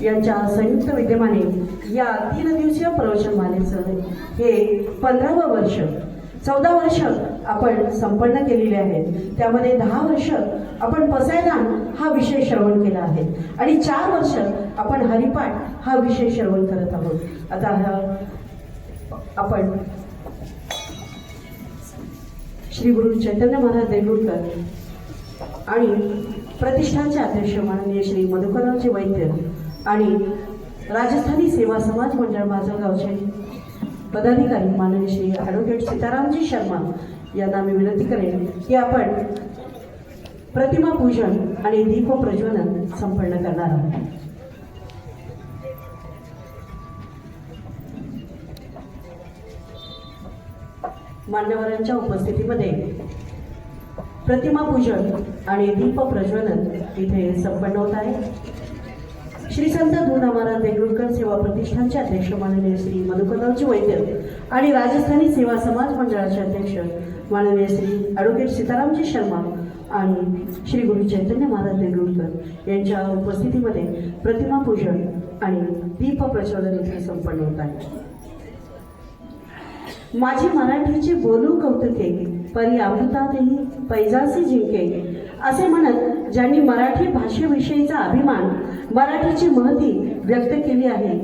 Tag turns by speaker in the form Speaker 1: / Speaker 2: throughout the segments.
Speaker 1: यांच्या संयुक्त विद्यमाने या 3 दिवसीय प्रवचनमालेचं हे 15वं वर्ष, 14 वर्ष आपण संपन्न केलेले आहेत. त्यामध्ये 10 वर्ष आपण पसायदान हा विषय श्रवण केला आहे आणि 4 वर्ष आपण हरिपाठ हा विषय श्रवण करत आहोत. आता आपण श्री गुरु चैतन्य महाराज देगलूरकर आणि प्रतिष्ठानचे अध्यक्ष माननीय श्री मधुकररावजी वैद्य आणि राजस्थानी सेवा समाज मंडळ माजलगावचे पदाधिकारी माननीय श्री ॲडव्होकेट सीतारामजी शर्मा यांना मी विनंती करेन की आपण प्रतिमा पूजन आणि दीप प्रज्वलन संपन्न करणार आहोत. मान्यवरांच्या उपस्थितीमध्ये प्रतिमा पूजन आणि दीप प्रज्वलन इथे संपन्न होत आहे. श्री संत दूना महाराज देगलूरकर सेवा प्रतिष्ठानचे अध्यक्ष माननीय श्री मधुकररावजी वैद्य आणि राजस्थानी सेवा समाज मंडळाचे अध्यक्ष माननीय श्री ॲडव्होकेट सीतारामजी शर्मा आणि श्री गुरु चैतन्य महाराज देगलूरकर यांच्या उपस्थितीमध्ये प्रतिमा पूजन आणि दीप प्रज्वलन इथे संपन्न होत आहे. माझी मराठीची बोलू कौतुके परी अमृतातही पैजासी जिंके असे म्हणत ज्यांनी मराठी भाषेविषयीचा अभिमान, मराठीची महती व्यक्त केली आहे.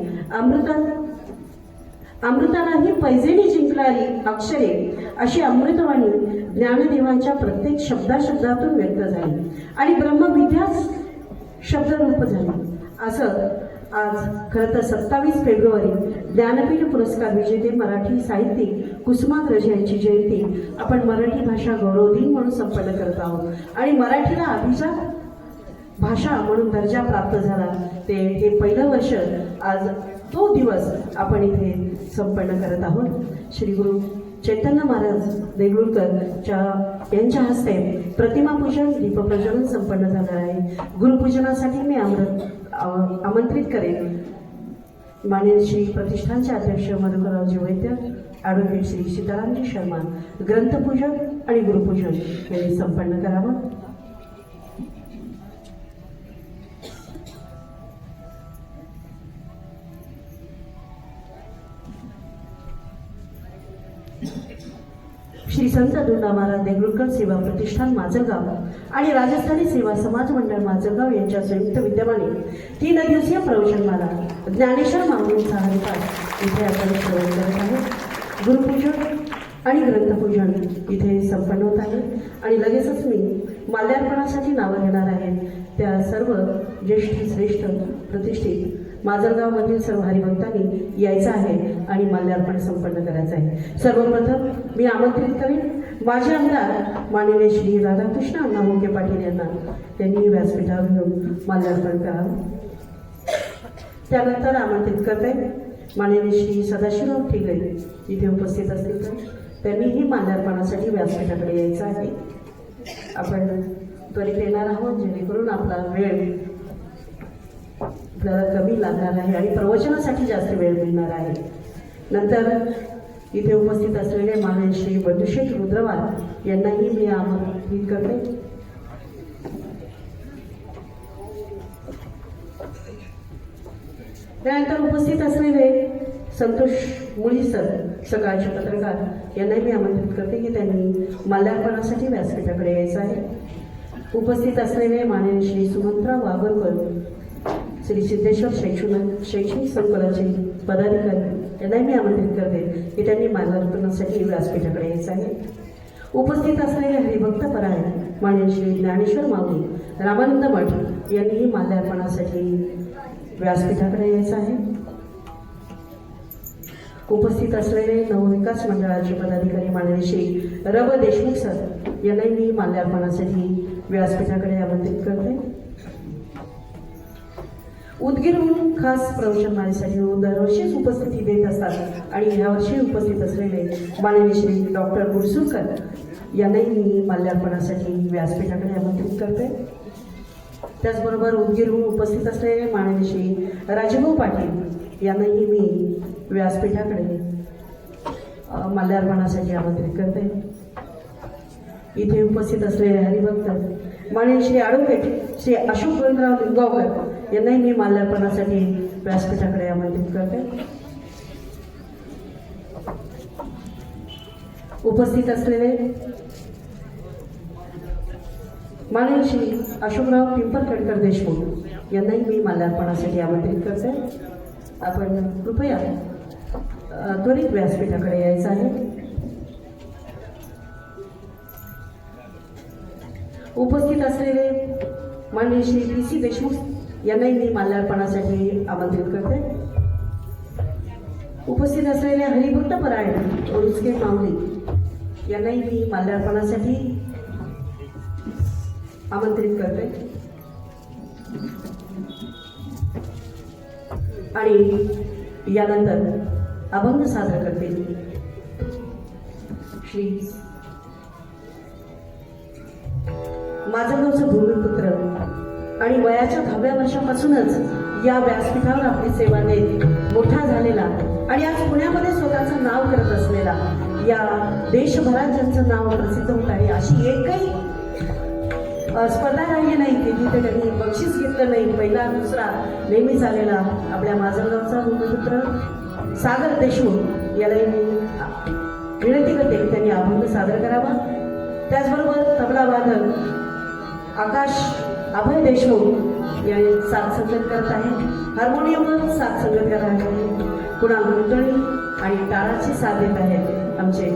Speaker 1: अमृतालाही पैजेने जिंकणारी अक्षरे अशी अमृतवाणी ज्ञानदेवांच्या प्रत्येक शब्दाशब्दातून व्यक्त झाली आणि ब्रह्मविद्याच शब्दरूप झाली. असं आज खरं तर 27 फेब्रुवारी ज्ञानपीठ पुरस्कार विजेते मराठी साहित्यिक कुसुमाग्रज यांची जयंती आपण मराठी भाषा गौरव दिन म्हणून संपन्न करत आहोत आणि मराठीला अभिजात भाषा म्हणून दर्जा प्राप्त झाला. हे पहिलं वर्ष आज तो दिवस आपण इथे संपन्न करत आहोत. श्री गुरु चैतन्य महाराज देगलूरकर यांच्या हस्ते प्रतिमा पूजन दीपप्रज्वलन संपन्न झालं आहे. गुरुपूजनासाठी मी आमंत्रित करेन माननीय श्री प्रतिष्ठानचे अध्यक्ष मधुकररावजी वैद्य, ॲडव्होकेट श्री सीतारामजी शर्मा ग्रंथपूजन आणि गुरुपूजन यांनी संपन्न करावं. श्री संत दूना महाराज देगलूरकर सेवा प्रतिष्ठान माजलगाव आणि राजस्थानी सेवा समाज मंडळ माजलगाव यांच्या संयुक्त विद्यमाने 3 दिवसीय प्रवचनमाला ज्ञानेश्वर माऊलींचा हरिपाठ इथे आपण श्रवण करत आहोत. गुरुपूजन आणि ग्रंथपूजन इथे संपन्न होत आहे आणि लगेचच मी माल्यार्पणासाठी नावं घेणार आहे. त्या सर्व ज्येष्ठ श्रेष्ठ प्रतिष्ठित माजलगावमधील सर्व हरिभक्तांनी यायचं आहे आणि माल्यार्पण संपन्न करायचं आहे. सर्वप्रथम मी आमंत्रित करेन माझे आमदार माननीय श्री राधाकृष्ण अण्णा मोके पाटील यांना. त्यांनी व्यासपीठावर घेऊन माल्यार्पण करावं. त्यानंतर आमंत्रित करते माननीय श्री सदाशिवराव ठिगळे इथे उपस्थित असतील तर त्यांनीही माल्यार्पणासाठी व्यासपीठाकडे यायचं आहे. आपण त्वरित येणार आहोत जेणेकरून आपला वेळ आपल्याला कमी लागणार आहे आणि प्रवचनासाठी जास्त वेळ मिळणार आहे. नंतर इथे उपस्थित असलेले माननीय श्री बंधुशेठ रुद्रवार यांनाही मी आमंत्रित करते. त्यानंतर उपस्थित असलेले संतोष मुळी सर सकाळचे पत्रकार यांनाही मी आमंत्रित करते की त्यांनी माल्यार्पणासाठी व्यासपीठाकडे यायचं आहे. उपस्थित असलेले माननीय श्री सुमंतराव वाघरकर श्री सिद्धेश्वर शैक्षणिक संकुलाचे पदाधिकारी यांनाही मी आमंत्रित करते की त्यांनी माल्यार्पणासाठी व्यासपीठाकडे यायचं आहे. उपस्थित असलेले हरिभक्त परायण माननीय श्री ज्ञानेश्वर माऊली रामानंद मठ यांनीही माल्यार्पणासाठी व्यासपीठाकडे यायचं आहे. उपस्थित असलेले नवविकास मंडळाचे पदाधिकारी माननीय श्री रव देशमुख सर यांनाही मी माल्यार्पणासाठी व्यासपीठाकडे आमंत्रित करते. उदगीरहून खास प्रवचनमालेसाठी दरवर्षीच उपस्थिती देत असतात आणि यावर्षी उपस्थित असलेले माननीय श्री डॉक्टर गुरसुरकर यांनाही मी माल्यार्पणासाठी व्यासपीठाकडे आमंत्रित करते. त्याचबरोबर उदगीरहून उपस्थित असलेले माननीय श्री राजभाऊ पाटील यांनाही मी व्यासपीठाकडे माल्यार्पणासाठी आमंत्रित करते. इथे उपस्थित असलेले हरिभक्त माननीय श्री ॲडव्होकेट श्री अशोक गोविंदराव लिंगावकर यांनाही मी माल्यार्पणासाठी व्यासपीठाकडे आमंत्रित करते. उपस्थित असलेले माननीय श्री अशोकराव पिंपरखेडकर देशमुख यांनाही मी माल्यार्पणासाठी आमंत्रित करते. आपण कृपया त्वरित व्यासपीठाकडे यायचं आहे. उपस्थित असलेले माननीय श्री पी सी देशमुख यांनाही मी माल्यार्पणासाठी आमंत्रित करते. उपस्थित असलेले हरिभक्त परायण उर्सके माऊली यांनाही मी माल्यार्पणासाठी आमंत्रित करते. आणि यानंतर अभंग सादर करतील श्री माजलगावचा भूमिपुत्र आणि वयाच्या 10व्या वर्षापासूनच या व्यासपीठावर आपली सेवा देत मोठा झालेला आणि आज पुण्यामध्ये स्वतःचं नाव करत असलेला, या देशभरात ज्यांचं नाव प्रसिद्ध होत आहे अशी एकही स्पर्धा राहिली नाही की जिथे त्यांनी बक्षीस घेतलं नाही. पहिला दुसरा नेहमी झालेला आपल्या माजलगावचा भूमिपुत्र सागर देशमुख यालाही मी विनंती करते की त्यांनी अभंग सादर करावा. त्याचबरोबर तबला वादक आकाश अभय देशमुख यांनी साथ संगत करत आहे. हार्मोनियमवर साथ संगत करत आहे कुणाल कुलकर्णी आणि टाळाची साथ देत आहेत आमचे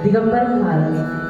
Speaker 1: दिगंबर महाराज.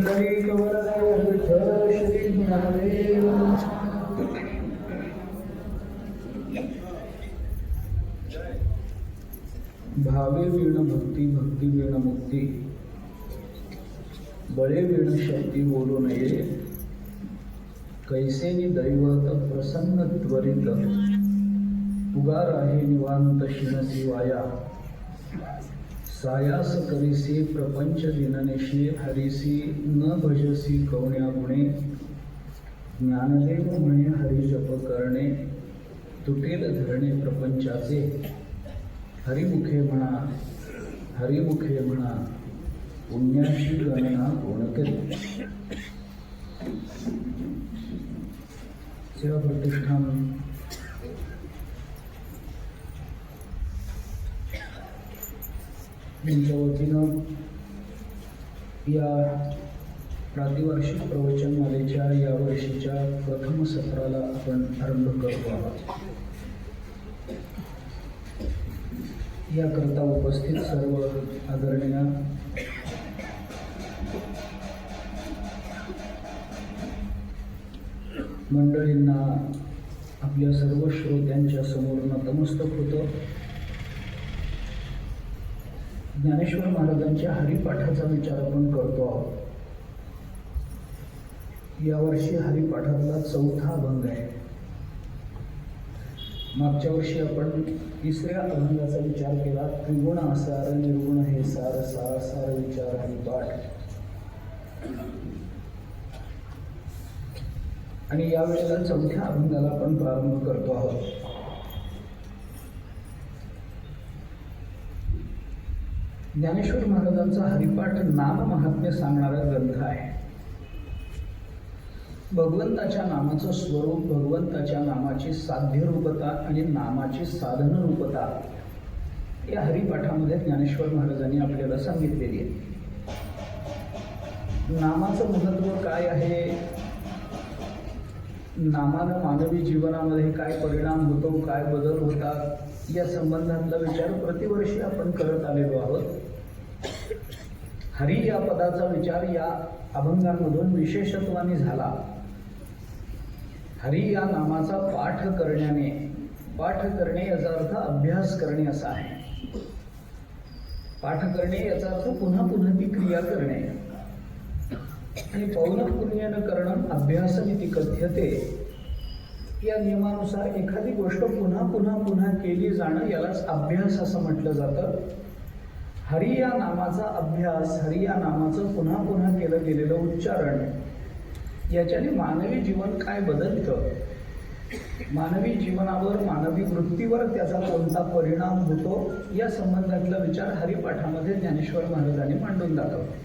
Speaker 2: पुंडलिक वरदाय विठ्ठल श्री ज्ञानदेव. भावे वीण भक्ती, भक्ती वीण मुक्ती, बळे वीण शब्दी बोलू नये. कैसेनी दैवत प्रसन्न त्वरित, उगार आहे निवांत शिणसी वाया. सायास करीसी प्रपंच दिननेशी, हरीसी न भजसी कवण्या गुणे. ज्ञानदेव म्हणे हरी जप करणे, तुटेल धरणे प्रपंचाचे. हरिमुखे म्हणा, हरिमुखे म्हणा, पुण्याची गणना कोण करी. सेवा प्रतिष्ठान यांच्या वतीनं या प्रातिवार्षिक प्रवचनमालेच्या या वर्षीच्या प्रथम सत्राला आपण आरंभ करतो आहोत. याकरता उपस्थित सर्व आदरणीय मंडळींना आपल्या सर्व श्रोत्यांच्या समोर नतमस्तक होतो. ज्ञानेश्वर महाराजांच्या हरिपाठाचा विचार आपण करतो आहोत. यावर्षी हरिपाठातला चौथा अभंग आहे. मागच्या वर्षी आपण तिसऱ्या अभंगाचा विचार केला. त्रिगुण आसार निर्गुण हे सार, सारासार विचार हरिपाठ. आणि यावेळेला चौथ्या अभंगाला आपण प्रारंभ करतो आहोत. ज्ञानेश्वर महाराजांचा हरिपाठ नाम महात्म्य सांगणारा ग्रंथ आहे. भगवंताच्या नामाचं स्वरूप, भगवंताच्या नामाची साध्य रूपता आणि नामाची साधन रूपता या हरिपाठामध्ये ज्ञानेश्वर महाराजांनी आपल्याला सांगितलेली आहे. नामाचं महत्त्व काय आहे, नामानं मानवी जीवनामध्ये काय परिणाम होतो, काय बदल होतात, या संबंधातला विचार प्रतिवर्षी आपण करत आलेलो आहोत. हरी या पदाचा विचार या अभंगांमधून विशेषत्वाने झाला. हरी या नामाचा पाठ करण्याने, पाठ करणे याचा अर्थ अभ्यास करणे असा आहे. पाठ करणे याचा अर्थ पुन्हा पुन्हा ती क्रिया करणे. आणि पौनःपुन्येन करणं अभ्यासमिति कथ्यते या नियमानुसार एखादी गोष्ट पुन्हा पुन्हा पुन्हा केली जाणं यालाच अभ्यास असं म्हटलं जातं. हरी या नामाचा अभ्यास, हरी या नामाचं पुन्हा पुन्हा केलं गेलेलं उच्चारण याच्याने मानवी जीवन काय बदलतं, मानवी जीवनावर, मानवी वृत्तीवर त्याचा कोणता परिणाम होतो, या संबंधातला विचार हरिपाठामध्ये ज्ञानेश्वर महाराजांनी मांडून दाखवला.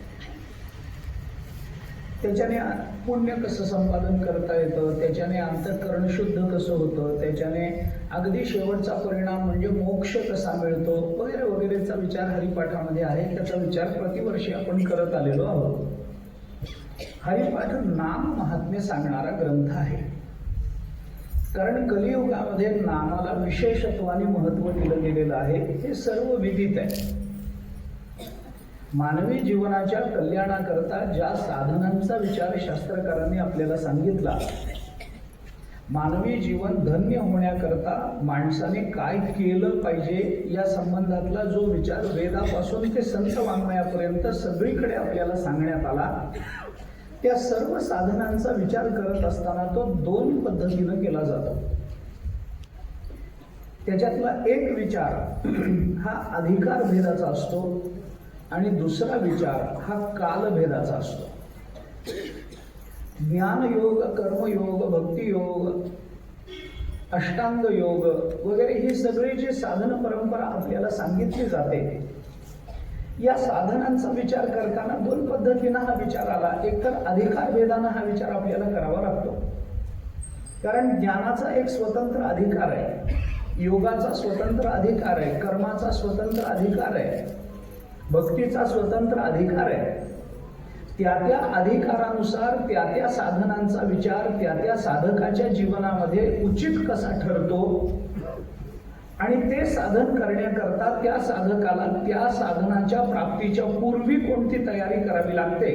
Speaker 2: त्याच्याने पुण्य कसं संपादन करता येतं, त्याच्याने अंतःकरण शुद्ध कसं होतं, त्याच्याने अगदी शेवटचा परिणाम म्हणजे मोक्ष कसा मिळतो वगैरे वगैरेचा विचार हरिपाठामध्ये आहे. त्याचा विचार प्रतिवर्षी आपण करत आलेलो आहोत. हरिपाठ नाम महात्म्य सांगणारा ग्रंथ आहे. कारण कलियुगामध्ये नामाला विशेषत्वाने महत्त्व दिलं गेलेलं आहे. हे सर्व विदित आहे. मानवी जीवनाच्या कल्याणाकरता ज्या साधनांचा विचार शास्त्रकारांनी आपल्याला सांगितला, मानवी जीवन धन्य होण्याकरता माणसाने काय केलं पाहिजे या संबंधातला जो विचार वेदापासून ते संत वाङ्मयापर्यंत सगळीकडे आपल्याला सांगण्यात आला, त्या सर्व साधनांचा विचार करत असताना तो दोन पद्धतीनं केला जातो. त्याच्यातला एक विचार हा अधिकार भेदाचा असतो आणि दुसरा विचार हा कालभेदाचा असतो. ज्ञानयोग, कर्मयोग, भक्तियोग, अष्टांग योग वगैरे ही सगळी जी साधन परंपरा आपल्याला सांगितली जाते, या साधनांचा विचार करताना दोन पद्धतीनं हा विचार आला. एकतर अधिकार भेदानं हा विचार आपल्याला करावा लागतो. कारण ज्ञानाचा एक स्वतंत्र अधिकार आहे, योगाचा स्वतंत्र अधिकार आहे, कर्माचा स्वतंत्र अधिकार आहे, भक्तीचा स्वतंत्र अधिकार आहे. त्या त्या अधिकारानुसार त्या त्या साधनांचा विचार त्या त्या साधकाच्या जीवनामध्ये उचित कसा ठरतो आणि ते साधन करण्याकरता त्या साधकाला त्या साधनाच्या प्राप्तीच्या पूर्वी कोणती तयारी करावी लागते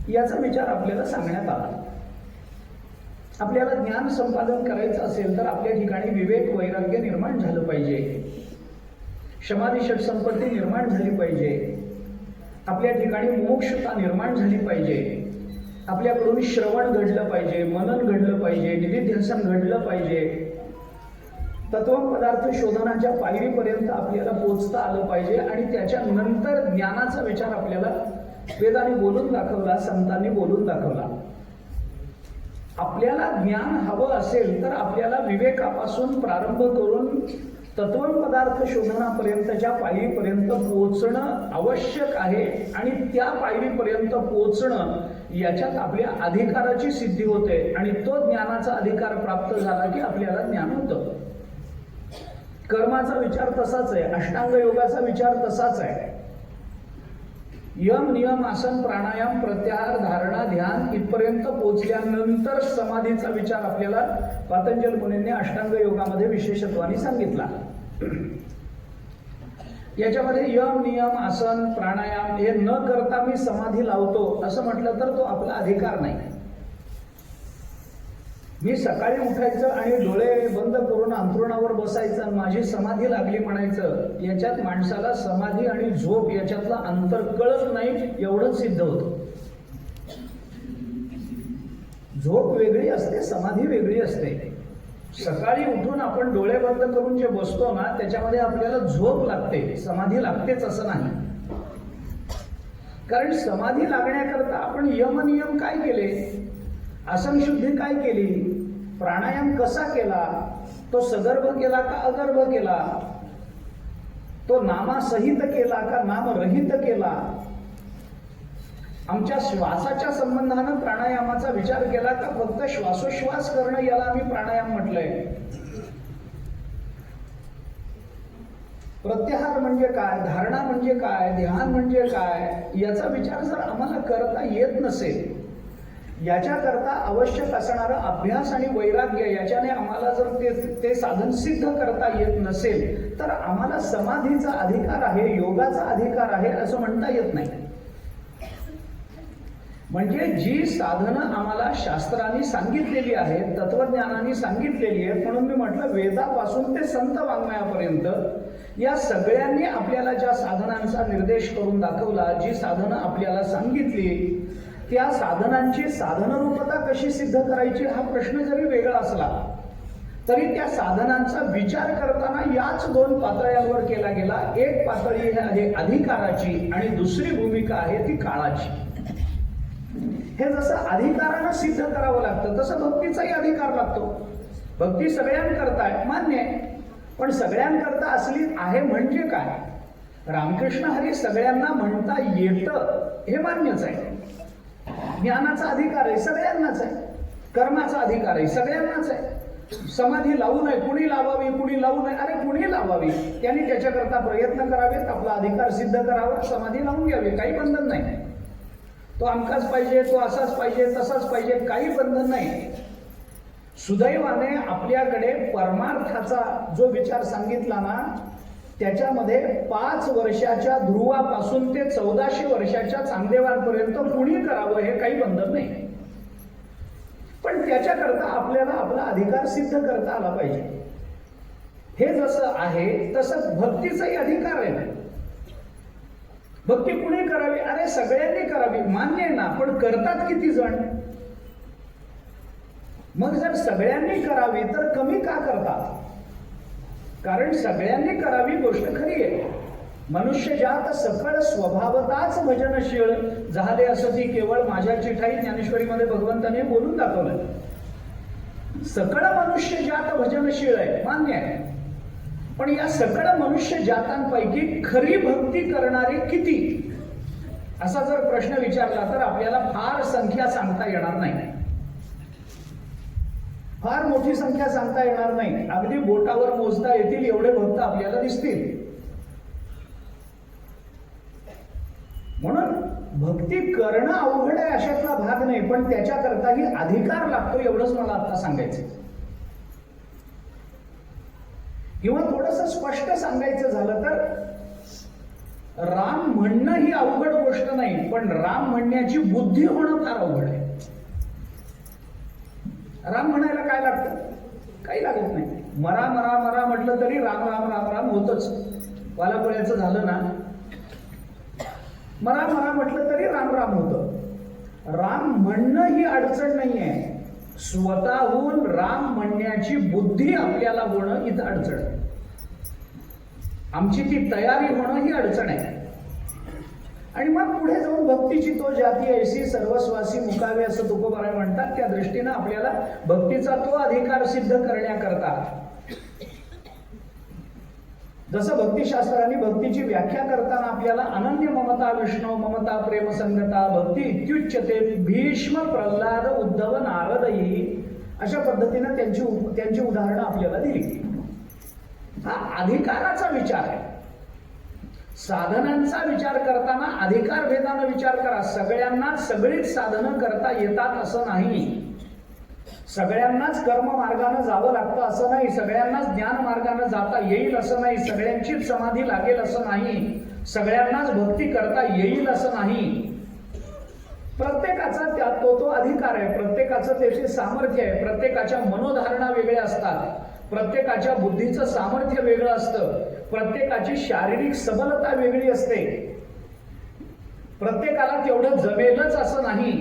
Speaker 2: याचा विचार आपल्याला सांगण्यात आला. आपल्याला ज्ञान संपादन करायचं असेल तर आपल्या ठिकाणी विवेक वैराग्य निर्माण झालं पाहिजे, समाधी षटसंपत्ती निर्माण झाली पाहिजे, आपल्या ठिकाणी मोक्षता निर्माण झाली पाहिजे, आपल्याकडून श्रवण घडलं पाहिजे, मनन घडलं पाहिजे, निधिध्यासन घडलं पाहिजे, तत्वपदार्थ शोधनाच्या पायरीपर्यंत आपल्याला पोहोचता आलं पाहिजे. आणि त्याच्यानंतर ज्ञानाचा विचार आपल्याला वेदाने बोलून दाखवला, संतांनी बोलून दाखवला. आपल्याला ज्ञान हवं असेल तर आपल्याला विवेकापासून प्रारंभ करून तत्वपदार्थ शोधनापर्यंतच्या पायरीपर्यंत पोहोचणं आवश्यक आहे. आणि त्या पायरीपर्यंत पोहोचणं याच्यात आपल्या अधिकाराची सिद्धी होते. आणि तो ज्ञानाचा अधिकार प्राप्त झाला की आपल्याला ज्ञान होतं. कर्माचा विचार तसाच आहे, अष्टांग योगाचा विचार तसाच आहे. यम नियम आसन प्राणायाम प्रत्याहार धारणा ध्यान इथपर्यंत पोहोचल्यानंतर समाधीचा विचार आपल्याला पतंजल मुनींनी अष्टांग योगामध्ये विशेषत्वाने सांगितला. याच्यामध्ये यम नियम आसन प्राणायाम हे न करता मी समाधी लावतो असं म्हटलं तर तो आपला अधिकार नाही. मी सकाळी उठायचं आणि डोळे बंद करून अंथरुणावर बसायचं आणि माझी समाधी लागली म्हणायचं, याच्यात माणसाला समाधी आणि झोप याच्यातला अंतर कळत नाही एवढंच सिद्ध होतं. झोप वेगळी असते, समाधी वेगळी असते. सकाळी उठून आपण डोळे बंद करून जे बसतो ना त्याच्यामध्ये आपल्याला झोप लागते, समाधी लागतेच असं नाही. कारण समाधी लागण्याकरता आपण यमनियम काय केले, आसनशुद्धी काय केली, प्राणायाम कसा केला, तो सगर्भ केला का अगर्भ केला, तो नामासहित केला का नामरहित केला, आमच्या श्वासाच्या संबंधानं प्राणायामाचा विचार केला का फक्त श्वासोश्वास करणं याला आम्ही प्राणायाम म्हटलंय. प्रत्याहार म्हणजे काय, धारणा म्हणजे काय, ध्यान म्हणजे काय याचा विचार जर आम्हाला करता येत नसेल, याच्याकरता आवश्यक असणारा अभ्यास आणि वैराग्य याच्याने आम्हाला जर ते साधन सिद्ध करता येत नसेल तर आम्हाला समाधीचा अधिकार आहे, योगाचा अधिकार आहे असं म्हणता येत नाही. म्हणजे जी साधनं आम्हाला शास्त्रांनी सांगितलेली आहेत, तत्वज्ञानाने सांगितलेली आहेत, म्हणून मी म्हटलं वेदापासून ते संत वाङ्मयापर्यंत या सगळ्यांनी आपल्याला ज्या साधनांचा निर्देश करून दाखवला, जी साधनं आपल्याला सांगितली, त्या साधनांची साधनरूपता कशी सिद्ध करायची हा प्रश्न जरी वेगळा असला तरी त्या साधनांचा विचार करताना याच दोन पातळ्यांवर केला गेला. एक पातळी आहे अधिकाराची आणि दुसरी भूमिका आहे ती काळाची. हे जसं अधिकारानं सिद्ध करावं लागतं तसं भक्तीचाही अधिकार लागतो. भक्ती सगळ्यांकरता आहे मान्य आहे, पण सगळ्यांकरता असली आहे म्हणजे काय, रामकृष्ण हरी सगळ्यांना म्हणता येतं हे मान्यच आहे. ज्ञानाचा अधिकार आहे सगळ्यांनाच आहे, कर्माचा अधिकार आहे सगळ्यांनाच आहे. समाधी लावू नये, कुणी लावावी कुणी लावू नये, अरे कुणी लावावी, त्यांनी त्याच्याकरता प्रयत्न करावेत, आपला अधिकार सिद्ध करावा, समाधी लावून घ्यावी, काही बंधन नाही. तो अमकाच पाहिजे, तो असाच पाहिजे, तसाच पाहिजे, काही बंधन नाही. सुदैवाने आपल्याकडे परमार्थाचा जो विचार सांगितला ना त्याच्यामध्ये 5 वर्षाच्या ध्रुवापासून ते 1400 वर्षाच्या चांदेवारपर्यंत कुणी करावं हे काही बंधन नाही. पण त्याच्याकरता आपल्याला आपला अधिकार सिद्ध करता आला पाहिजे. हे जसं आहे तसं भक्तीचाही अधिकार आहे. भक्ती कुणी करावी, अरे सगळ्यांनी करावी, मान्य आहे ना, पण करतात किती जण? मग जर सगळ्यांनी करावी तर कमी का करतात? कारण सगळ्यांनी करावी गोष्ट खरी आहे. मनुष्य जात सकळ स्वभावताच भजनशील झाले असती केवळ माझ्या चिठाई ज्ञानेश्वरीमध्ये भगवंताने बोलून दाखवलं. सकळ मनुष्य जात भजनशील आहे मान्य आहे, पण या सकळ मनुष्य जातांपैकी खरी भक्ती करणारे किती असा जर प्रश्न विचारला तर आपल्याला फार संख्या सांगता येणार नाही, फार मोठी संख्या सांगता येणार नाही. अगदी बोटावर मोजता येतील एवढे भक्त आपल्याला दिसतील. म्हणून भक्ती करणं अवघड आहे अशातला भाग नाही, पण त्याच्याकरताही अधिकार लागतो एवढंच मला आता सांगायचं. किंवा थोडंसं स्पष्ट सांगायचं झालं तर राम म्हणणं ही अवघड गोष्ट नाही, पण पण राम म्हणण्याची बुद्धी होणं फार अवघड आहे. राम म्हणायला काय लागतं? काही लागत नाही. मरा मरा मरा म्हटलं तरी राम राम राम राम होतच. वालापोळ्याचं झालं ना, मरा मरा म्हटलं तरी राम राम होतं. राम म्हणणं ही अडचण नाहीये, स्वतःहून राम म्हणण्याची बुद्धी आपल्याला होणं इथं अडचण आहे. आमची ती तयारी होणं ही अडचण आहे. आणि मग पुढे जाऊन भक्तीची तो जाती ऐसी सर्वस्वासी मुकावे असं तुकोबाराय म्हणतात. त्या दृष्टीनं आपल्याला भक्तीचा तो अधिकार सिद्ध करण्याकरता जसं भक्तिशास्त्रांनी भक्तीची व्याख्या करताना आपल्याला अनन्य ममता विष्णू ममता प्रेम संगता भक्ती इत्युच्यते भीष्म प्रल्हाद उद्धव नारद येई अशा पद्धतीनं त्यांची उदाहरणं आपल्याला दिली. हा अधिकाराचा विचार आहे. साधनांचा विचार करताना अधिकार भेदानं विचार करा. सगळ्यांना सगळीच साधनं करता येतात असं नाही. सगळ्यांनाच कर्म मार्गाने जावं लागतं असं नाही. सगळ्यांनाच ज्ञान मार्गाने जाता येईल असं नाही. सगळ्यांचीच समाधी लागेल असं नाही. सगळ्यांनाच भक्ती करता येईल असं नाही. प्रत्येकाचा त्यात तो अधिकार आहे. प्रत्येकाचं त्याचे सामर्थ्य आहे. प्रत्येकाच्या मनोधारणा वेगळ्या असतात. प्रत्येकाच्या बुद्धीचं सामर्थ्य वेगळं असतं. प्रत्येकाची शारीरिक सबलता वेगळी असते. प्रत्येकाला तेवढं जमेलच असं नाही.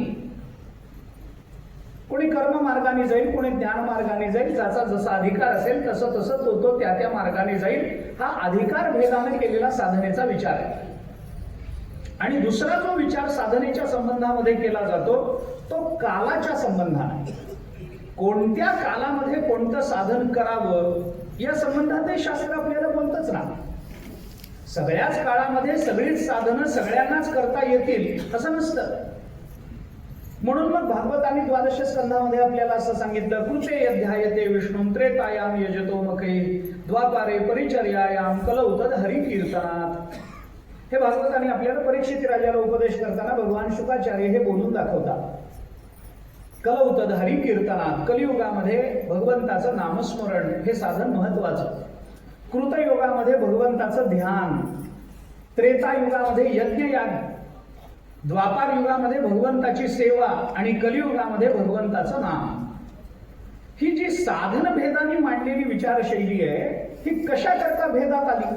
Speaker 2: कोणी कर्म मार्गाने जाईल, कोणी ज्ञान मार्गाने जाईल. ज्याचा जसा अधिकार असेल तसं तसं तो त्या मार्गाने जाईल. हा अधिकार भेदाने केलेला साधनेचा विचार आहे. आणि दुसरा जो विचार साधनेच्या संबंधामध्ये केला जातो तो कालाच्या संबंधाने. कोणत्या कालामध्ये कोणतं साधन करावं या संबंधात शास्त्र आपल्याला बोलतच ना. सगळ्याच काळामध्ये सगळीच साधनं सगळ्यांनाच करता येतील असं नसतं. म्हणून मग भागवताने 12 स्कंधामध्ये आपल्याला असं सांगितलं, कृते अध्यायते विष्णू त्रेतायाम यजतो मकै द्वापारे परिचर्यायाम कलौ तद हरिकीर्तनात. हे भागवताने आपल्याला परीक्षित राजाला उपदेश करताना भगवान शुकाचार्य हे बोलून दाखवतात. कलौ तद हरिकीर्तनात, कलियुगामध्ये भगवंताचं नामस्मरण हे साधन महत्वाचं. कृतयुगामध्ये भगवंताचं ध्यान, त्रेतायुगामध्ये यज्ञयाग, द्वापार युगामध्ये भगवंताची सेवा आणि कलियुगामध्ये भगवंताचं नाम. ही जी साधन भेदाने मांडलेली विचारशैली आहे ही कशा करता भेदात आली?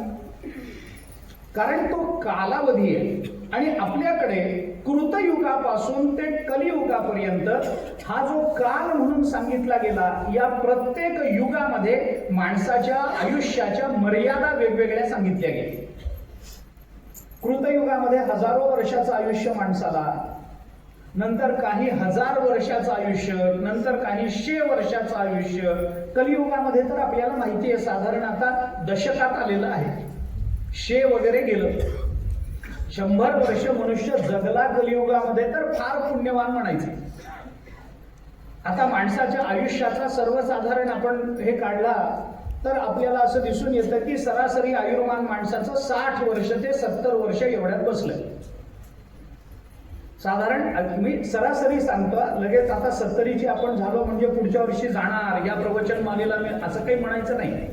Speaker 2: कारण तो कालावधी आहे. आणि आपल्याकडे कृतयुगापासून ते कलियुगापर्यंत हा जो काल म्हणून सांगितला गेला, या प्रत्येक युगामध्ये माणसाच्या आयुष्याच्या मर्यादा वेगवेगळ्या सांगितल्या गेल्या. कृतयुगामध्ये हजारो वर्षाचं आयुष्य माणसाला, नंतर काही 1000 वर्षाचं आयुष्य, नंतर काही 100 वर्षाचं आयुष्य. कलियुगामध्ये तर आपल्याला माहिती आहे साधारण आता दशकात आलेलं आहे. 100 वगैरे गेलं. 100 वर्ष मनुष्य जगला कलियुगामध्ये तर फार पुण्यवान म्हणायचे. आता माणसाच्या आयुष्याचा सर्वसाधारण आपण हे काढला तर आपल्याला असं दिसून येतं की सरासरी आयुर्मान माणसाचं 60 वर्ष ते 70 वर्ष एवढ्यात बसलंय. साधारण मी सरासरी सांगतो. लगेच आता 70ची आपण झालो म्हणजे पुढच्या वर्षी जाणार या प्रवचन मालेला मी असं काही म्हणायचं नाही.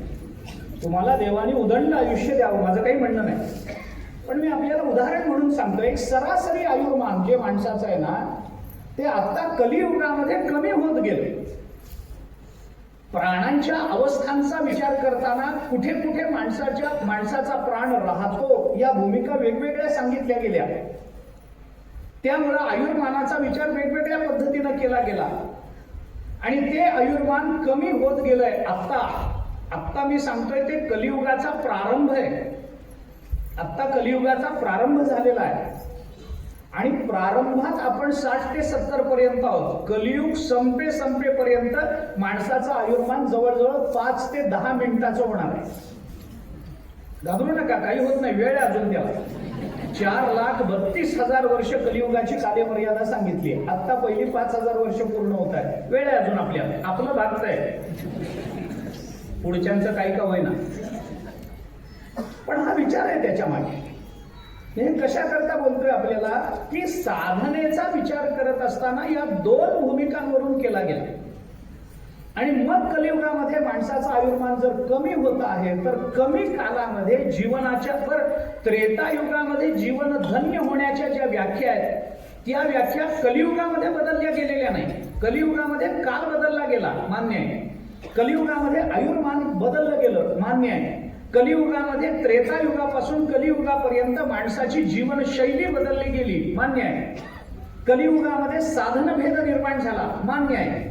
Speaker 2: तुम्हाला देवाने उदंड आयुष्य द्यावं माझं काही म्हणणं नाही. पण मी आपल्याला उदाहरण म्हणून सांगतो. एक सरासरी आयुर्मान जे माणसाचं आहे ना ते आता कलियुगामध्ये कमी होत गेले. प्राणांच्या अवस्थांचा विचार करताना कुठे कुठे माणसाचा प्राण राहतो या भूमिका वेगवेगळ्या सांगितल्या गेल्या. त्यामुळं आयुर्मानाचा विचार वेगवेगळ्या पद्धतीनं केला गेला आणि ते आयुर्मान कमी होत गेलंय. आत्ता मी सांगतोय ते कलियुगाचा प्रारंभ आहे. आत्ता कलियुगाचा प्रारंभ झालेला आहे आणि प्रारंभात आपण 60 ते 70 पर्यंत आहोत. कलियुग संपेपर्यंत माणसाचं आयुर्मान जवळजवळ 5 ते 10 मिनिटाचं होणार आहे. घाबरू नका, काही होत नाही, वेळ आहे अजून त्याला. 4,32,000 वर्ष कलियुगाची कालमर्यादा सांगितली आहे. आता पहिली 5,000 वर्ष पूर्ण होत आहे. वेळ आहे अजून आपल्याला. आपलं भागत आहे, पुढच्यांचं काही का होईना. पण हा विचार आहे त्याच्या मागे. हे कशा करता बोलतोय आपल्याला की साधनेचा विचार करत असताना या 2 भूमिकांवरून केला गेला. आणि मग कलियुगामध्ये माणसाचं आयुर्मान जर कमी होत आहे तर कमी कालामध्ये जीवनाच्या त्रेतायुगामध्ये जीवन धन्य होण्याच्या ज्या व्याख्या आहेत त्या व्याख्या कलियुगामध्ये बदलल्या गेलेल्या नाही. कलियुगामध्ये काल बदलला गेला, मान्य आहे. कलियुगामध्ये आयुर्मान बदललं गेलं, मान्य आहे. कलियुगामध्ये त्रेतायुगापासून कलियुगापर्यंत माणसाची जीवनशैली बदलली गेली, मान्य आहे. कलियुगामध्ये साधनभेद निर्माण झाला, मान्य आहे.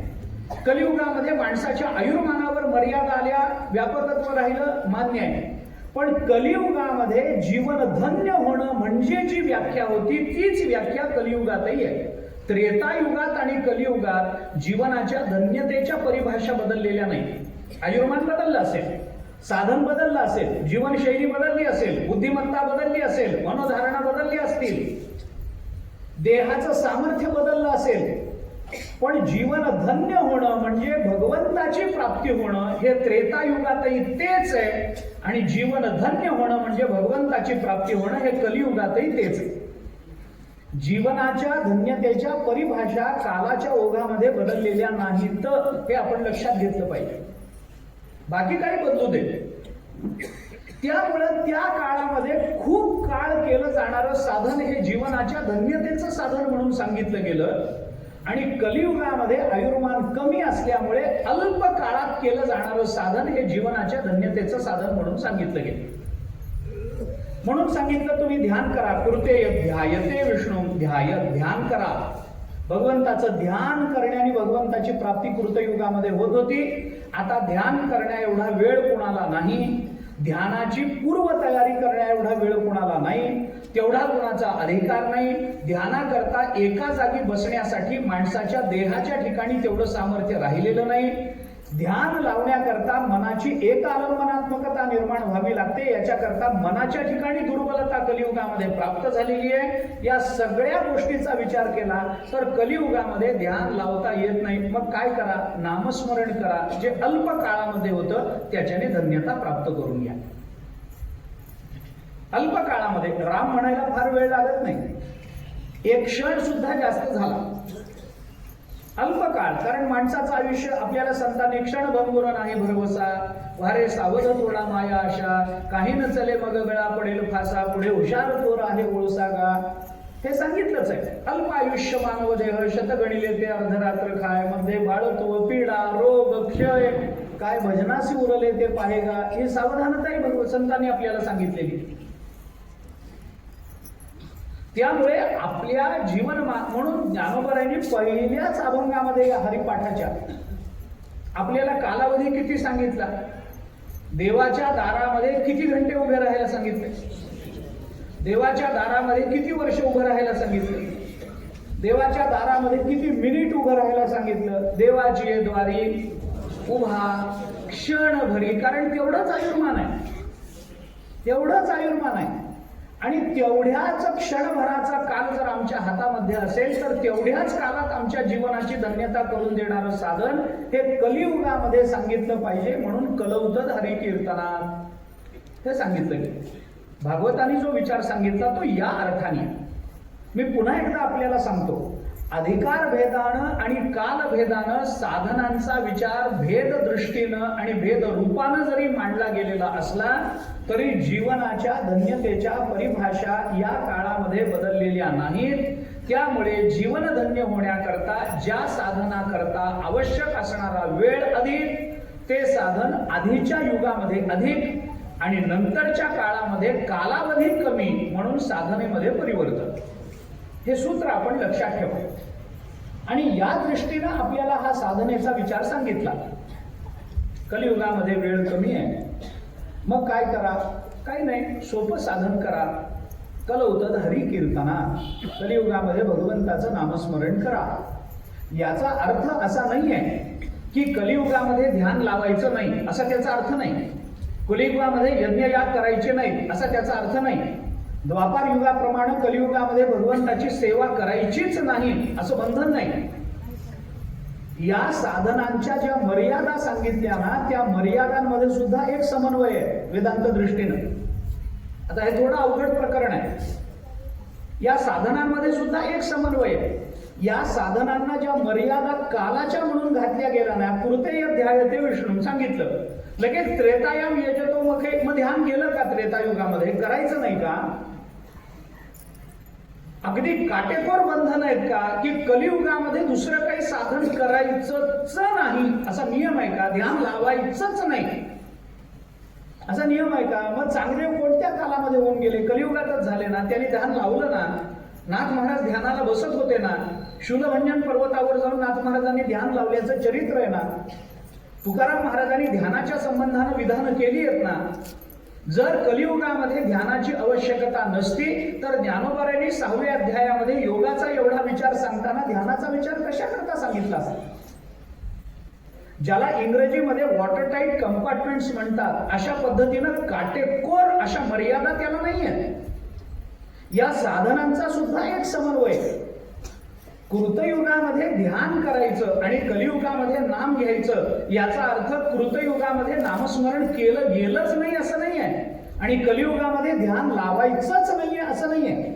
Speaker 2: कलियुगामध्ये माणसाच्या आयुर्मानावर मर्यादा आल्या, व्यापकत्व राहिलं, मान्य आहे. पण कलियुगामध्ये जीवन धन्य होणं म्हणजे जी व्याख्या होती तीच व्याख्या कलियुगातही आहे. त्रेतायुगात आणि कलियुगात जीवनाच्या धन्यतेच्या परिभाषा बदललेल्या नाही. आयुर्मान बदललं असेल, साधन बदललं असेल, जीवनशैली बदलली असेल, बुद्धिमत्ता बदलली असेल, मनोधारणा बदलली असतील, देहाचं सामर्थ्य बदललं असेल, पण जीवन धन्य होणं म्हणजे भगवंताची प्राप्ती होणं हे त्रेतायुगातही तेच आहे आणि जीवन धन्य होणं म्हणजे भगवंताची प्राप्ती होणं हे कलियुगातही तेच आहे. जीवनाच्या धन्यतेच्या परिभाषा कालाच्या ओघामध्ये बदललेल्या नाहीत, हे आपण लक्षात घेतलं पाहिजे. बाकी काही बदलू दे. त्यामुळं त्या काळामध्ये खूप काळ केलं जाणारं साधन हे जीवनाच्या धन्यतेचं साधन म्हणून सांगितलं गेलं आणि कलियुगामध्ये आयुर्मान कमी असल्यामुळे अल्प काळात केलं जाणारं साधन हे जीवनाच्या धन्यतेचं साधन म्हणून सांगितलं गेलं. म्हणून सांगितलं तुम्ही ध्यान करा. कृते ध्यायते विष्णू, ध्यान करा. भगवंताचं ध्यान करण्याने भगवंताची प्राप्ती कृतयुगामध्ये होत होती. आता ध्यान करण्या एवढा वेळ कोणाला नाही, ध्यानाची पूर्वतयारी करण्या एवढा वेळ कोणाला नाही, तेवढा कोणाचा अधिकार नाही. ध्यानाकरता एका जागी बसण्यासाठी माणसाच्या देहाच्या ठिकाणी तेवढं सामर्थ्य राहिलेलं नाही. ध्यान लावण्याकरता मनाची एकालंबनात्मकता निर्माण व्हावी लागते. याच्याकरता मनाच्या ठिकाणी दुर्बलता कलियुगामध्ये प्राप्त झालेली आहे. या सगळ्या गोष्टीचा विचार केला तर कलियुगामध्ये ध्यान लावता येत नाही. मग काय करा? नामस्मरण करा. जे अल्प काळामध्ये होतं त्याच्याने धन्यता प्राप्त करून घ्या. अल्प काळामध्ये राम म्हणायला फार वेळ लागत नाही, एक क्षण सुद्धा जास्त झाला. अल्प काळ, कारण माणसाचं आयुष्य आपल्याला संतांनी क्षण भंगुर नाही भरवसा, वारे सावध थोडा माया आशा, काही न चले मग गळा पडेल फासा, पुढे हुशार थोर आहे ओळसा गा, हे सांगितलंच आहे. अल्प आयुष्य मानव देह, शत गणिले ते अर्धरात्र खाय, मध्ये बाळतो पीडा रोग क्षय, काय भजनासी उरले ते पाहेगा, ही सावधानताही संतांनी आपल्याला सांगितलेली. त्यामुळे आपल्या जीवनमान म्हणून ज्ञानोबरायांनी पहिल्याच अभंगामध्ये या हरिपाठाच्या आपल्याला कालावधी किती सांगितला, देवाच्या दारामध्ये किती घंटे उभे राहायला सांगितले, देवाच्या दारामध्ये किती वर्ष उभं राहायला सांगितलं, देवाच्या दारामध्ये किती मिनिट उभं राहायला सांगितलं, देवाची द्वारी उभा क्षणभरी, कारण तेवढंच आयुर्मान आहे, तेवढंच आयुर्मान आहे. आणि तेवढ्याच क्षणभराचा काल जर आमच्या हातामध्ये असेल तर तेवढ्याच काळात आमच्या जीवनाची धन्यता करून देणारं साधन हे कलियुगामध्ये सांगितलं पाहिजे. म्हणून कलौतद हरिकीर्तनात हे सांगितलं गेलं. भागवतांनी जो विचार सांगितला तो या अर्थाने मी पुन्हा एकदा आपल्याला सांगतो. अधिकार भेदानं आणि काल भेदानं साधनांचा विचार भेद दृष्टीनं आणि भेद रूपानं जरी मांडला गेलेला असला तरी जीवनाच्या धन्यतेच्या परिभाषा या काळामध्ये बदललेल्या नाहीत. त्यामुळे जीवन धन्य होण्याकरता ज्या साधनाकरता आवश्यक असणारा वेळ अधिक, ते साधन आधीच्या युगामध्ये अधिक आणि नंतरच्या काळामध्ये कालावधी कमी, म्हणून साधनेमध्ये परिवर्तन. हे सूत्र आपण लक्षात ठेवा. आणि या दृष्टीनं आपल्याला हा साधनेचा विचार सांगितला. कलियुगामध्ये वेळ कमी आहे, मग काय करा? काही नाही, सोपं साधन करा. कलौतद हरिकीर्तना, कलियुगामध्ये भगवंताचं नामस्मरण करा. याचा अर्थ असा नाही आहे की कलियुगामध्ये ध्यान लावायचं नाही असा त्याचा अर्थ नाही. कलियुगामध्ये यज्ञयाग करायचे नाही असा त्याचा अर्थ नाही. द्वापार युगाप्रमाणे कलियुगामध्ये भगवंताची सेवा करायचीच नाही असं बंधन नाही. या साधनांच्या ज्या मर्यादा सांगितल्या ना त्या मर्यादांमध्ये सुद्धा एक समन्वय आहे वेदांत दृष्टीनं. आता हे थोडं अवघड प्रकरण आहे. या साधनांमध्ये सुद्धा एक समन्वय आहे. या साधनांना ज्या मर्यादा कालाच्या म्हणून घातल्या गेल्या ना, कृते ध्यायते विष्णू सांगितलं. लगेच त्रेतायाम यजतो मग ध्यान केलं का? त्रेतायुगामध्ये करायचं नाही का? अगदी काटेकोर बंधन आहेत का की कलियुगामध्ये दुसरं काही साधन करायचंच नाही असा नियम आहे का? ध्यान लावायचंच नाही असा नियम आहे का? मग चांगदेव कोणत्या कालामध्ये होऊन गेले? कलियुगातच झाले ना. त्यांनी ध्यान लावलं ना. नाथ महाराज ध्यानाला बसत होते ना. शूलभंजन पर्वतावर जाऊन नाथ महाराजांनी ध्यान लावल्याचं चरित्र आहे ना. तुकाराम महाराजांनी ध्यानाच्या संबंधानं विधानं केली आहेत ना. जर कलियुगामध्ये ध्यानाची आवश्यकता नसती तर ज्ञानोबारायांनी 6व्या अध्यायामध्ये योगाचा एवढा विचार सांगताना ध्यानाचा विचार कशा करता सांगितला असता? ज्याला इंग्रजीमध्ये वॉटर टाईट कंपार्टमेंट्स म्हणतात अशा पद्धतीनं काटेकोर अशा मर्यादा त्याला नाहीये. या साधनांचा सुद्धा एक समन्वय. कृतयुगामध्ये ध्यान करायचं आणि कलियुगामध्ये नाम घ्यायचं याचा अर्थ कृतयुगामध्ये नामस्मरण केलं गेलंच नाही असं नाही आहे आणि कलियुगामध्ये ध्यान लावायचंच नाहीये असं नाहीये.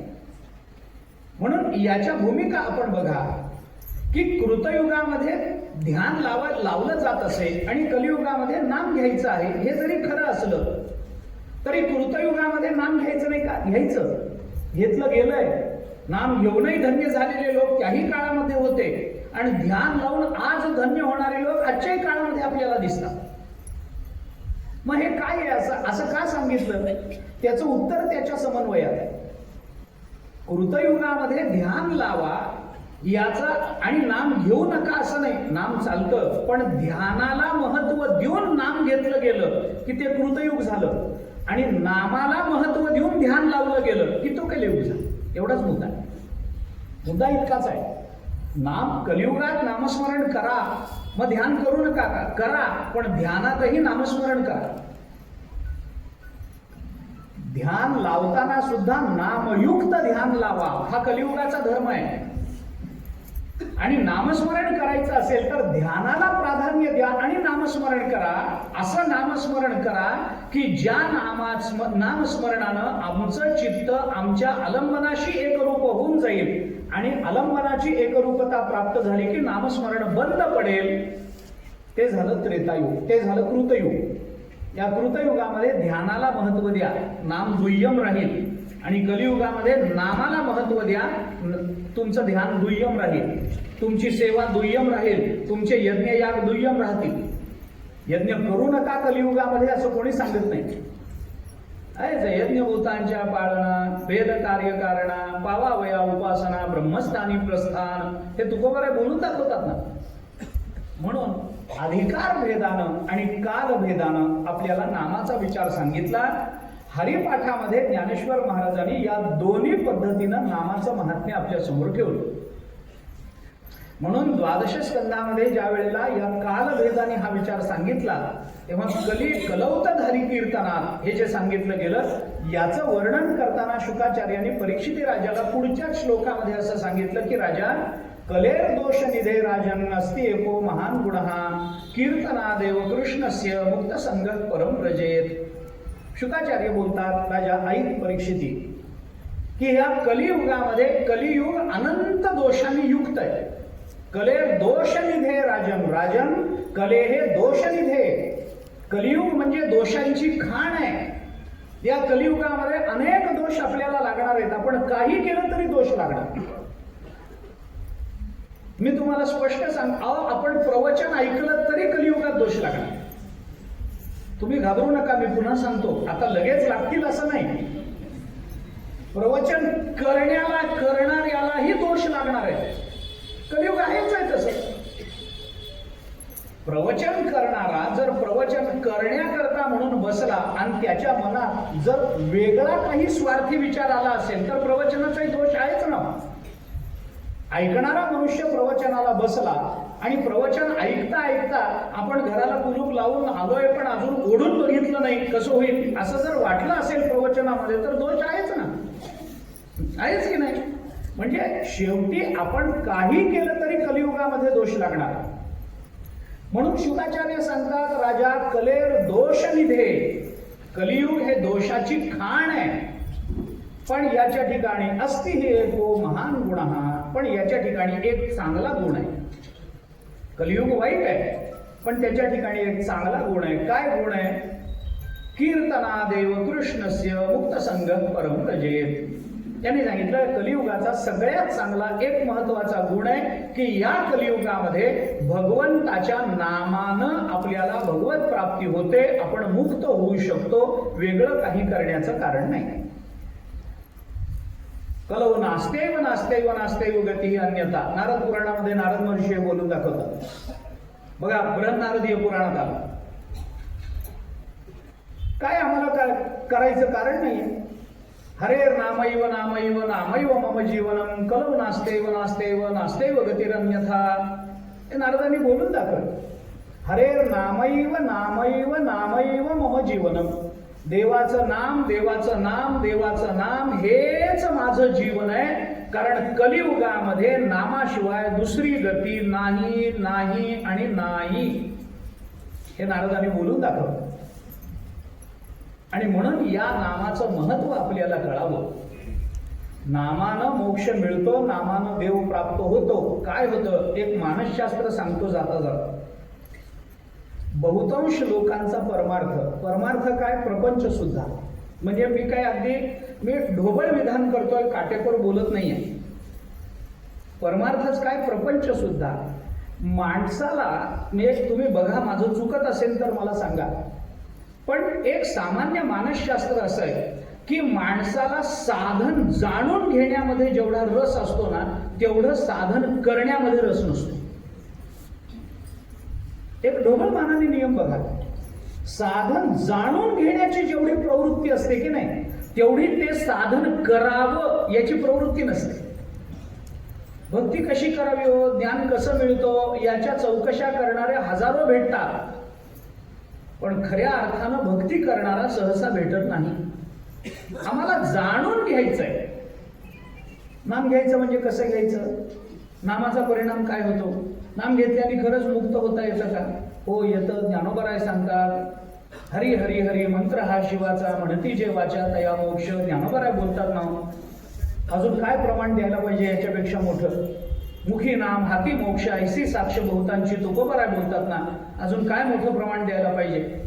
Speaker 2: म्हणून याच्या भूमिका आपण बघा की कृतयुगामध्ये ध्यान लावलं जात असेल आणि कलियुगामध्ये नाम घ्यायचं आहे हे जरी खरं असलं तरी कृतयुगामध्ये नाम घ्यायचं नाही का? घ्यायचं. घेतलं गेलंय. नाम घेऊनही धन्य झालेले लोक त्याही काळामध्ये होते आणि ध्यान लावून आज धन्य होणारे लोक आजच्याही काळामध्ये आपल्याला दिसतात. मग हे काय आहे? असं का सांगितलं? त्याचं उत्तर त्याच्या समन्वयात आहे. कृतयुगामध्ये ध्यान लावा याचा आणि नाम घेऊ नका असं नाही. नाम चालतं पण ध्यानाला महत्व देऊन नाम घेतलं गेलं की ते कृतयुग झालं आणि नामाला महत्व देऊन ध्यान लावलं गेलं की तो कलियुग झाला. एवढाच मुद्दा आहे. मुद्दा इतकाच आहे. नाम कलियुगात नामस्मरण करा मग ध्यान करू नका का? करा पण ध्यानातही नामस्मरण करा. ध्यान लावताना सुद्धा नामयुक्त ध्यान लावा हा कलियुगाचा धर्म आहे. आणि नामस्मरण करायचं असेल तर ध्यानाला प्राधान्य द्या आणि नामस्मरण करा. असं नामस्मरण करा की ज्या नामस्मरणानं आमचं चित्त आमच्या आलंबनाशी एकरूप होऊन जाईल आणि आलंबनाची एकरूपता प्राप्त झाली की नामस्मरण बंद पडेल. ते झालं त्रेतायुग. ते झालं कृतयुग. या कृतयुगामध्ये ध्यानाला महत्व द्या. नाम दुय्यम राहील आणि कलियुगामध्ये नामाला महत्व द्या. तुमचं ध्यान दुय्यम राहील. तुमची सेवा दुय्यम राहील. तुमचे यज्ञ याग दुय्यम राहतील. यज्ञ करू नका कलियुगामध्ये असं कोणी सांगत नाही. यज्ञभूतांच्या पाळणा वेद कार्य कारणा पावावया उपासना ब्रह्मस्थानी प्रस्थान हे तुकोबाराय बोलून दाखवतात ना. म्हणून अधिकार भेदानं आणि काल भेदानं आपल्याला नामाचा विचार सांगितला. हरिपाठामध्ये ज्ञानेश्वर महाराजांनी या दोन्ही पद्धतीनं नामाचं महात्म्य आपल्या समोर ठेवलं. म्हणून द्वादश स्कंदामध्ये ज्या वेळेला या कालभेदाने हा विचार सांगितला तेव्हा कलौतधारी कीर्तनात हे जे सांगितलं गेलं याचं वर्णन करताना शुकाचार्यांनी परीक्षित राजाला पुढच्या श्लोकामध्ये असं सांगितलं की राजा कलेर दोष निधे राजन अस्ति एको महान गुणः कीर्तनादेव कृष्णस्य मुक्त संगः परम प्रजेत. शुकाचार्य बोलतात राजा ऐक परीक्षिती की या कलियुगामध्ये कलियुग अनंत दोषांनी युक्त आहे. कले दोष निधे राजन. राजन कले हे दोष निधे. कलियुग म्हणजे दोषांची खाण आहे. या कलियुगामध्ये अनेक दोष आपल्याला लागणार आहेत. आपण काही केलं तरी दोष लागणार. मी तुम्हाला स्पष्ट सांगतो आपण प्रवचन ऐकलं तरी कलियुगात दोष लागणार. तुम्ही घाबरू नका. मी पुन्हा सांगतो आता लगेच लागतील असं नाही. प्रवचन करणाऱ्यालाही दोष लागणार आहे. कलियुग आहेच आहे तसं. प्रवचन करणारा जर प्रवचन करण्याकरता म्हणून बसला आणि त्याच्या मनात जर वेगळा काही स्वार्थी विचार आला असेल तर प्रवचनाचाही दोष आहेच ना. ऐकणारा मनुष्य प्रवचनाला बसला आणि प्रवचन ऐकता ऐकता आपण घराला कुलूप लावून आलोय पण अजून ओढून बघितलं नाही कसं होईल असं जर वाटलं असेल प्रवचनामध्ये तर दोष आहेच ना. आहेच की नाही. म्हणजे शेवटी आपण काही केलं तरी कलियुगामध्ये दोष लागणार. म्हणून शुकाचार्य सांगतात राजा कलेर दोष निधे. कलियुग हे दोषाची खाण आहे. पण याच्या ठिकाणी अस्ति हे एको महान गुणः. पण याच्या ठिकाणी एक चांगला गुण आहे. कलियुग वाईट आहे पण त्याच्या ठिकाणी एक चांगला गुण आहे. काय गुण आहे? कीर्तनादेव कृष्णस्य मुक्त संगः परम प्रजेत. त्यांनी सांगितलं कलियुगाचा सगळ्यात चांगला एक महत्वाचा गुण आहे की या कलियुगामध्ये भगवंताच्या नामानं आपल्याला भगवत प्राप्ती होते, आपण मुक्त होऊ शकतो, वेगळं काही करण्याचं कारण नाही. कलौ नास्तेव नास्तेव नास्तेव गती अन्यथा. नारद पुराणामध्ये नारद महर्षी हे बोलून दाखवतात. बघा बृहन्नारदीय पुराणात आलं. काय आम्हाला काय करायचं कारण नाहीये. हरेर नामैव नामैव नामैव मम जीवनम कलौ नास्तेव नास्तेव नास्तेव गतिरन्यथा. हे नारदांनी बोलून दाखवलं. हरेर नामैव नामैव नामैव मम जीवनम. देवाचं नाम देवाचं नाम देवाचं नाम हेच माझं जीवन आहे. कारण कलियुगामध्ये नामाशिवाय दुसरी गती नाही नाही आणि नाही. हे नारदांनी बोलून दाखवलं. आणि म्हणून या नामाचं महत्व आपल्याला कळावं. नामानं मोक्ष मिळतो, नामानं देव प्राप्त होतो. काय होतं एक मानसशास्त्र सांगतो जाता जाता. बहुतांश लोकांचा परमार्थ काय प्रपंच सुद्धा. म्हणजे मी ढोबळ विधान करतोय, काटेकोर बोलत नाहीये. परमार्थच काय प्रपंच सुद्धा. माणसाला तुम्ही बघा, माझं चुकत असेल तर मला सांगा, पण एक सामान्य मानसशास्त्र असं आहे की माणसाला साधन जाणून घेण्यामध्ये जेवढा रस असतो ना तेवढं साधन करण्यामध्ये रस नसतो. एक ढोबळ मानाने नियम बघा. साधन जाणून घेण्याची जेवढी प्रवृत्ती असते की नाही तेवढी ते साधन करावं याची प्रवृत्ती नसते. भक्ती कशी करावी हो, ज्ञान कसं मिळतो याच्या चौकशा करणारे हजारो भेटतात, पण खऱ्या अर्थानं भक्ती करणारा सहसा भेटत नाही. आम्हाला जाणून घ्यायचंय. नाम घ्यायचं म्हणजे कसं घ्यायचं, नामाचा परिणाम काय होतो, नाम घेतल्याने खरंच मुक्त होता येतं का? हो येतं. ज्ञानोबराय सांगतात हरी हरी हरी मंत्र हा शिवाचा म्हणती जे वाचा तया मोक्ष. ज्ञानोबराय बोलतात ना. अजून काय प्रमाण द्यायला पाहिजे याच्यापेक्षा मोठं. मुखी नाम हाती मोक्ष ऐसी साक्ष बहुतांची तुकोबराय बोलतात ना. अजून काय मोठं प्रमाण द्यायला पाहिजे.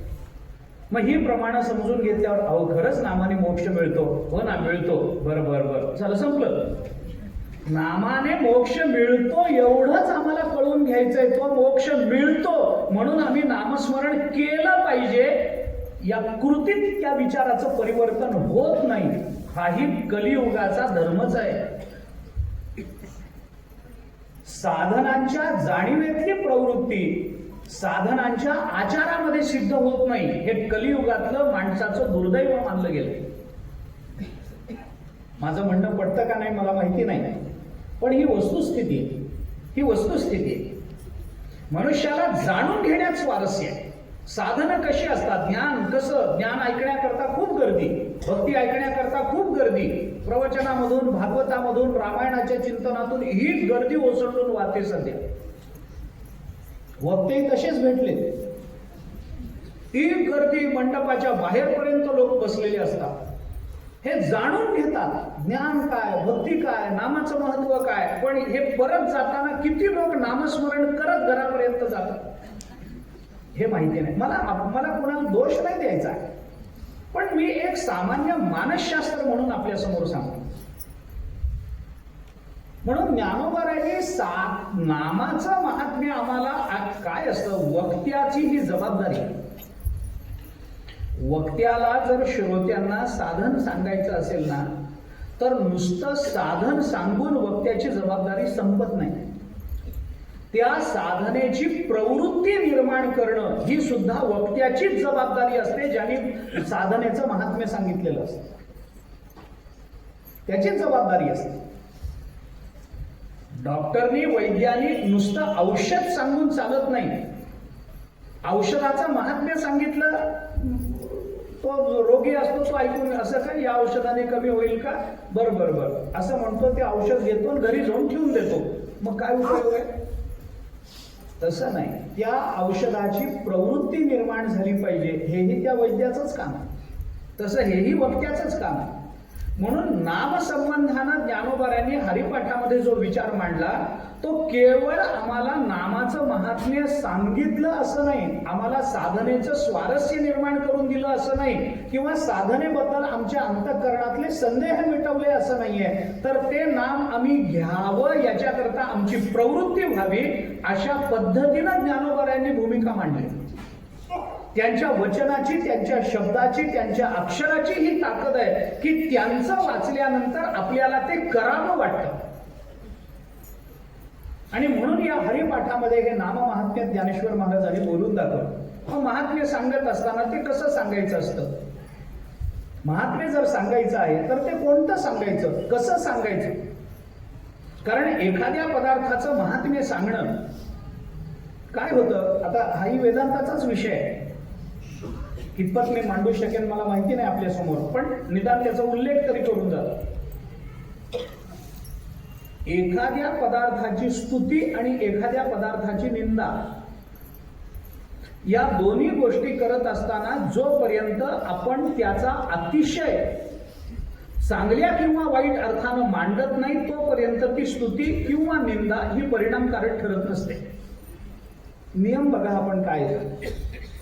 Speaker 2: मग ही प्रमाणं समजून घेतल्यावर अहो खरंच नामाने मोक्ष मिळतो. हो ना मिळतो. बरं बरं बरं झालं संपलं. नामाने मोक्ष मिळतो एवढंच आम्हाला कळून घ्यायचंय. तो मोक्ष मिळतो म्हणून आम्ही नामस्मरण केलं पाहिजे. या कृतीत त्या विचाराचं परिवर्तन होत नाही. हाही कलियुगाचा धर्मच आहे. साधनांच्या जाणीवेतली प्रवृत्ती साधनांच्या आचारामध्ये सिद्ध होत नाही. हे कलियुगातलं माणसाचं दुर्दैव मानलं गेलं. माझं म्हणणं पडतं का नाही मला माहिती नाही, पण ही वस्तुस्थिती आहे. ही वस्तुस्थिती आहे. मनुष्याला जाणून घेण्यात स्वारस्य आहे. साधनं कशी असतात, ज्ञान कसं, ज्ञान ऐकण्याकरता खूप गर्दी, भक्ती ऐकण्याकरता खूप गर्दी, प्रवचनामधून भागवतामधून रामायणाच्या चिंतनातून ही गर्दी ओसंडून वाहते सध्या. वक्ते तसेच भेटले. ही गर्दी मंडपाच्या बाहेरपर्यंत लोक बसलेले असतात. हे जाणून घेतात ज्ञान काय, भक्ती काय, नामाचं महत्व काय, पण हे परत जाताना किती लोक नामस्मरण करत घरापर्यंत जातात हे माहिती नाही. मला कोणाला दोष नाही द्यायचा, पण मी एक सामान्य मानसशास्त्र म्हणून आपल्या समोर सांगतो. म्हणून ज्ञानोबारायांनी नामाचं महात्म्य आम्हाला काय असतं, वक्त्याची ही जबाबदारी. वक्त्याला जर श्रोत्यांना साधन सांगायचं असेल ना तर नुसतं साधन सांगून वक्त्याची जबाबदारी संपत नाही. त्या साधनेची प्रवृत्ती निर्माण करणं ही सुद्धा वक्त्याचीच जबाबदारी असते. ज्यांनी साधनेचं महात्म्य सांगितलेलं असतं त्याचीच जबाबदारी असते. डॉक्टरनी वैद्यानी नुसतं औषध सांगून चालत नाही. औषधाचं महात्म्य सांगितलं, तो रोगी असतो तो ऐकून असं काय या औषधाने कमी होईल का, बरं बरं बरं असं म्हणतो, ते औषध घेतो घरी जाऊन ठेवून देतो, मग काय उपयोग आहे. तसं नाही. त्या औषधाची प्रवृत्ती निर्माण झाली पाहिजे. हेही त्या वैद्याचंच काम आहे. तसं हेही वक्त्याचंच काम आहे. म्हणून नामसंबंधानं ज्ञानोबाऱ्यांनी हरिपाठामध्ये जो विचार मांडला तो केवळ आम्हाला नामाचं महात्म्य सांगितलं असं नाही, आम्हाला साधनेचं स्वारस्य निर्माण करून दिलं असं नाही, किंवा साधनेबद्दल आमच्या अंतःकरणातले संदेह मिटवले असं नाहीये, तर ते नाम आम्ही घ्यावं याच्याकरता आमची प्रवृत्ती व्हावी अशा पद्धतीनं ज्ञानोबाऱ्यांनी भूमिका मांडली. त्यांच्या वचनाची, त्यांच्या शब्दाची, त्यांच्या अक्षराची ही ताकद आहे की त्यांचं वाचल्यानंतर आपल्याला ते करावं वाटतं. आणि म्हणून या हरिपाठामध्ये हे नाममहात्म्य ज्ञानेश्वर महाराजांनी बोलून दाखवलं. महात्म्य सांगत असताना ते कसं सांगायचं असतं? महात्म्य जर सांगायचं आहे तर ते कोणतं सांगायचं, कसं सांगायचं? कारण एखाद्या पदार्थाचं महात्म्य सांगणं काय होतं, आता हाही वेदांताचाच विषय आहे, कितपत मी मांडू शकेन मला माहिती नाही आपल्या समोर, पण निदान त्याचा उल्लेख तरी करून जातो. एखाद्या पदार्थाची स्तुती आणि एखाद्या पदार्थाची निंदा या दोन्ही गोष्टी करत असताना जोपर्यंत आपण त्याचा अतिशय चांगल्या किंवा वाईट अर्थानं मांडत नाही तोपर्यंत ती स्तुती किंवा निंदा ही परिणामकारक ठरत नसते. नियम बघा आपण काय,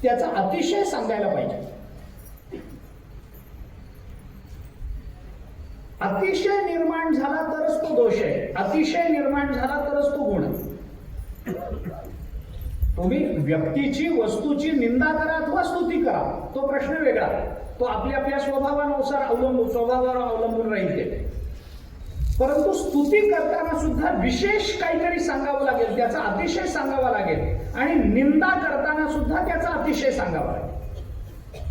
Speaker 2: त्याचा अतिशय सांगायला पाहिजे. अतिशय निर्माण झाला तरच तो दोष आहे, अतिशय निर्माण झाला तरच तो गुण आहे. तुम्ही व्यक्तीची, वस्तूची निंदा करा अथवा स्तुती करा, तो प्रश्न वेगळा, तो आपल्या आपल्या स्वभावावर अवलंबून राहील ते. परंतु स्तुती करताना सुद्धा विशेष काहीतरी सांगावं लागेल, त्याचा अतिशय सांगावा लागेल, आणि निंदा करताना सुद्धा त्याचा अतिशय सांगावा लागेल.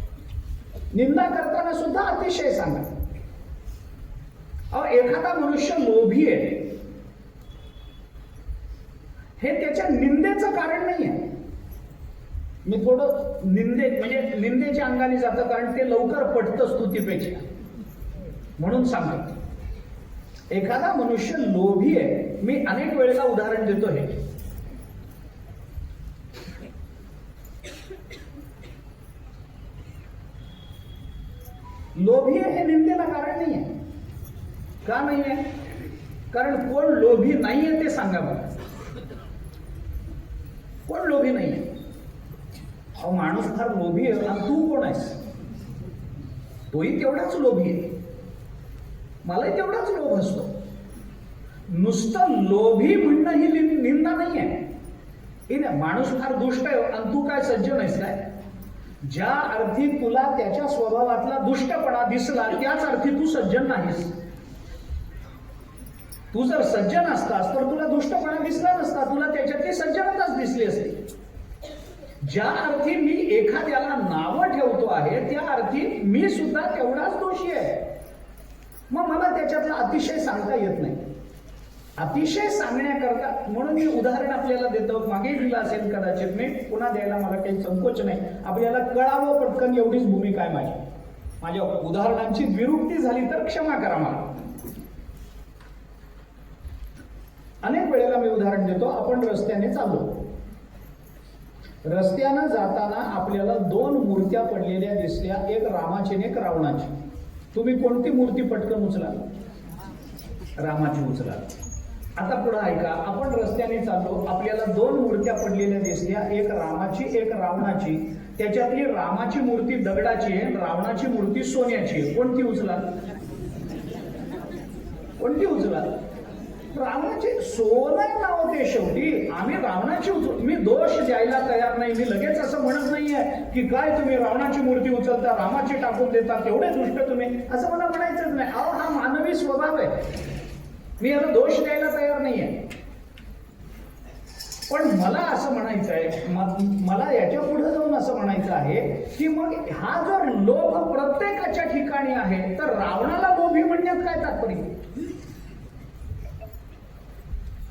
Speaker 2: निंदा करताना सुद्धा अतिशय सांगा. एखादा मनुष्य लोभी आहे हे त्याच्या निंदेचं कारण नाही आहे. मी थोडं निंदेच्या अंगाने जातं कारण ते लवकर पटतं स्तुतीपेक्षा, म्हणून सांगतो. एखादा मनुष्य लोभी आहे, मी अनेक वेळेला उदाहरण देतो हे. लोभी आहे हे निंदेला कारण नाही आहे. का नाही आहे? कारण कोण लोभी नाहीये ते सांगा मला. कोण लोभी नाहीये? अहो माणूस फार लोभी आहे, आणि तू कोण आहेस? तोही तेवढाच लोभी आहे, मलाही तेवढाच लोभ असतो. नुसतं लोभी म्हणणं ही निंदा नाही आहे. माणूस फार दुष्ट आहे आणि तू काय सज्जन आहेस काय? ज्या अर्थी तुला त्याच्या स्वभावातला दुष्टपणा दिसला त्याच अर्थी तू सज्जन नाहीस. तू जर सज्जन असतास तर तुला दुष्टपणा दिसला नसता, तुला त्याच्यातली सज्जनताच दिसली असती. ज्या अर्थी मी एखाद्याला नावं ठेवतो आहे त्या अर्थी मी सुद्धा तेवढाच दोषी आहे. मग मला त्याच्यातला अतिशय सांगता येत नाही. अतिशय सांगण्याकरता म्हणून मी उदाहरण आपल्याला देतो, मागे दिलं असेल कदाचित, मी पुन्हा द्यायला मला काही संकोच नाही. आपल्याला कळावं पटकन एवढीच भूमिका आहे माझी. माझ्या उदाहरणांची विरुक्ती झाली तर क्षमा करा मला. अनेक वेळेला मी उदाहरण देतो. आपण रस्त्याने चाललो, रस्त्यानं जाताना आपल्याला दोन मूर्त्या पडलेल्या दिसल्या, एक रामाची आणि एक रावणाची. तुम्ही कोणती मूर्ती पटकन उचला? रामाची उचला. आता पुढे ऐका, आपण रस्त्याने चाललो, आपल्याला दोन मूर्त्या पडलेल्या दिसल्या, एक रामाची एक रावणाची. त्याच्यातली रामाची मूर्ती दगडाची आहे, रावणाची मूर्ती सोन्याची आहे. कोणती उचला? कोणती उचला? रावणाची. सोनं नाव ते शेवटी. आम्ही रावणाची मी दोष द्यायला तयार नाही. मी लगेच असं म्हणत नाहीये की काय तुम्ही रावणाची मूर्ती उचलता, रामाची टाकून देता, तेवढे दुष्ट तुम्ही, असं मला म्हणायचंच नाही. अहो हा मानवी स्वभाव आहे, मी याला दोष द्यायला तयार नाहीये. पण मला असं म्हणायचं आहे, मला याच्या पुढे जाऊन असं म्हणायचं आहे की मग हा जर लोभ प्रत्येकाच्या ठिकाणी आहे तर रावणाला लोभी म्हणण्यात काय तात्पर्य?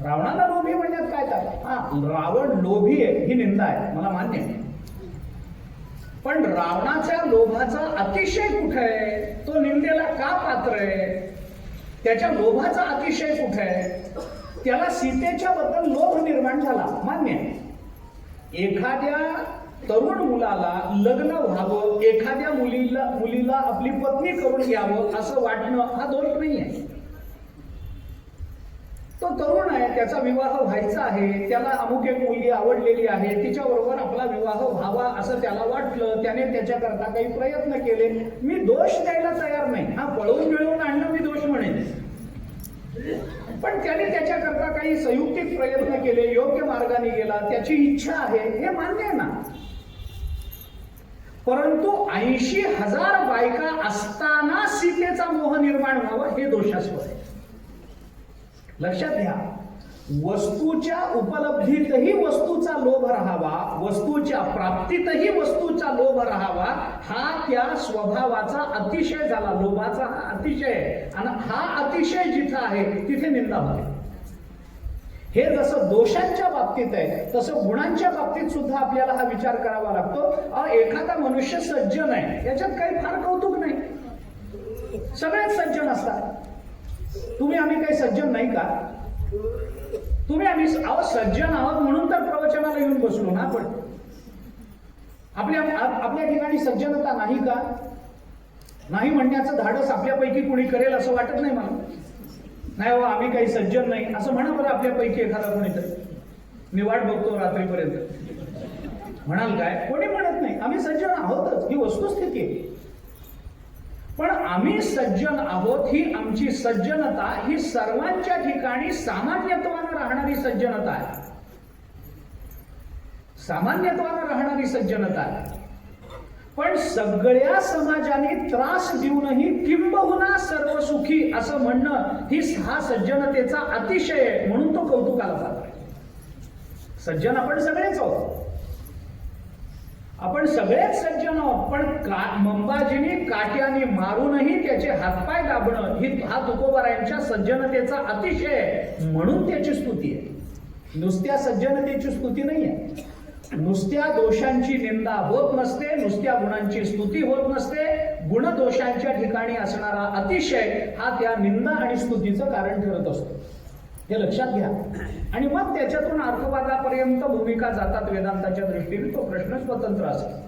Speaker 2: रावणाला लोभी म्हणण्यात काय तात्पर्य? हा, रावण लोभी आहे ही निंदा आहे, मला मान्य आहे. पण रावणाच्या लोभाचा अतिशय कुठे आहे? तो निंदेला का पात्र आहे? त्याच्या लोभाचा अतिशय कुठे आहे? त्याला सीतेच्या बद्दल लोभ निर्माण झाला, मान्य आहे. एखाद्या तरुण मुलाला लग्न व्हावं, एखाद्या मुलीला आपली पत्नी करून घ्यावं असं वाटणं हा दोष नाही आहे. तो तरुण आहे, त्याचा विवाह व्हायचा आहे, त्याला अमुक एक मुलगी आवडलेली आहे, तिच्याबरोबर आपला विवाह व्हावा असं त्याला वाटलं, त्याने त्याच्याकरता काही प्रयत्न केले. मी दोष द्यायला तयार नाही. हा पळवून मिळवून आणणं मी दोष म्हणेन, पण त्याने त्याच्याकरता काही संयुक्तिक प्रयत्न केले, योग्य मार्गाने गेला, त्याची इच्छा आहे, हे मान्य आहे ना. परंतु 80,000 बायका असताना सीतेचा मोह निर्माण व्हावा हे दोषास्पद आहे. लक्षात घ्या, वस्तूच्या उपलब्धीतही वस्तूचा लोभ राहावा, वस्तूच्या प्राप्तीतही वस्तूचा लोभ राहावा, हा त्या स्वभावाचा अतिशय झाला. लोभाचा हा अतिशय, आणि हा अतिशय जिथं आहे तिथे निंदा होते. हे जसं दोषांच्या बाबतीत आहे तसं गुणांच्या बाबतीत सुद्धा आपल्याला हा विचार करावा लागतो. एखादा मनुष्य सज्जन आहे, याच्यात काही फार कौतुक नाही, सगळेच सज्जन असतात. तुम्ही आम्ही काही सज्जन नाही का? आम्ही सज्जन आहोत म्हणून तर प्रवचनाला येऊन बसलो ना. आपण आपल्या ठिकाणी सज्जनता नाही का? नाही म्हणण्याचं धाडस आपल्यापैकी कोणी करेल असं वाटत नाही मला. नाही हो, आम्ही काही सज्जन नाही असं म्हणा बरं आपल्यापैकी एखादा कोणीतरी. मी वाट बघतो रात्रीपर्यंत. म्हणाल काय? कोणी म्हणत नाही. आम्ही सज्जन आहोतच, ही वस्तुस्थिती आहे. पण आम्ही सज्जन आहोत ही आमची सज्जनता ही सर्वांच्या ठिकाणी सामान्यत्वानं राहणारी सज्जनता आहे. सामान्यत्वानं राहणारी सज्जनता आहे. पण सगळ्या समाजाने त्रास देऊनही किंबहुना सर्व सुखी असं म्हणणं हा सज्जनतेचा अतिशय आहे, म्हणून तो कौतुकाला पात्र आहे. सज्जन आपण सगळेच आहोत, आपण सगळेच सज्जन आहोत. पण मंबाजीने काट्याने मारूनही त्याचे हातपाय दाबणं हा तुकोबारायांच्या सज्जनतेचा अतिशय आहे, म्हणून त्याची स्तुती आहे. नुसत्या सज्जनतेची स्तुती नाही आहे. नुसत्या दोषांची निंदा होत नसते, नुसत्या गुणांची स्तुती होत नसते. गुणदोषांच्या ठिकाणी असणारा अतिशय हा त्या निंदा आणि स्तुतीचं कारण ठरत असतो. हे लक्षात घ्या. आणि मग त्याच्यातून अर्थवादापर्यंत भूमिका जातात वेदांताच्या दृष्टीने. तो प्रश्न स्वतंत्र असेल.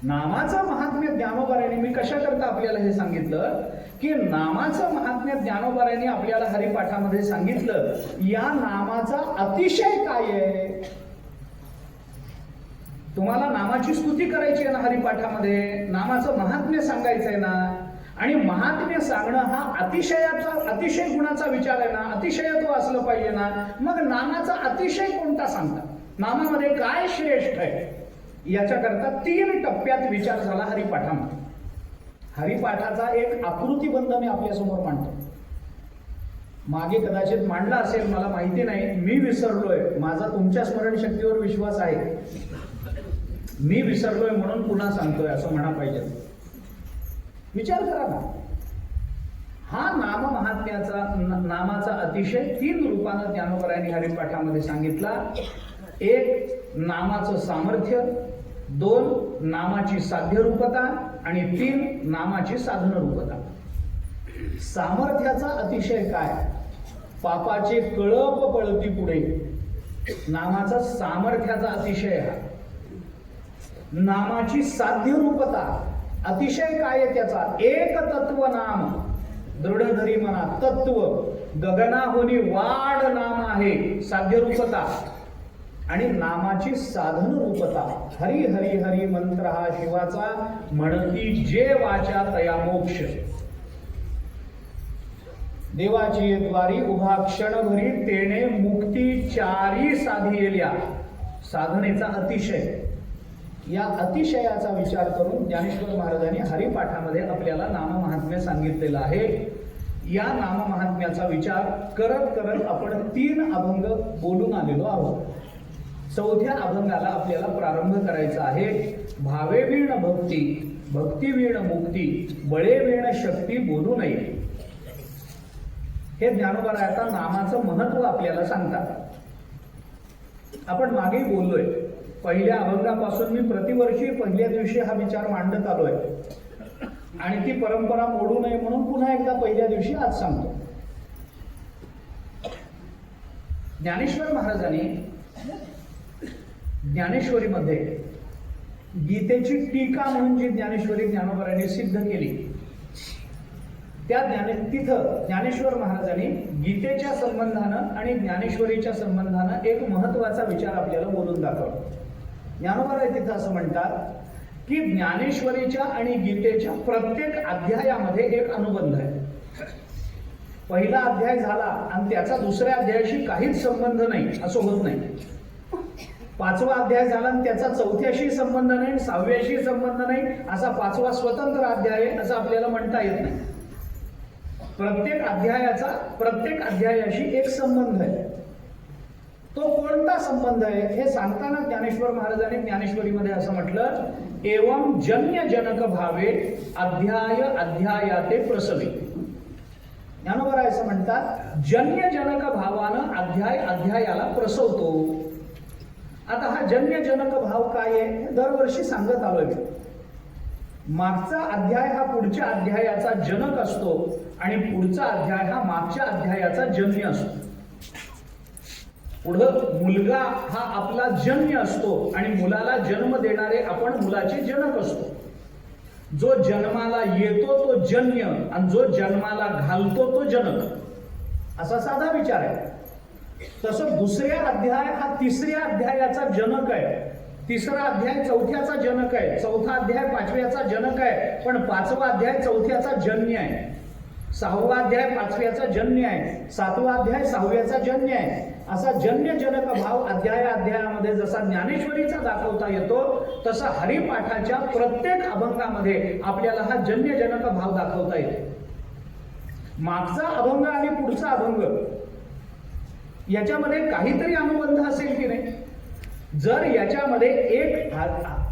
Speaker 2: नामाचं महात्म्य ज्ञानोबारायांनी, मी कशाकरता आपल्याला हे सांगितलं की नामाचं महात्म्य ज्ञानोबारायांनी आपल्याला हरिपाठामध्ये सांगितलं. या नामाचा अतिशय काय आहे? तुम्हाला नामाची स्तुती करायची आहे ना हरिपाठामध्ये, नामाचं महात्म्य सांगायचंय ना. आणि महात्म्य सांगणं हा अतिशय गुणाचा विचार आहे ना, अतिशयत्व असलं पाहिजे ना. मग नामाचा अतिशय कोणता सांगतात? नामामध्ये काय श्रेष्ठ आहे याच्याकरता 3 टप्प्यात विचार झाला हरिपाठामध्ये. हरिपाठाचा एक आकृतीबंध मी आपल्यासमोर मांडतो. मागे कदाचित मांडला असेल, मला माहिती नाही, मी विसरलोय. माझा तुमच्या स्मरणशक्तीवर विश्वास आहे. मी विसरलोय म्हणून पुन्हा सांगतोय असं म्हणा पाहिजे. विचार करा ना. हा नाम महात्म्याचा नामाचा अतिशय 3 रूपानं ज्ञानोबारायांनी हरिपाठामध्ये सांगितला. 1 नामाचं सामर्थ्य, 2 नामाची साध्य रूपता आणि 3 नामाची साधन रूपता. सामर्थ्याचा अतिशय काय? पापाचे कळप पळती पुढे, नामाचा सामर्थ्याचा अतिशय हा. नामाची साध्य रूपता अतिशय काय आहे त्याचा? एक तत्व नाम दृढ धरी मना. तत्व गगना होनी वाढ नाम आहे साध्य रूपता. आणि नामाची साधन रूपता हरी हरी हरी मंत्र हा शिवाचा, म्हणती जे वाचा तया मोक्ष. देवाची द्वारी उभा क्षणभरी तेने मुक्ती 4 साधियेल्या. साधनेचा अतिशय, या अतिशयाचा विचार करून ज्ञानेश्वर महाराजांनी हरिपाठामध्ये आपल्याला नाम महात्म्य सांगितलेलं आहे. या नाम महात्म्याचा विचार करत करत आपण 3 अभंग बोलून आलेलो आहोत. 4थ्या अभंगाला आपल्याला प्रारंभ करायचा आहे. भावे वीण भक्ती, भक्ती वीण मुक्ती, बळे वीण शक्ती बोलू नये. हे ज्ञानोबाराय आता नामाचं महत्व आपल्याला सांगतात. आपण मागे बोललोय, पहिल्या अभंगापासून मी प्रतिवर्षी पहिल्या दिवशी हा विचार मांडत आलोय आणि ती परंपरा मोडू नये म्हणून पुन्हा एकदा पहिल्या दिवशी आज सांगतो. ज्ञानेश्वर महाराजांनी ज्ञानेश्वरीमध्ये गीतेची टीका म्हणून जी ज्ञानेश्वरी ज्ञानोबांनी सिद्ध केली, त्या तिथं ज्ञानेश्वर महाराजांनी गीतेच्या संबंधानं आणि ज्ञानेश्वरीच्या संबंधानं एक महत्वाचा विचार आपल्याला बोलून दाखवला. ज्ञानोबा तिथं असं म्हणतात की ज्ञानेश्वरीच्या आणि गीतेच्या प्रत्येक अध्यायामध्ये एक अनुबंध आहे. पहिला अध्याय झाला आणि त्याचा दुसऱ्या अध्यायाशी काहीच संबंध नाही असं होत नाही. पाचवा अध्याय झाला आणि त्याचा चौथ्याशी संबंध नाही, सहाव्याशी संबंध नाही, असा पाचवा स्वतंत्र अध्याय आहे असं आपल्याला म्हणता येत नाही. प्रत्येक अध्यायाशी एक संबंध आहे. तो कोणता संबंध आहे हे सांगताना ज्ञानेश्वर महाराजांनी ज्ञानेश्वरीमध्ये असं म्हटलं, एवं जन्य जनक भावे अध्याय अध्यायाते प्रसवी. ज्ञानोबा असं म्हणतात, जन्य जनक भावानं अध्याय अध्यायाला प्रसवतो. आता हा जन्य जनक भाव काय आहे दरवर्षी सांगत आलोय मी. मागचा अध्याय हा पुढच्या अध्यायाचा जनक असतो आणि पुढचा अध्याय हा मागच्या अध्यायाचा जन्य असतो. पुढं मुलगा हा आपला जन्य असतो आणि मुलाला जन्म देणारे आपण मुलाचे जनक असतो. जो जन्माला येतो तो जन्य आणि जो जन्माला घालतो तो जनक, असा साधा विचार आहे. तसं दुसऱ्या अध्याय हा तिसऱ्या अध्यायाचा जनक आहे, तिसरा अध्याय चौथ्याचा जनक आहे, चौथा अध्याय पाचव्याचा जनक आहे, पण पाचवा अध्याय चौथ्याचा जन्य आहे, सहावा अध्याय पाचव्याचा जन्य आहे, सातवा अध्याय सहाव्याचा जन्य आहे. असा जन्य जनक भाव अध्यायामध्ये जसा ज्ञानेश्वरीचा दाखवता येतो, तसा हरिपाठाच्या प्रत्येक अभंगामध्ये आपल्याला हा जन्य जनक भाव दाखवता येतो. मागचा अभंग आणि पुढचा अभंग याच्यामध्ये काहीतरी अनुबंध असेल की नाही. जर याच्यामध्ये एक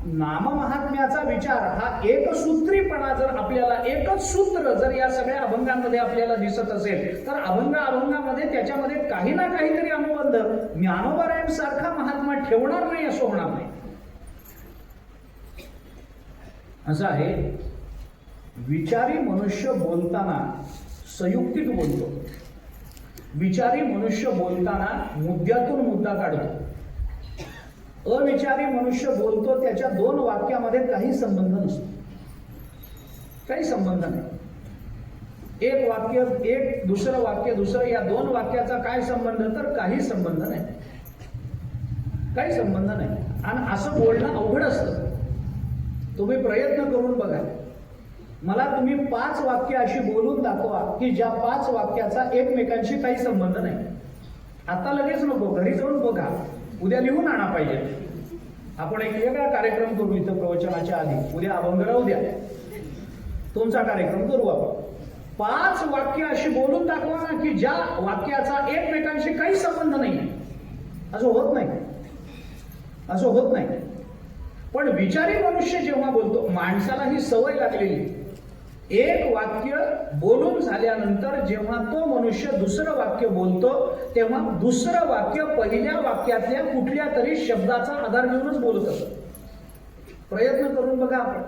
Speaker 2: नाममहात्म्याचा विचार हा एकसूत्रीपणा जर आपल्याला एकच सूत्र जर या सगळ्या अभंगांमध्ये आपल्याला दिसत असेल तर अभंगामध्ये त्याच्यामध्ये काही ना काहीतरी अनुबंध ज्ञानोबारायांसारखा महात्मा ठेवणार नाही असं होणार नाही. असं आहे, विचारी मनुष्य बोलताना संयुक्तिक बोलतो. विचारी मनुष्य बोलताना मुद्द्यातून मुद्दा काढतो. अविचारी मनुष्य बोलतो त्याच्या दोन वाक्यामध्ये काही संबंध नसतो, काही संबंध नाही. एक वाक्य एक, दुसरं वाक्य दुसरं, या दोन वाक्याचा काय संबंध तर काही संबंध नाही, काही संबंध नाही. आणि असं बोलणं अवघड असतं. तुम्ही प्रयत्न करून बघा. मला तुम्ही 5 वाक्य अशी बोलून दाखवा की ज्या 5 वाक्याचा एकमेकांशी काही संबंध नाही. आता लगेच नको, घरी जाऊन बघा, उद्या लिहून आणा पाहिजे. आपण एक वेगळा कार्यक्रम करू इथं प्रवचनाच्या आधी. उद्या अभंग राहू द्या, तुमचा कार्यक्रम करू आपण. 5 वाक्य अशी बोलून दाखवा ना की ज्या वाक्याचा एकमेकांशी काही संबंध नाही. असं होत नाही, असं होत नाही. पण विचारी मनुष्य जेव्हा बोलतो, माणसाला ही सवय लागलेली, एक वाक्य बोलून झाल्यानंतर जेव्हा तो मनुष्य दुसरं वाक्य बोलतो तेव्हा दुसरं वाक्य पहिल्या वाक्यातल्या कुठल्या तरी शब्दाचा आधार घेऊनच बोलत असतो. प्रयत्न करून बघा आपण.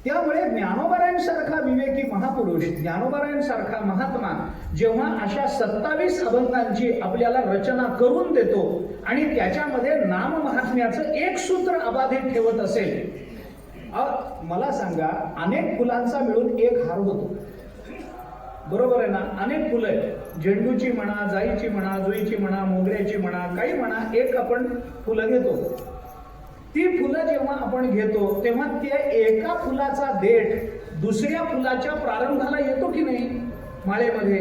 Speaker 2: त्यामुळे ज्ञानोबारायांसारखा विवेकी महापुरुष, ज्ञानोबारायांसारखा महात्मा जेव्हा अशा 27 अभंगांची आपल्याला रचना करून देतो आणि त्याच्यामध्ये नाम महात्म्याचं एक सूत्र अबाधित ठेवत असेल, मला सांगा, अनेक फुलांचा मिळून एक हार होतो, बरोबर आहे ना. अनेक फुलं आहेत, झेंडूची म्हणा, जाईची म्हणा, जुईची म्हणा, मोगऱ्याची म्हणा, काही म्हणा, एक आपण फुलं घेतो. ती फुलं जेव्हा आपण घेतो तेव्हा त्या एका फुलाचा देठ दुसऱ्या फुलाच्या प्रारंभाला येतो की नाही, माळेमध्ये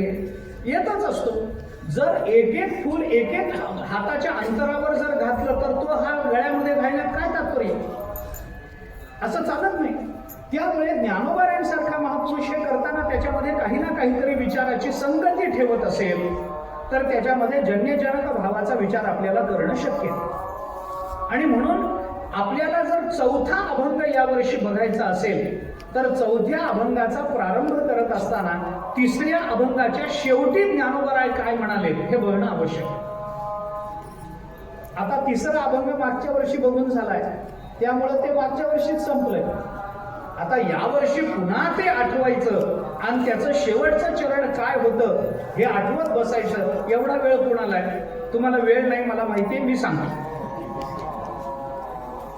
Speaker 2: येतच असतो. जर एक एक फुल एक एक हाताच्या अंतरावर जर घातलं तर तो हा गळ्यामध्ये घालण्यात काय तात्पर्य, असं चालत नाही. त्यामुळे ज्ञानोबारायांसारखा महापुरुष हे करताना त्याच्यामध्ये काही ना काहीतरी विचाराची संगती ठेवत असेल तर त्याच्यामध्ये जन्यजनक भावाचा विचार आपल्याला करणं शक्य आहे. आणि म्हणून आपल्याला जर चौथा अभंग यावर्षी बघायचा असेल तर चौथ्या अभंगाचा प्रारंभ करत असताना तिसऱ्या अभंगाच्या शेवटी ज्ञानोबाराय काय म्हणाले हे बघणं आवश्यक. आता तिसरा अभंग मागच्या वर्षी बघून झालाय, त्यामुळे ते मागच्या वर्षीच संपलंय. आता यावर्षी पुन्हा ते आठवायचं आणि त्याचं शेवटचं चरण काय होतं हे आठवत बसायचं. एवढा वेळ कोणाला आहे? तुम्हाला वेळ नाही मला माहिती आहे, मी सांगतो.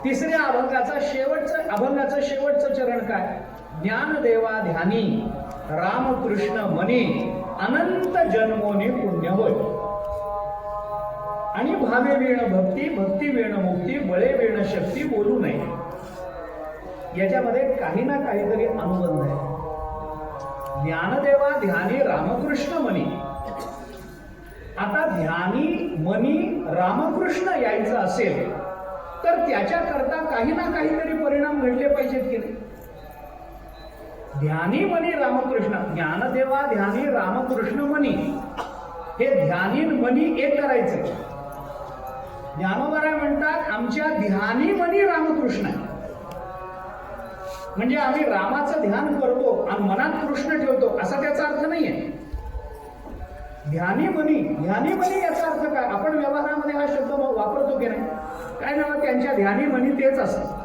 Speaker 2: तिसऱ्या अभंगाचं शेवटचं चरण काय? ज्ञानदेवा ध्यानी रामकृष्ण मनी अनंत जन्मोनी पुण्य होय. आणि भावे वेण भक्ती, भक्ती वेण मुक्ती, बळे वेण शक्ती बोलू नये. याच्यामध्ये काही ना काहीतरी अनुबंध आहे. ज्ञानदेवा ध्यानी रामकृष्ण मनी. आता ध्यानी मनी रामकृष्ण यायचं असेल तर त्याच्याकरता काही ना काहीतरी परिणाम घडले पाहिजेत की नाही? ध्यानी मनी रामकृष्ण, ज्ञानदेवा ध्यानी रामकृष्ण मनी, हे ध्यानी मनी एक करायचं. ज्ञानोबा म्हणतात आमच्या ध्यानी मनी रामकृष्ण आहे. म्हणजे आम्ही रामाचं ध्यान करतो आणि मनात कृष्ण ठेवतो असा त्याचा अर्थ नाहीये. ध्यानी मनी याचा अर्थ काय? आपण व्यवहारामध्ये हा शब्द वापरतो की नाही? काय नाव त्यांच्या ध्यानी मनी तेच असतं.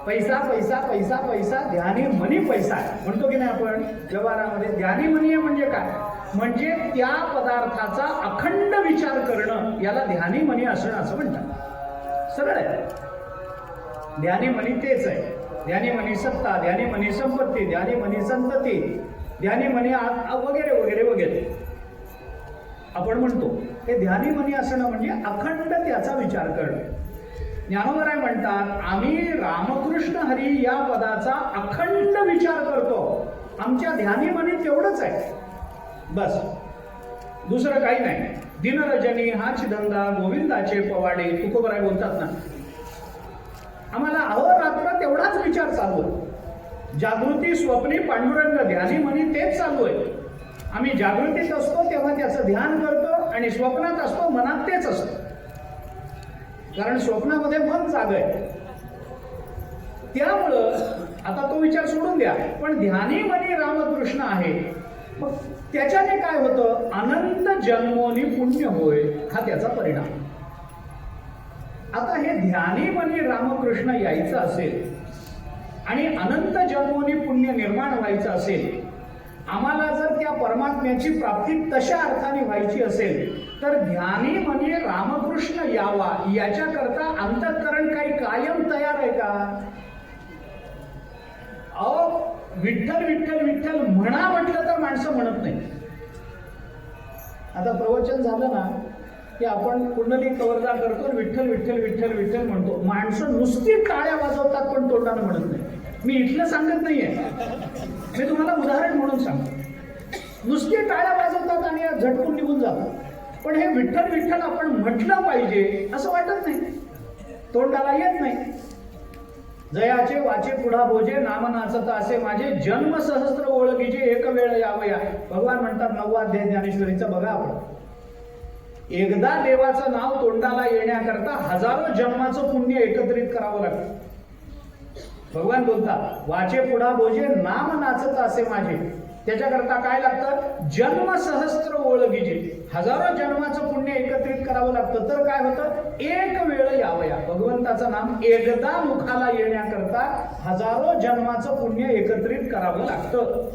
Speaker 2: पैसा पैसा पैसा पैसा, ध्यानी मनी पैसा म्हणतो की नाही आपण व्यवहारामध्ये? ध्यानी मनी म्हणजे काय? म्हणजे त्या पदार्थाचा अखंड विचार करणं, याला ध्यानी मनी असं म्हणतात. सरळ आहे. ध्यानी मनी तेच आहे. ध्यानी मनी सत्ता, ध्यानी मनी संपत्ती, ध्यानी मनी संतती, ध्यानी मनी वगैरे वगैरे वगैरे आपण म्हणतो. हे ध्यानी मनी असणं म्हणजे अखंड त्याचा विचार करणं. ज्ञानोबा म्हणतात आम्ही रामकृष्ण हरी या पदाचा अखंड विचार करतो. आमच्या ध्यानी मनी तेवढंच आहे, बस, दुसरं काही नाही. दिनरजनी हाच धंदा गोविंदाचे पवाडे, तुकोबराय बोलतात ना, आम्हाला अहोरात्र तेवढाच विचार चालू आहे. जागृती स्वप्नी पांडुरंग, ध्यानी मनी तेच चालू आहे. आम्ही जागृतीत असतो तेव्हा त्याचं ध्यान करतो आणि स्वप्नात असतो मनात तेच असतं. कारण स्वप्नामध्ये मन जाग आहे. त्यामुळं आता तो विचार सोडून द्या, पण ध्यानी मनी रामकृष्ण आहे. मग त्याच्याने काय होतं? अनंत जन्मोनी पुण्य होय, हा त्याचा परिणाम. आता हे ध्यानी मनी रामकृष्ण यायचं असेल आणि अनंत जन्मोनी पुण्य निर्माण व्हायचं असेल, आम्हाला जर त्या परमात्म्याची प्राप्ती तशा अर्थाने व्हायची असेल तर ध्यानी मनी रामकृष्ण यावा याच्याकरता अंतःकरण काही कायम तयार आहे का? अहो, विठ्ठल विठ्ठल विठ्ठल म्हणा म्हटलं तर माणसं म्हणत नाही. आता प्रवचन झालं ना की आपण कुंडली कवरदा करतो, विठ्ठल विठ्ठल विठ्ठल विठ्ठल म्हणतो. माणसं नुसती टाळ्या वाजवतात पण तोंडानं म्हणत नाही. मी इथलं सांगत नाहीये, मी तुम्हाला उदाहरण म्हणून सांगतो. नुसती टाळ्या वाजवतात आणि झटकून निघून जातात, पण हे विठ्ठल विठ्ठल आपण म्हटलं पाहिजे असं वाटत नाही, तोंडाला येत नाही. जयाचे वाचे पुढा भोजे, नाम नाचता असे माझे, जन्म सहस्त्र ओळखीचे एक वेळ यावया. भगवान म्हणतात 9वा अध्याय ज्ञानेश्वरीचा बघा आपण. एकदा देवाचं नाव तोंडाला येण्याकरता हजारो जन्माचं पुण्य एकत्रित करावं लागतं. भगवान बोलतात वाचे पुढा भोजे, नाम नाचत असे माझे. त्याच्याकरता काय लागतं? जन्म सहस्त्र ओळखीचे, हजारो जन्माचं पुण्य एकत्रित करावं लागतं. तर काय होतं? एक वेळ यावया. भगवंताचं नाम एकदा मुखाला येण्याकरता हजारो जन्माचं पुण्य एकत्रित करावं लागतं.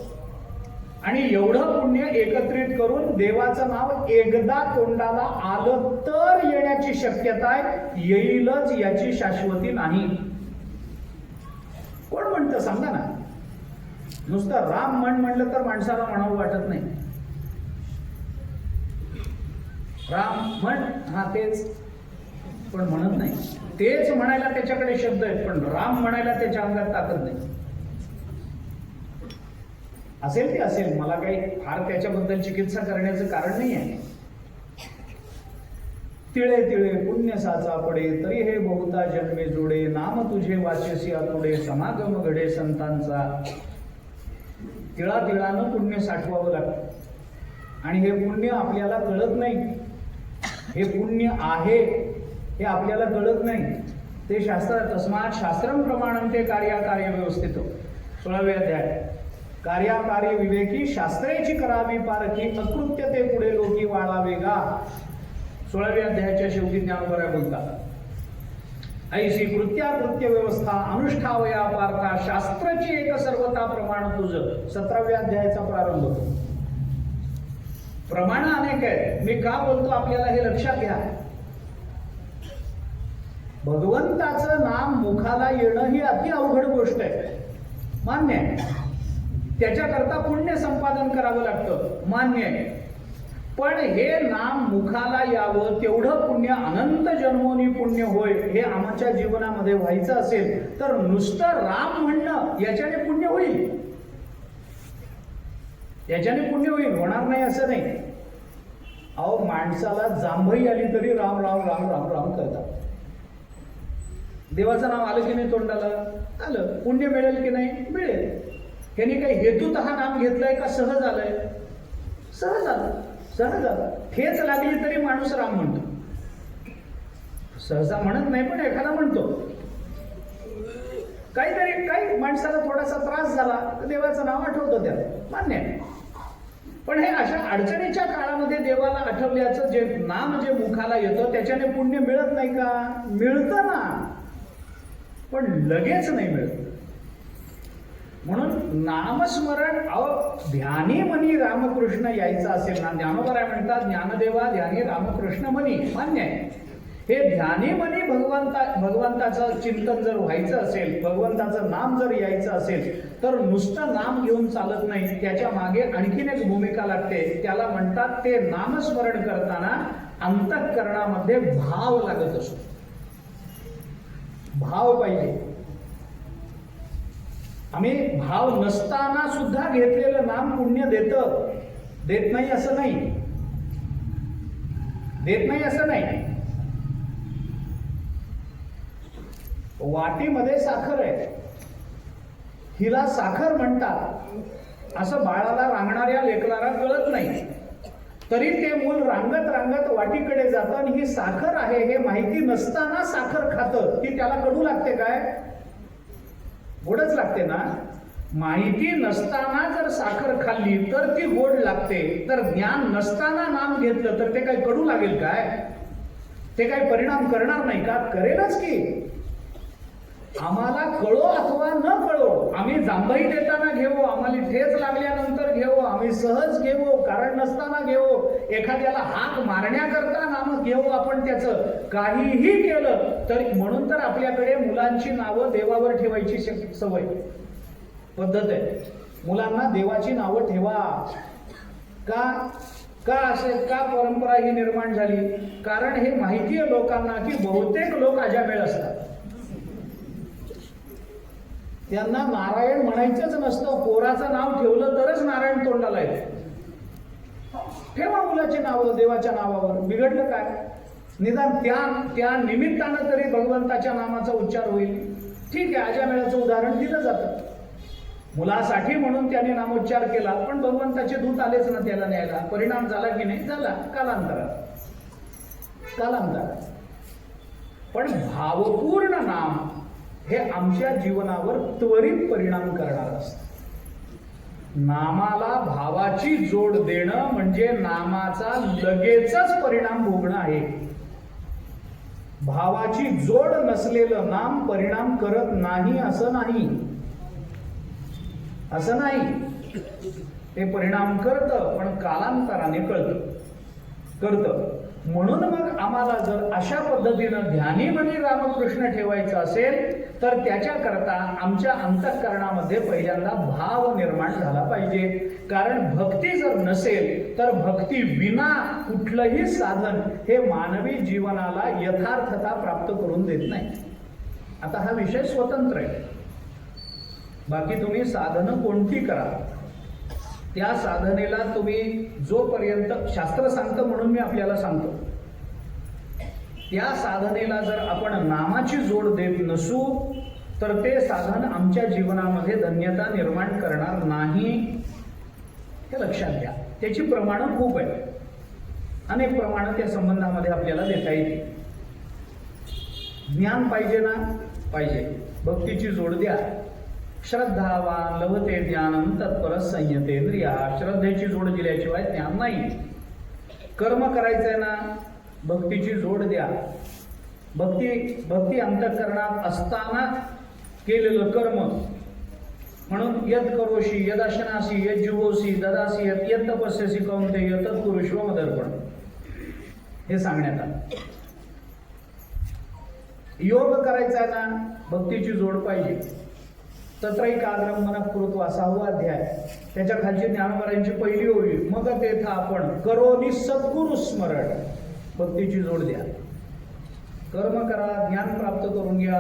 Speaker 2: आणि एवढं पुण्य एकत्रित करून देवाचं नाव एकदा तोंडाला आलं तर येण्याची शक्यता आहे, येईलच याची शाश्वती नाही. कोण म्हणतं सांगा ना? नुसतं राम म्हणलं तर माणसाला म्हणावं वाटत नाही. राम म्हण, हा तेच, पण म्हणत नाही. तेच म्हणायला त्याच्याकडे शब्द आहेत, पण राम म्हणायला त्याच्या अंगात ताकद नाही. असेल ते असेल, मला काही फार त्याच्याबद्दल चिकित्सा करण्याचं कारण नाही आहे. तिळे तिळे पुण्य साचा पडे, तरी हे बहुता जन्मे जोडे, नाम तुझे वाचेसी आतुडे, समागम घडे संतांचा. तिळा तिळानं पुण्य साठवावं लागतं आणि हे पुण्य आपल्याला कळत नाही. हे पुण्य आहे हे आपल्याला कळत नाही. ते शास्त्र तस्मात शास्त्रम प्रमाणंते कार्याकार्य व्यवस्थित. 16वे अध्याय. कार्याकार्य विवेकी शास्त्रेची करावी पारखी, अकृत्य ते पुढे लोकी वाळावे गा. 16व्या अध्यायाच्या शेवटी ज्ञानोबा बोलतात ऐशी कृत्याकृत्य व्यवस्था अनुष्ठावया पार्था शास्त्राची एक सर्वता प्रमाण तुझ. 17व्या अध्यायाचा प्रारंभ होतो. प्रमाण अनेक आहेत. मी का बोलतो आपल्याला हे लक्षात घ्या. भगवंताचं नाम मुखाला येणं ही अति अवघड गोष्ट आहे, मान्य आहे. त्याच्याकरता पुण्य संपादन करावं लागतं, मान्य आहे. पण हे नाम मुखाला यावं तेवढं पुण्य अनंत जन्मोनी पुण्य होय हे आमच्या जीवनामध्ये व्हायचं असेल तर नुसतं राम म्हणणं याच्याने पुण्य होईल. याच्याने पुण्य होईल, होणार नाही असं नाही. अहो, माणसाला जांभई आली तरी राम राम राम राम राम करतात. देवाचं नाव आलं की नाही तोंडाला, आलं. पुण्य मिळेल की नाही, मिळेल. ह्याने काही हेतूतः नाम घेतलंय का सहज आलंय? सहज आलं, सहज आलं. ठेच लागली तरी माणूस राम म्हणतो. सहसा म्हणत नाही, पण एखादा म्हणतो. काही माणसाला थोडासा त्रास झाला तर देवाचं नाव आठवतं त्याला, मान्य आहे. पण हे अशा अडचणीच्या काळामध्ये देवाला आठवल्याचं जे नाम जे मुखाला येतं त्याच्याने पुण्य मिळत नाही का? मिळतं ना, पण लगेच नाही मिळत. म्हणून नामस्मरण, ध्यानी मनी रामकृष्ण यायचं असेल ना, ज्ञानोबा म्हणतात ज्ञानदेवा ध्यानी रामकृष्ण मनी, मान्य आहे. हे ध्यानी मनी भगवंताचं चिंतन जर व्हायचं असेल, भगवंताचं नाम जर यायचं असेल तर नुसतं नाम घेऊन चालत नाही. त्याच्या मागे आणखीन एक भूमिका लागते. त्याला म्हणतात ते नामस्मरण करताना अंतःकरणामध्ये भाव लागत असतो. भाव पाहिजे. आम्ही भाव नसताना सुद्धा घेतलेलं नाम पुण्य देत नाही असं नाही, देत नाही असं नाही. वाटीमध्ये साखर आहे, हिला साखर म्हणतात असं बाळाला, रांगणाऱ्या लेकराला कळत नाही. तरी ते मूल रांगत रांगत वाटीकडे जातं आणि ही साखर आहे हे माहिती नसताना साखर खातं. ती त्याला कडू लागते काय? गोडच लागते ना. माहिती नसताना जर साखर खाल्ली तर ती गोड लागते. तर ज्ञान नसताना नाम घेतलं तर ते काही कडू लागेल काय? ते काही परिणाम करणार नाही का? करेलच की. आम्हाला कळो अथवा न कळो, आम्ही जांभई देताना घेऊ, आम्हाला ठेच लागल्यानंतर घेऊ, आम्ही सहज घेऊ, कारण नसताना घेऊ, एखाद्याला हाक मारण्याकरता नाम घेऊ, आपण त्याचं काहीही केलं तरी. म्हणून तर आपल्याकडे मुलांची नावं देवावर ठेवायची सवय, पद्धत आहे. मुलांना देवाची नावं ठेवा. का असेल, का परंपरा ही निर्माण झाली? कारण हे माहिती आहे लोकांना की बहुतेक लोक अजामेळ असतात. त्यांना नारायण म्हणायचंच नसतं. पोराचं नाव ठेवलं तरच नारायण तोंडाला येते. ठेवा मुलाची नावं देवाच्या नावावर, बिघडलं काय? निदान त्या निमित्तानं तरी भगवंताच्या नामाचा उच्चार होईल. ठीक आहे, अजामेळाचं उदाहरण दिलं जातं. मुलासाठी म्हणून त्याने नामोच्चार केला, पण भगवंताचे दूत आलेच ना त्याला न्यायला. परिणाम झाला की नाही? झाला, कालांतरात. पण भावपूर्ण नाम हे आमच्या जीवनावर त्वरित परिणाम करणार असतं. नामाला भावाची जोड देणं म्हणजे नामाचा लगेचच परिणाम भोगणं आहे. भावाची जोड नसलेलं नाम परिणाम करत नाही असं नाही. ते परिणाम करतं, पण कालांतराने करतं. म्हणून मग आम्हाला जर अशा पद्धतीनं ध्यानी मनी रामकृष्ण ठेवायचं असेल तर त्याच्याकरता आमच्या अंतःकरणामध्ये पहिल्यांदा भाव निर्माण झाला पाहिजे. कारण भक्ती जर नसेल तर भक्ती विना कुठलंही साधन हे मानवी जीवनाला यथार्थता प्राप्त करून देत नाही. आता हा विषय स्वतंत्र आहे. बाकी तुम्ही साधनं कोणती करा, त्या साधनेला तुम्ही जोपर्यंत शास्त्र सांगतं म्हणून मी आपल्याला सांगतो, त्या साधनेला जर आपण नामाची जोड देत नसू तर ते साधन आमच्या जीवनामध्ये धन्यता निर्माण करणार नाही. हे लक्षात घ्या. त्याची प्रमाणं खूप आहेत. अनेक प्रमाणं त्या संबंधामध्ये आपल्याला देता येतील. ज्ञान पाहिजे ना? पाहिजे. भक्तीची जोड द्या. श्रद्धावान लभते ज्ञानम तत्पर संयतेंद्रिया. श्रद्धेची जोड दिल्याशिवाय ज्ञान नाही. कर्म करायचंय ना? भक्तीची जोड द्या. भक्ती अंतःकरणात असताना केलेलं कर्म, म्हणून यद करोशी यदाशनासी यद जुहोसी ददासी यद तपस्यसी कौंतेय तत्पुरुष व मदर्पण, हे सांगण्यात आलं. योग करायचा आहे ना, भक्तीची जोड पाहिजे. तत्रैकाग्रम मनःपूर्वक 6वा अध्याय, त्याच्या खालची ज्ञानोबरांची पहिली ओळी, मग तेथ आपण करोनी सद्गुरु स्मरण, भक्तीची जोड द्या. कर्म करा, ज्ञान प्राप्त करून घ्या,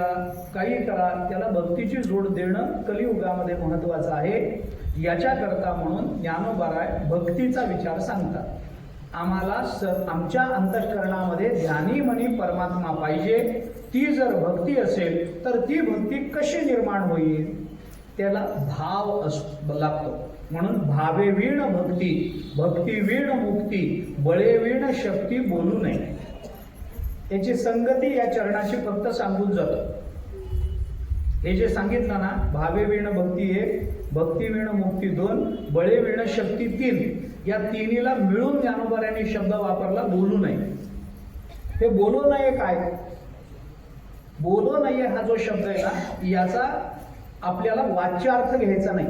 Speaker 2: काही करा, त्याला भक्तीची जोड देणं कलियुगामध्ये महत्वाचं आहे. याच्याकरता म्हणून ज्ञानोबराय भक्तीचा विचार सांगतात. आम्हाला आमच्या अंतःकरणामध्ये ध्यानी मनी परमात्मा पाहिजे. ती जर भक्ती असेल तर ती भक्ती कशी निर्माण होईल, त्याला भाव लागतो. म्हणून भावे वीण भक्ती, भक्ती वीण मुक्ती, बळे वीण शक्ती बोलू नये. याची संगती या चरणाची फक्त सांगून जातो. हे जे सांगितलं ना, भावे वीण भक्ती 1, भक्ती वीण मुक्ती 2, बळे वीण शक्ती 3, या तिन्हीला मिळून ज्ञानोबरांनी शब्द वापरला बोलू नये. हे बोलू नये काय? बोलू नये हा जो शब्द आहे ना, याचा आपल्याला वाच्यार्थ घ्यायचा नाही.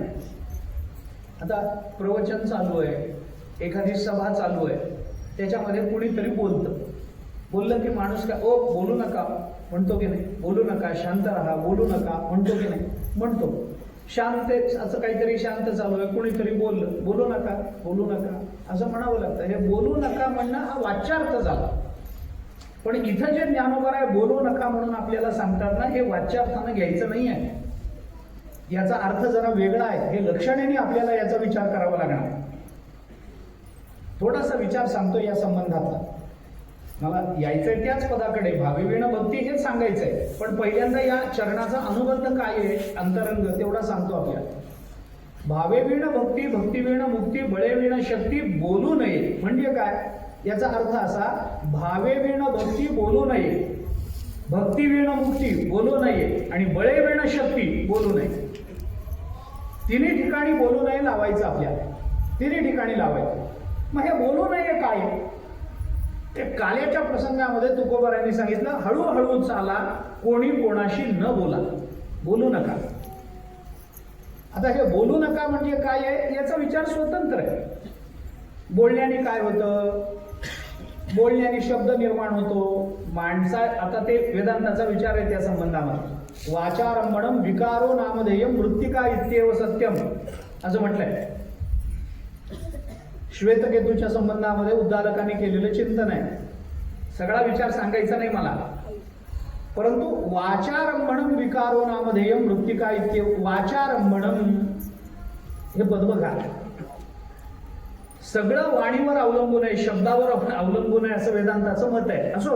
Speaker 2: आता प्रवचन चालू आहे, एखादी सभा चालू आहे, त्याच्यामध्ये कुणीतरी बोललं की माणूस काय ओ बोलू नका म्हणतो की नाही? बोलू नका, शांत राहा, बोलू नका म्हणतो की नाही? म्हणतो. शांत असं काहीतरी शांत चालू आहे, कुणीतरी बोललं बोलू नका असं म्हणावं लागतं. हे बोलू नका म्हणणं हा वाच्यार्थ झाला. पण इथं जे ज्ञानोबराय बोलू नका म्हणून आपल्याला सांगतात ना, हे वाच्यार्थानं घ्यायचं नाही आहे. याचा अर्थ जरा वेगळा आहे. हे लक्षणेने आपल्याला याचा विचार करावा लागणार. थोडासा विचार सांगतो या संबंधातला. मला यायचंय त्याच पदाकडे, भावे वीण भक्ती हेच सांगायचंय. पण पहिल्यांदा या चरणाचा अनुबंध काय आहे, अंतरंग, तेवढा सांगतो आपल्याला. भावे वीण भक्ती, भक्ती वीण मुक्ती, बळे वीण शक्ती बोलू नये. म्हणजे काय? याचा अर्थ असा, भावे वीण भक्ती बोलू नये, भक्ती वीण मुक्ती बोलू नये, आणि बळे वीण शक्ती बोलू नये. तिन्ही ठिकाणी बोलू नये लावायचं आपल्याला. तिन्ही ठिकाणी लावायचं. मग हे बोलू नये काय? ते काल्याच्या प्रसंगामध्ये तुकोबारांनी सांगितलं, हळूहळू चाला, कोणी कोणाशी न बोला, बोलू नका. आता हे बोलू नका म्हणजे काय आहे, याचा विचार स्वतंत्र आहे. बोलण्याने काय होतं? बोलण्याने शब्द निर्माण होतो. आता ते वेदांताचा विचार आहे त्या संबंधामध्ये. वाचारंभणम विकारो नामधेय मृत्तिका इत्येव सत्यम असं म्हटलंय. श्वेतकेतूच्या संबंधामध्ये उद्दालकांनी केलेलं चिंतन आहे. सगळा विचार सांगायचा नाही मला, परंतु वाचारंभणम विकारो नामधेय मृत्तिका इत्येव, वाचारंभणम हे पद बघा. सगळं वाणीवर अवलंबून आहे, शब्दावर अवलंबून आहे असं वेदांताचं मत आहे. असो,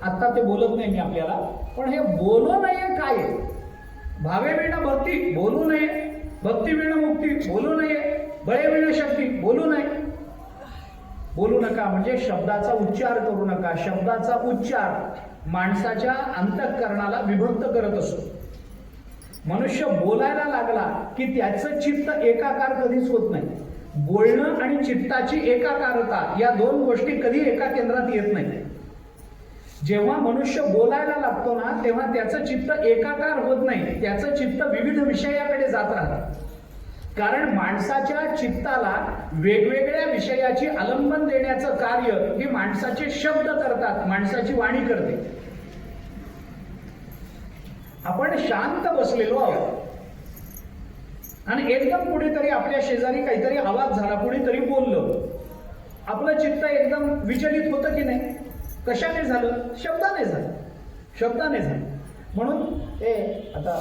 Speaker 2: आता ते बोलत नाही मी आपल्याला. पण हे बोलू नये काय? भावे वीण भक्ती बोलू नये, भक्ती वीण मुक्ती बोलू नये, बळे वीण शक्ती बोलू नये. बोलू नका म्हणजे शब्दाचा उच्चार करू नका. शब्दाचा उच्चार माणसाच्या अंतःकरणाला विभक्त करत असतो. मनुष्य बोलायला लागला की त्याचं चित्त एकाकार कधीच होत नाही. बोलणं आणि चित्ताची एकाकारता या दोन गोष्टी कधी एका केंद्रात येत नाही. जेव्हा मनुष्य बोलायला लागतो ना, तेव्हा त्याचं चित्त एकाकार होत नाही. त्याचं चित्त विविध विषयाकडे जात राहतं. कारण माणसाच्या चित्ताला वेगवेगळ्या विषयाची आलंबन देण्याचं कार्य हे माणसाचे शब्द करतात, माणसाची वाणी करते. आपण शांत बसलेलो आहोत आणि एकदम कुणीतरी आपल्या शेजारी काहीतरी आवाज झाला, कुणीतरी बोललं, आपलं चित्त एकदम विचलित होतं की नाही? कशाने झालं? शब्दाने झालं. शब्दाने झालं. म्हणून ते आता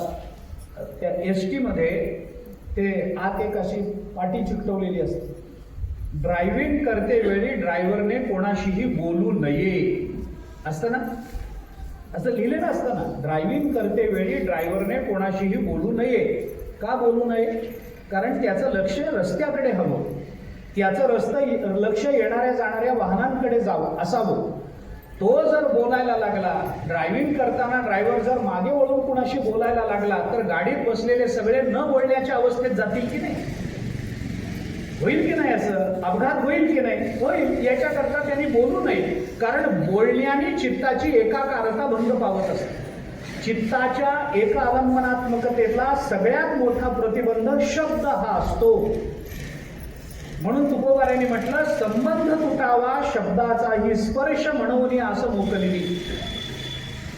Speaker 2: त्या ST मध्ये ते आत एक अशी पाटी चिकटवलेली असते, ड्रायव्हिंग करते वेळी ड्रायव्हरने कोणाशीही बोलू नये असतं ना, असं लिहिलेलं असतं ना. ड्रायव्हिंग करते वेळी ड्रायव्हरने कोणाशीही बोलू नये. का बोलू नये? कारण त्याचं लक्ष रस्त्याकडे हवं, त्याचं लक्ष येणाऱ्या जाणाऱ्या वाहनांकडे असावं. तो जर बोलायला लागला, ड्रायव्हिंग करताना ड्रायव्हर जर मागे वळून कुणाशी बोलायला लागला, तर गाडीत बसलेले सगळे न बोलण्याच्या अवस्थेत जातील की नाही? होईल की नाही असं, अपघात होईल की नाही, होईल, याच्याकरता त्यांनी बोलू नये. कारण बोलण्याने चित्ताची एकाकारता भंग पावत असते. चित्ताच्या एका अवलंबनात्मकतेतला सगळ्यात मोठा प्रतिबंध शब्द हा असतो. म्हणून तुकोबारायांनी म्हटलं, संबंध तुटावा शब्दाचाही स्पर्श म्हणून असं मोकलिली.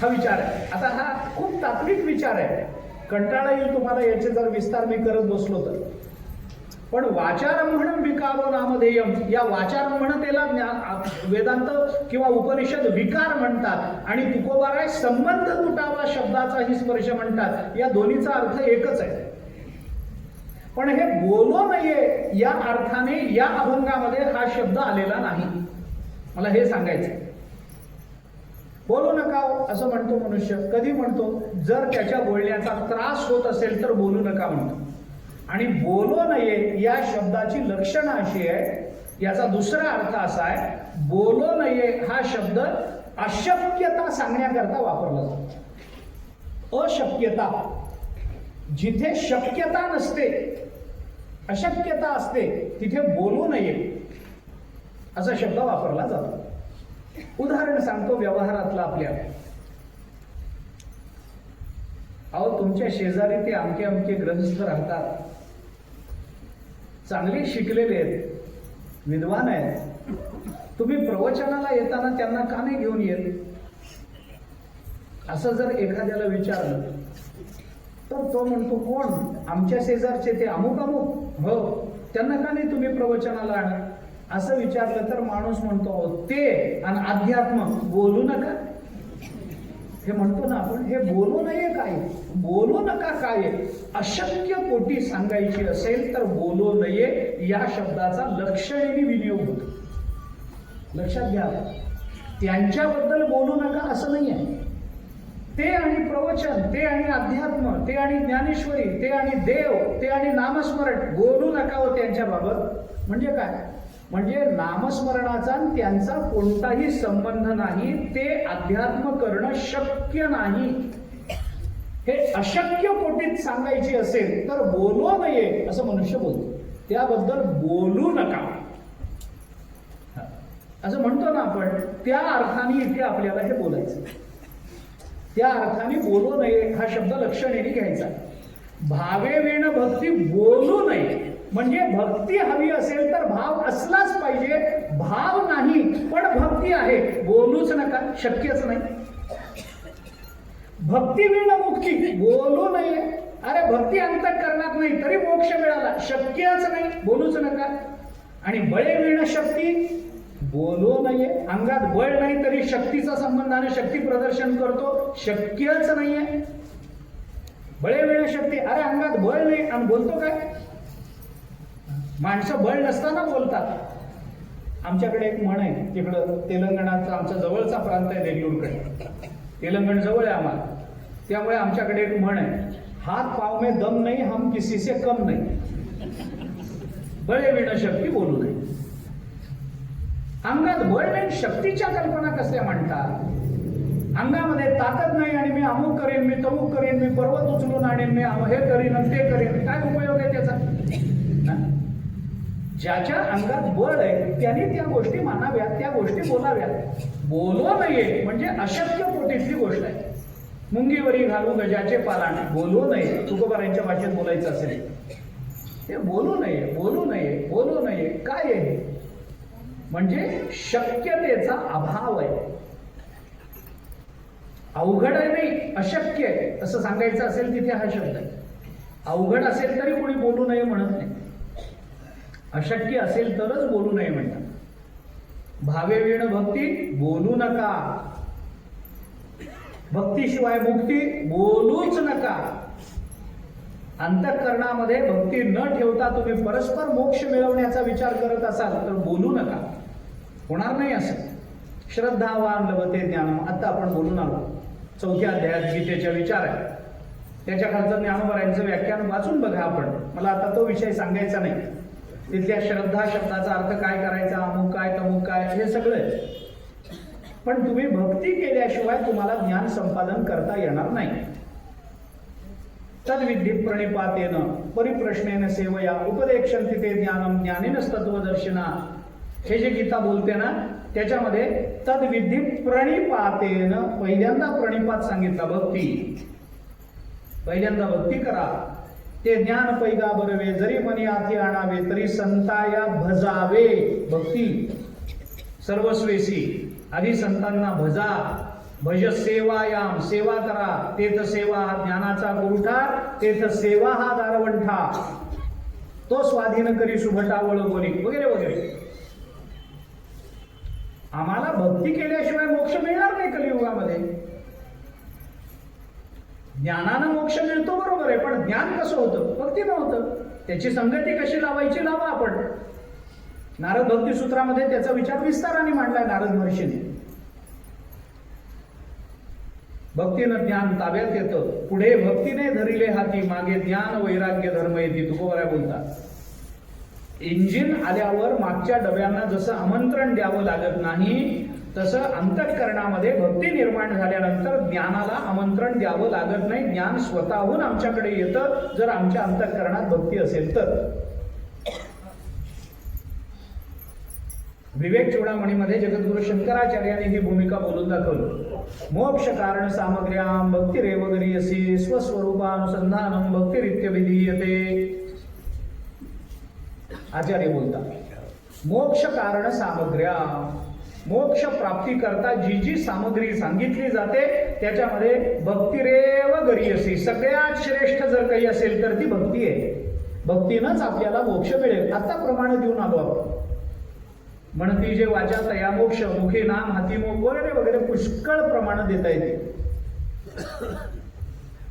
Speaker 2: हा विचार आहे. आता हा खूप तात्विक विचार आहे, कंटाळा येईल तुम्हाला याचे जर विस्तार मी करत बसलो तर. पण वाचारंभणं विकारो नामधेयम, या वाचारंभणतेला वेदांत किंवा उपनिषद विकार म्हणतात आणि तुकोबाराय संबंध तुटावा शब्दाचाही स्पर्श म्हणतात. या दोन्हीचा अर्थ एकच आहे. पण हे बोलू नये या अर्थाने या अभंगामध्ये हा शब्द आलेला नाही. मला हे सांगायचं, बोलू नका असं म्हणतो मनुष्य. कधी म्हणतो? जर त्याच्या बोलण्याचा त्रास होत असेल तर बोलू नका म्हणतो. आणि बोलू नये या शब्दाची लक्षणं अशी आहे, याचा दुसरा अर्थ असा आहे, बोलू नये हा शब्द अशक्यता सांगण्याकरता वापरला जातो. अशक्यता, जिथे शक्यता नसते, अशक्यता असते, तिथे बोलू नये असा शब्द वापरला जातो. उदाहरण सांगतो व्यवहारातलं आपल्या. अहो, तुमच्या शेजारी ते अमके अमके ग्रहस्थ राहतात, चांगले शिकलेले आहेत, विद्वान आहेत. तुम्ही प्रवचनाला येताना त्यांना का नाही घेऊन येत? असं जर एखाद्याला विचारलं तर तो म्हणतो, कोण? आमच्या शेजारचे ते अमुक अमुक. हो, त्यांना का नाही तुम्ही प्रवचनाला आणा? असं विचारलं तर माणूस म्हणतो, ते आणि अध्यात्म बोलू नका. हे म्हणतो ना आपण, हे बोलू नये काय, बोलू नका काय, अशक्य कोटी सांगायची असेल तर बोलू नये या शब्दाचा लक्षणेने विनियोग होतो. लक्षात घ्या, त्यांच्याबद्दल बोलू नका असं नाही आहे. ते आणि प्रवचन, ते आणि अध्यात्म, ते आणि ज्ञानेश्वरी, ते आणि देव, ते आणि नामस्मरण बोलू नका हो त्यांच्याबाबत. म्हणजे काय? म्हणजे नामस्मरणाचा त्यांचा कोणताही संबंध नाही, ते अध्यात्म करणं शक्य नाही. हे अशक्य कोटीत सांगायची असेल तर बोलू नये असं मनुष्य बोलतो. त्याबद्दल बोलू नका असं म्हणतो ना आपण, त्या अर्थाने इथे आपल्याला हे बोलायचं. त्या अर्थाने बोलू नये हा शब्द लक्षणेने घ्यायचा. भावे वेण भक्ती बोलू नये म्हणजे भक्ती हवी असेल तर भाव असलाच पाहिजे. भाव नाही पण भक्ती आहे, बोलूच नका, शक्यच नाही. भक्ती वेण मुक्ती बोलू नये. अरे भक्ती अंतःकरणात नाही तरी मोक्ष मिळाला, शक्यच नाही, बोलूच नका. आणि बळे वेण शक्ती बोलू नये. अंगात बळ नाही तरी शक्तीचा संबंधाने शक्ती प्रदर्शन करतो, शक्यच नाहीये. बळे वेळ शक्ती, अरे अंगात बळ नाही आणि बोलतो काय? माणसं बळ नसताना बोलतात. आमच्याकडे एक म्हण आहे, तिकडं तेलंगणाचा आमचा जवळचा प्रांत आहे, देगलूरकडे. तेलंगण जवळ आहे आम्हाला, त्यामुळे आमच्याकडे एक म्हण आहे, हात पाव में दम नाही, हम किसी से कम नाही. बळे वेळ शक्ती बोलू नये. अंगात बळ नाही, शक्तीच्या कल्पना कसल्या म्हणतात? अंगामध्ये ताकद नाही आणि मी अमुक करेन, मी तमुक करेन, मी पर्वत उचलून आणेन, मी हे करीन आणि ते करेन. काय उपयोग आहे त्याचा? ज्याच्या अंगात बळ आहे त्याने त्या गोष्टी मानाव्यात, त्या गोष्टी बोलाव्यात. बोलू नये म्हणजे अशक्य कोटीतली गोष्ट आहे. मुंगीवरी घालू गजाचे पालाण बोलू नये. तुकोबारायांच्या भाषेत बोलायचं असेल ते बोलू नये, बोलू नये, बोलू नये. काय आहे? म्हणजे शक्यतेचा अभाव आहे. अवघड आहे नाही, अशक्य आहे असं सांगायचं असेल तिथे हा शब्द आहे. अवघड असेल तरी कोणी बोलू नये म्हणत नाही, अशक्य असेल तरच बोलू नये म्हणतात. भावे वेण भक्ती बोलू नका. भक्तीशिवाय मुक्ती बोलूच नका. अंतःकरणामध्ये भक्ती न ठेवता तुम्ही परस्पर मोक्ष मिळवण्याचा विचार करत असाल तर बोलू नका, होणार नाही असं. श्रद्धावान लभते ज्ञानम, आता आपण बोलून आलो. 4थ्या अध्यायात गीतेचा विचार आहे, त्याच्या खालचं ज्ञानोबरायांचं व्याख्यान वाचून बघा आपण. मला आता तो विषय सांगायचा नाही. तिथल्या श्रद्धा शब्दाचा अर्थ काय करायचा, अमुक काय तमुक काय हे सगळं. पण तुम्ही भक्ती केल्याशिवाय तुम्हाला ज्ञान संपादन करता येणार नाही. तद्विधी प्रणिपातेन परिप्रश्नेन सेवया उपदेक्षन्ति ते ज्ञानम ज्ञानेनस्तत्वदर्शिना. हे जे गीता बोलते ना त्याच्यामध्ये तद्विधी प्रणिपातेन, पहिल्यांदा प्रणिपात सांगितला भक्ती, पहिल्यांदा भक्ती करा. ते ज्ञान पैगा बरवे जरी मनी आती आणावे तरी संताया भजावे. भक्ती सर्वस्वेसी, आधी संतांना भजा. भज सेवायाम, सेवा करा. तेथ सेवा हा ज्ञानाचा गुरुठा, तेथ सेवा हा दारवंठा. तो स्वाधीन करी सुभटावळ बोली वगैरे वगैरे. आम्हाला भक्ती केल्याशिवाय मोक्ष मिळणार नाही कलियुगामध्ये. ज्ञानानं मोक्ष मिळतो बरोबर आहे, पण ज्ञान कसं होतं? भक्ती नव्हतं. त्याची संगती कशी लावायची लावा आपण. नारद भक्ती सूत्रामध्ये त्याचा विचार विस्ताराने मांडलाय नारद महर्षीने. भक्तीनं ज्ञान ताब्यात येतं. पुढे भक्तीने धरिले हाती, मागे ज्ञान वैराग्य धर्म येते. तुकोबरा बोलतात. इंजिन आल्यावर मागच्या डब्यांना जसं आमंत्रण द्यावं लागत नाही, तसं अंतःकरणामध्ये भक्ती निर्माण झाल्यानंतर ज्ञानाला आमंत्रण द्यावं लागत नाही. ज्ञान स्वतःहून आमच्याकडे येतं जर आमच्या अंतःकरणात भक्ती असेल तर. विवेक चूडामणीमध्ये जगद्गुरु शंकराचार्याने ही भूमिका बोलून दाखवली. मोक्ष कारण सामग्र्याम भक्तिरेव गरीयसी स्वस्वरूपानुसंधानम भक्तिरित्यभिधीयते. आचार्य बोलतात मोक्ष कारण सामग्र्या, मोक्ष प्राप्ती करता जी जी सामग्री सांगितली जाते त्याच्यामध्ये भक्तिरेव गरीयसी, सगळ्यात श्रेष्ठ जर काही असेल तर ती भक्ती आहे. भक्तीनंच आपल्याला मोक्ष मिळेल. आता प्रमाण देऊन आलो आपण. म्हणती जे वाचा तया मोक्ष, मुखे नाम हाती मोक्ष वगैरे वगैरे पुष्कळ प्रमाण देता येते.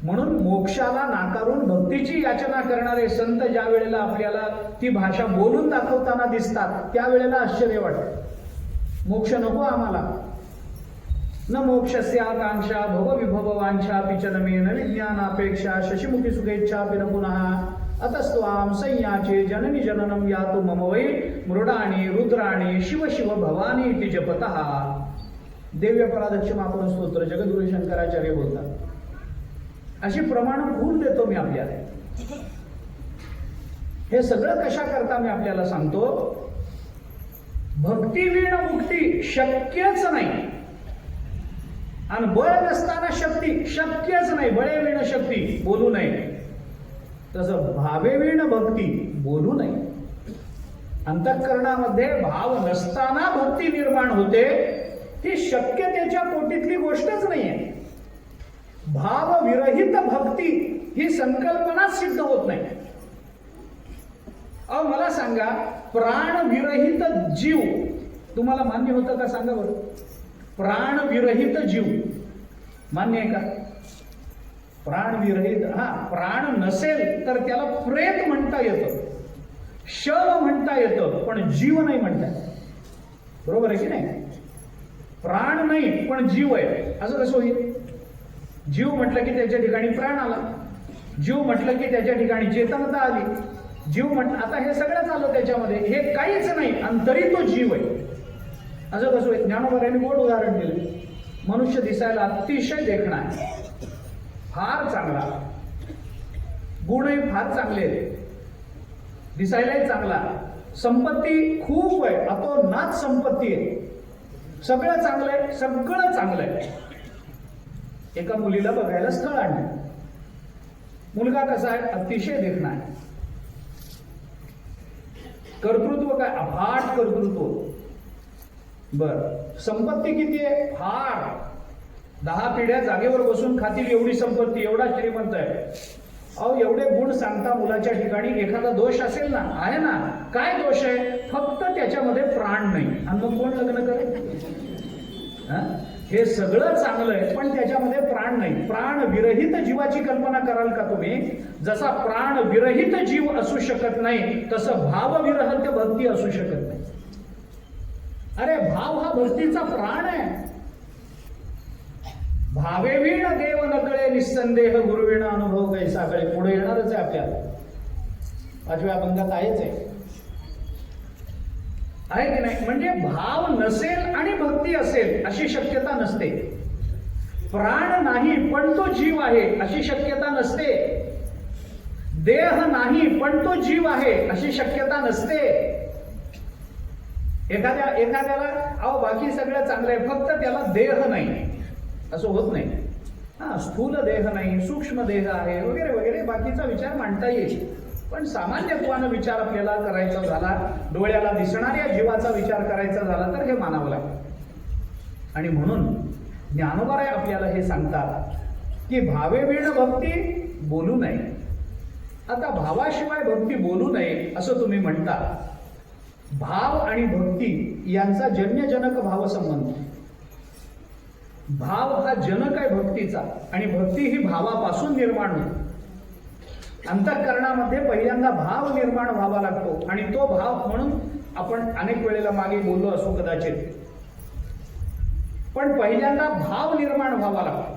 Speaker 2: म्हणून मोक्षाला नाकारून भक्तीची याचना करणारे संत ज्या वेळेला आपल्याला ती भाषा बोलून दाखवताना दिसतात त्यावेळेला आश्चर्य वाटतं. मोक्ष नको आम्हाला. न मोक्षस्य आकांक्षा भवविभवांच्या पिचनमे न विज्ञानापेक्षा शशिमुखी सुखेच्छा पिन पुनः अतस्त्वाम संयाचे जननी जननम यातु मम वै मृडाणी रुद्राणी शिव शिव भवानी इति जपतः. दिव्य परादक्षिणापन स्तोत्र जगद्गुरु शंकराचार्य बोलतात. अशी प्रमाण खूप देतो मी आपल्याला. हे सगळं कशा करता मी आपल्याला सांगतो. भक्ती विण मुक्ती शक्यच नाही, आणि बळ नसताना शक्ती शक्यच नाही. बळे विण शक्ती बोलू नये, तसं भावे विण भक्ती बोलू नये. अंतःकरणामध्ये भाव नसताना भक्ती निर्माण होते, ती शक्यतेच्या पोटीतली गोष्टच नाहीये. भाव विरहित भक्ती ही संकल्पना सिद्ध होत नाही. अहो मला सांगा, प्राण विरहित जीव तुम्हाला मान्य होतं का सांगा बरं. प्राण विरहित जीव मान्य आहे का? प्राण विरहित, हा प्राण नसेल तर त्याला प्रेत म्हणता येतं, शव म्हणता येतं, पण जीव नाही म्हणता येत. बरोबर आहे की नाही? प्राण नाही पण जीव आहे, असं कसं होईल? जीव म्हटलं की त्याच्या ठिकाणी प्राण आला, जीव म्हटलं की त्याच्या ठिकाणी चेतनता आली, जीव म्हटलं आता हे सगळंच आलं त्याच्यामध्ये. हे काहीच नाही आणि तरी तो जीव आहे, असं कसं होईल? ज्ञानोबांनी गोड उदाहरण दिलं. मनुष्य दिसायला अतिशय देखणा आहे, फार चांगला, गुणही फार चांगले, दिसायलाही चांगला, संपत्ती खूप आहे, अतोनात संपत्ती आहे, सगळं चांगलं आहे, सगळं चांगलं आहे. एका मुलीला बघायला स्थळ आणलं. मुलगा कसा आहे? अतिशय देखणा आहे. कर्तृत्व काय? अफाट कर्तृत्व. बर, संपत्ती किती आहे? फार. 10 पिढ्या जागेवर बसून खातील एवढी संपत्ती, एवढा श्रीमंत आहे. अहो एवढे गुण सांगता मुलाच्या ठिकाणी एखादा दोष असेल ना? आहे ना? काय दोष आहे? फक्त त्याच्यामध्ये प्राण नाही. आणि मग कोण लग्न करेल? हे सगळं चांगलं आहे पण त्याच्यामध्ये प्राण नाही. प्राण विरहित जीवाची कल्पना कराल का तुम्ही? जसा प्राण विरहित जीव असू शकत नाही तसं भाव विरहित भक्ती असू शकत नाही. अरे भाव हा भक्तीचा प्राण आहे. भावेवीण देव नकळे निस्संदेह गुरुवीण अनुभव कैसा कळे. पुढे येणारच आहे आपल्याला, 5व्या अभंगात आहेच आहे की नाही? म्हणजे भाव नसेल आणि भक्ती असेल अशी शक्यता नसते. प्राण नाही पण तो जीव आहे अशी शक्यता नसते. देह नाही पण तो जीव आहे अशी शक्यता नसते. एखाद्याला अहो बाकी सगळं चांगलं आहे, फक्त त्याला देह नाही असं होत नाही. स्थूल देह नाही, सूक्ष्म देह आहे वगैरे वगैरे बाकीचा विचार मांडता येईल. पण सामान्यत्वानं विचार आपल्याला करायचा झाला, डोळ्याला दिसणाऱ्या जीवाचा विचार करायचा झाला तर हे मानावं लागतं. आणि म्हणून ज्ञानोबाराय आपल्याला हे सांगतात की भावेवीण भक्ती बोलू नये. आता भावाशिवाय भक्ती बोलू नये असं तुम्ही म्हणता. भाव आणि भक्ती यांचा जन्यजनक भावसंबंध. भाव हा जनक आहे भक्तीचा आणि भक्ती ही भावापासून निर्माण होते. अंतःकरणामध्ये पहिल्यांदा भाव निर्माण व्हावा लागतो आणि तो भाव म्हणून आपण अनेक वेळेला मागे बोललो असो कदाचित, पण पहिल्यांदा भाव निर्माण व्हावा लागतो.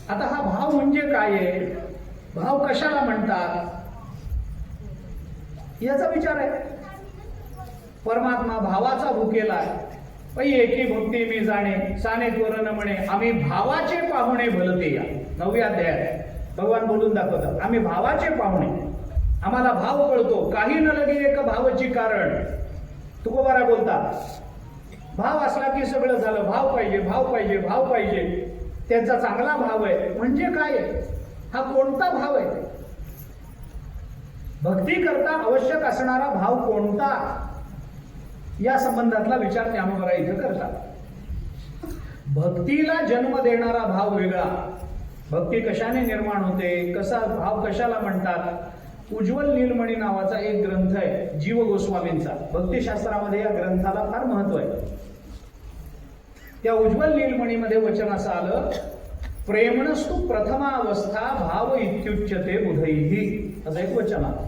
Speaker 2: आता हा भाव म्हणजे काय आहे, भाव कशाला म्हणतात याचा विचार आहे. परमात्मा भावाचा भुकेला आहे. एकी भक्ती मी जाणे साने त्वरण म्हणे आम्ही भावाचे पाहुणे भलते. या 9व्या अध्यायात भगवान बोलून दाखवतात आम्ही भावाचे पाहुणे, आम्हाला भाव कळतो. काही न लगे एक भावची कारण. तुकोबारा बोलतात भाव असला की सगळं झालं. भाव पाहिजे, भाव पाहिजे, भाव पाहिजे. त्यांचा चांगला भाव आहे म्हणजे काय आहे, हा कोणता भाव आहे, भक्ती करता आवश्यक असणारा भाव कोणता, या संबंधातला विचार ज्ञानोबा इथे करतात. भक्तीला जन्म देणारा भाव वेगळा. भक्ती कशाने निर्माण होते, कसा भाव कशाला म्हणतात. उज्ज्वल नीलमणी नावाचा एक ग्रंथ आहे जीव गोस्वामींचा. भक्तिशास्त्रामध्ये या ग्रंथाला फार महत्व आहे. त्या उज्ज्वल नीलमणीमध्ये वचन असं आलं, प्रेमणस्तु प्रथमावस्था भाव इत्युच्यते बुधैही, असं एक वचन आलं.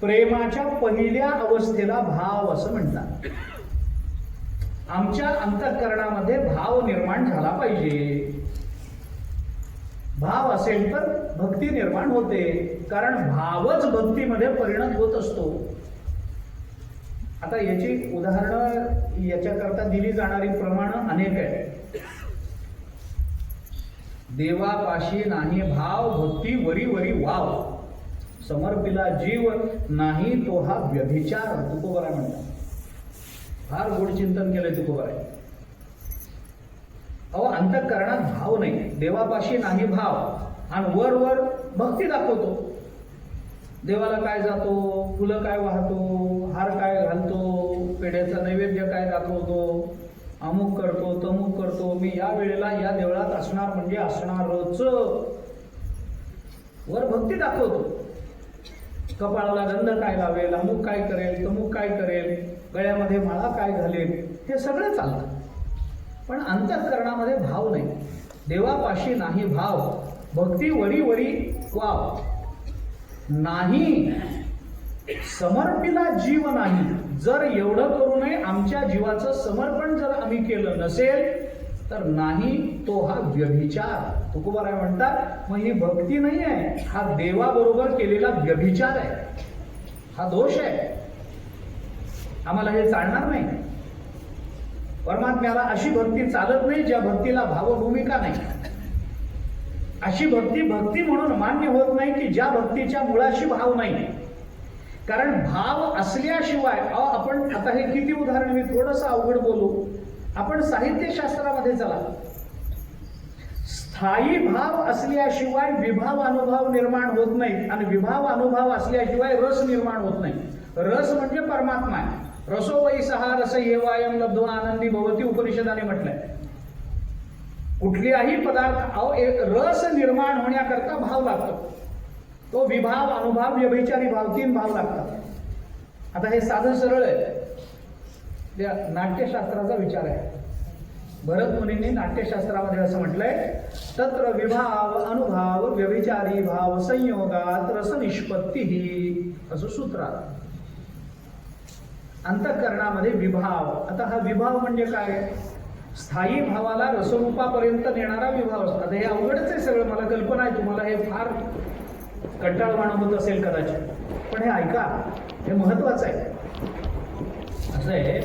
Speaker 2: प्रेमाच्या पहिल्या अवस्थेला भाव असं म्हणतात. आमच्या अंतःकरणामध्ये भाव निर्माण झाला पाहिजे. भाव असेल तर भक्ती निर्माण होते, कारण भावच भक्तीमध्ये परिणत होत असतो. आता याची उदाहरणं याच्याकरता दिली जाणारी प्रमाणं अनेक आहेत. देवापाशी नाही भाव भक्ती वरी वरी वाव, समर्पिला जीव नाही तो हा व्यभिचार. तुकोबाराय म्हणतात. फार गोड चिंतन केलंय तुकोबाराय. अहो अंतःकरणात भाव नाही, देवापाशी नाही भाव, आणि वर वर भक्ती दाखवतो. देवाला काय जातो, फुलं काय वाहतो, हार काय घालतो, पेढ्याचा नैवेद्य काय दाखवतो, अमुक करतो तमुक करतो, मी या वेळेला या देवळात असणार म्हणजे असणारच, वर भक्ती दाखवतो. कपाळाला गंध काय लावेल, अमुक काय करेल, तमुक काय करेल, गळ्यामध्ये माळा काय घालेल, हे सगळं चालतं. पण अंतःकरणामध्ये भाव नाही. देवापाशी नाही भाव, भक्ती वरी वरी वाव नाही, समर्पिला जीव नाही. जर एवढं करू नये, आमच्या जीवाचं समर्पण जर आम्ही केलं नसेल तर नाही तो हा व्यभिचार. तुकोबाराय म्हणतात मग ही भक्ती नाही आहे, हा देवाबरोबर केलेला व्यभिचार आहे, हा दोष आहे. आम्हाला हे चालणार नाही. परमात्म्याला अशी भक्ती चालत नाही ज्या भक्तीला भावभूमिका नाही. अशी भक्ती भक्ती म्हणून मान्य होत नाही की ज्या भक्तीच्या मुळाशी भाव नाही. कारण भाव असल्याशिवाय आपण आता हे किती उदाहरण, मी थोडंसं अवघड बोलू. आपण साहित्यशास्त्रामध्ये चला. स्थायी भाव असल्याशिवाय विभाव अनुभव निर्माण होत नाही, आणि विभाव अनुभव असल्याशिवाय रस निर्माण होत नाही. रस म्हणजे परमात्मा आहे. रसो वै सहा रस येवायम लब्धो आनंदी भवती, उपनिषदाने म्हटलंय. कुठल्याही पदार्थ रस निर्माण होण्याकरता भाव लागतो. तो विभाव अनुभव व्यभिचारी भाव, 3 भाव लागतात. आता हे साधं सरळ आहे. त्या नाट्यशास्त्राचा विचार आहे. भरत मुनींनी नाट्यशास्त्रामध्ये असं म्हटलंय, तत्र विभाव अनुभाव व्यभिचारी भाव संयोगात रस निष्पत्ती ही, असं सूत्र आहे. अंतःकरणामध्ये विभाव. आता हा विभाव म्हणजे काय, स्थायी भावाला रसरूपापर्यंत नेणारा विभाव असतात. हे अवघडच आहे सगळं, मला कल्पना आहे. तुम्हाला हे फार कंटाळवाणं होत असेल कदाचित, पण हे ऐका, हे महत्वाचं आहे. असं आहे,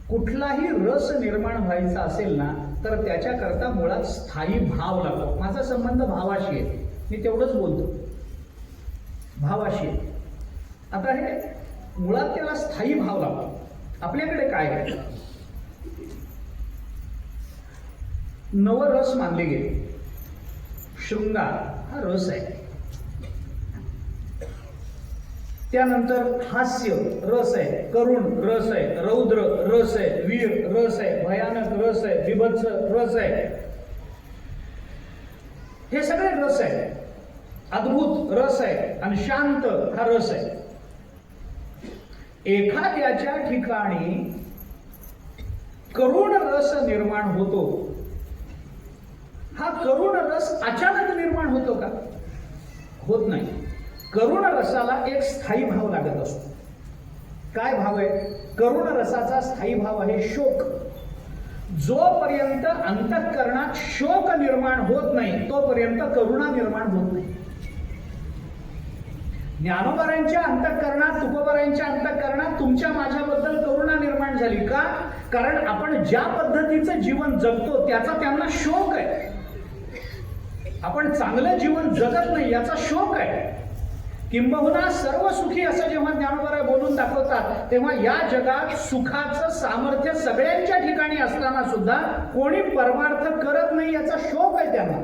Speaker 2: कुठलाही रस निर्माण व्हायचा असेल ना तर त्याच्याकरता मुळात स्थायी भाव लागतो. माझा संबंध भावाशी आहे, मी तेवढंच बोलतो, भावाशी आहे. आता हे मुळात त्याला स्थायी भाव लागतो. आपल्याकडे काय आहे, नवरस मानले गेले. शृंगार हा रस आहे, त्यानंतर हास्य रस आहे, करुण रस आहे, रौद्र रस आहे, वीर रस आहे, भयानक रस आहे, विभत्स रस आहे. हे सगळे रस आहे. अद्भुत रस आहे आणि शांत हा रस आहे. एखाद्याच्या ठिकाणी करुण रस निर्माण होतो. हा करुण रस अचानक निर्माण होतो का? होत नाही. करुण रसाला एक स्थायी भाव लागत असतो. काय भाव आहे? करुण रसाचा स्थायी भाव आहे शोक. जोपर्यंत अंतःकरणात शोक निर्माण होत नाही तोपर्यंत करुणा निर्माण होत नाही. ज्ञानोबारांच्या अंतःकरणात, तुकोबारांच्या अंतःकरणात तुमच्या माझ्याबद्दल करुणा निर्माण झाली का? कारण आपण ज्या पद्धतीचं जीवन जगतो त्याचा त्यांना शोक आहे. आपण चांगलं जीवन जगत नाही याचा शोक आहे. किंबहुना सर्व सुखी असं जेव्हा ज्ञानोबा बोलून दाखवतात तेव्हा या जगात सुखाचं सामर्थ्य सगळ्यांच्या ठिकाणी असताना सुद्धा कोणी परमार्थ करत नाही याचा शोक आहे त्यांना.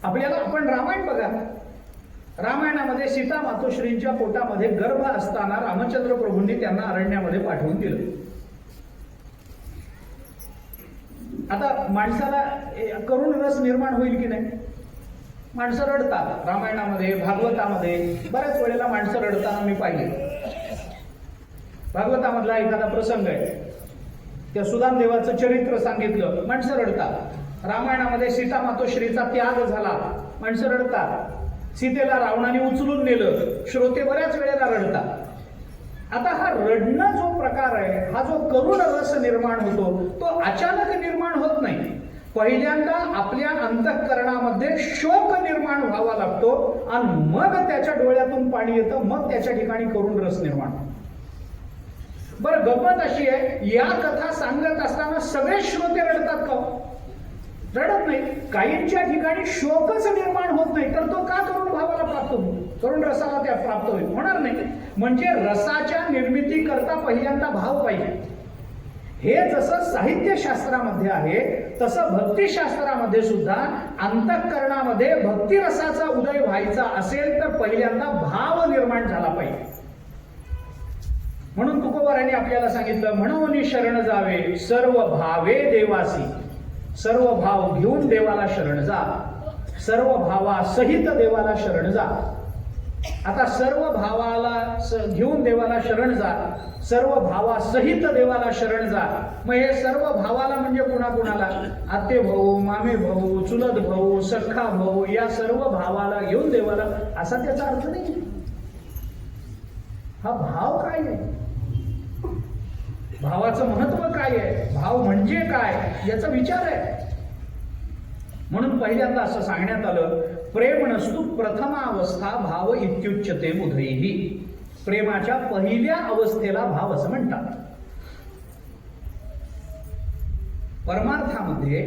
Speaker 2: आपल्याला आपण रामायण बघा. रामायणामध्ये सीता मातोश्रींच्या पोटामध्ये गर्भ असताना रामचंद्र प्रभूंनी त्यांना अरण्यामध्ये पाठवून दिलं. आता माणसाला करुण रस निर्माण होईल की नाही? माणसं रडतात. रामायणामध्ये, भागवतामध्ये बऱ्याच वेळेला माणसं रडताना मी पाहिले. भागवतामधला एखादा प्रसंग आहे, त्या सुदामदेवाचं चरित्र सांगितलं, माणसं रडतात. रामायणामध्ये सीता मातोश्रीचा त्याग झाला, माणसं रडतात. सीतेला रावणाने उचलून नेलं, श्रोते बऱ्याच वेळेला रडतात. आता हा रडणं जो प्रकार आहे, हा जो करुण रस निर्माण होतो तो अचानक निर्माण होत नाही. पहिल्यांदा आपल्या अंतःकरणामध्ये शोक निर्माण व्हावा लागतो आणि मग त्याच्या डोळ्यातून पाणी येतं, मग त्याच्या ठिकाणी करुण रस निर्माण. बरं, गंमत अशी आहे, या कथा सांगत असताना सगळे श्रोते रडतात का? रडत नाही. काहींच्या ठिकाणी शोकच निर्माण होत नाही, तर तो का करुण भावाला प्राप्त होईल? करुण रसाला त्या प्राप्त होईल? होणार नाही. म्हणजे रसाच्या निर्मिती करता पहिल्यांदा भाव पाहिजे. हे जसं साहित्यशास्त्रामध्ये आहे तसं भक्तिशास्त्रामध्ये सुद्धा अंतःकरणामध्ये भक्तिरसाचा उदय व्हायचा असेल तर पहिल्यांदा भाव निर्माण झाला पाहिजे. म्हणून तुकोबारांनी आपल्याला सांगितलं, म्हणून शरण जावे सर्व भावे देवासी. सर्व भाव घेऊन देवाला शरण जा, सर्व भावा सहित देवाला शरण जा. आता सर्व भावाला घेऊन देवाला शरण जा, सर्व भावा सहित देवाला शरण जा. मग हे सर्व भावाला म्हणजे कुणाकुणाला? आते भाऊ, मामे भाऊ, चुलत भाऊ, सख्खा भाऊ, या सर्व भावाला घेऊन देवाला, असा त्याचा अर्थ नाही. हा भाव काय आहे? भावाचं महत्व काय आहे? भाव म्हणजे काय याचा विचार आहे. म्हणून पहिल्यांदा असं सांगण्यात आलं, प्रेम नस्तु प्रथमावस्था भाव इत्युच्यते मुधैहि. प्रेमाच्या पहिल्या अवस्थेला भाव असं म्हणतात. परमार्थामध्ये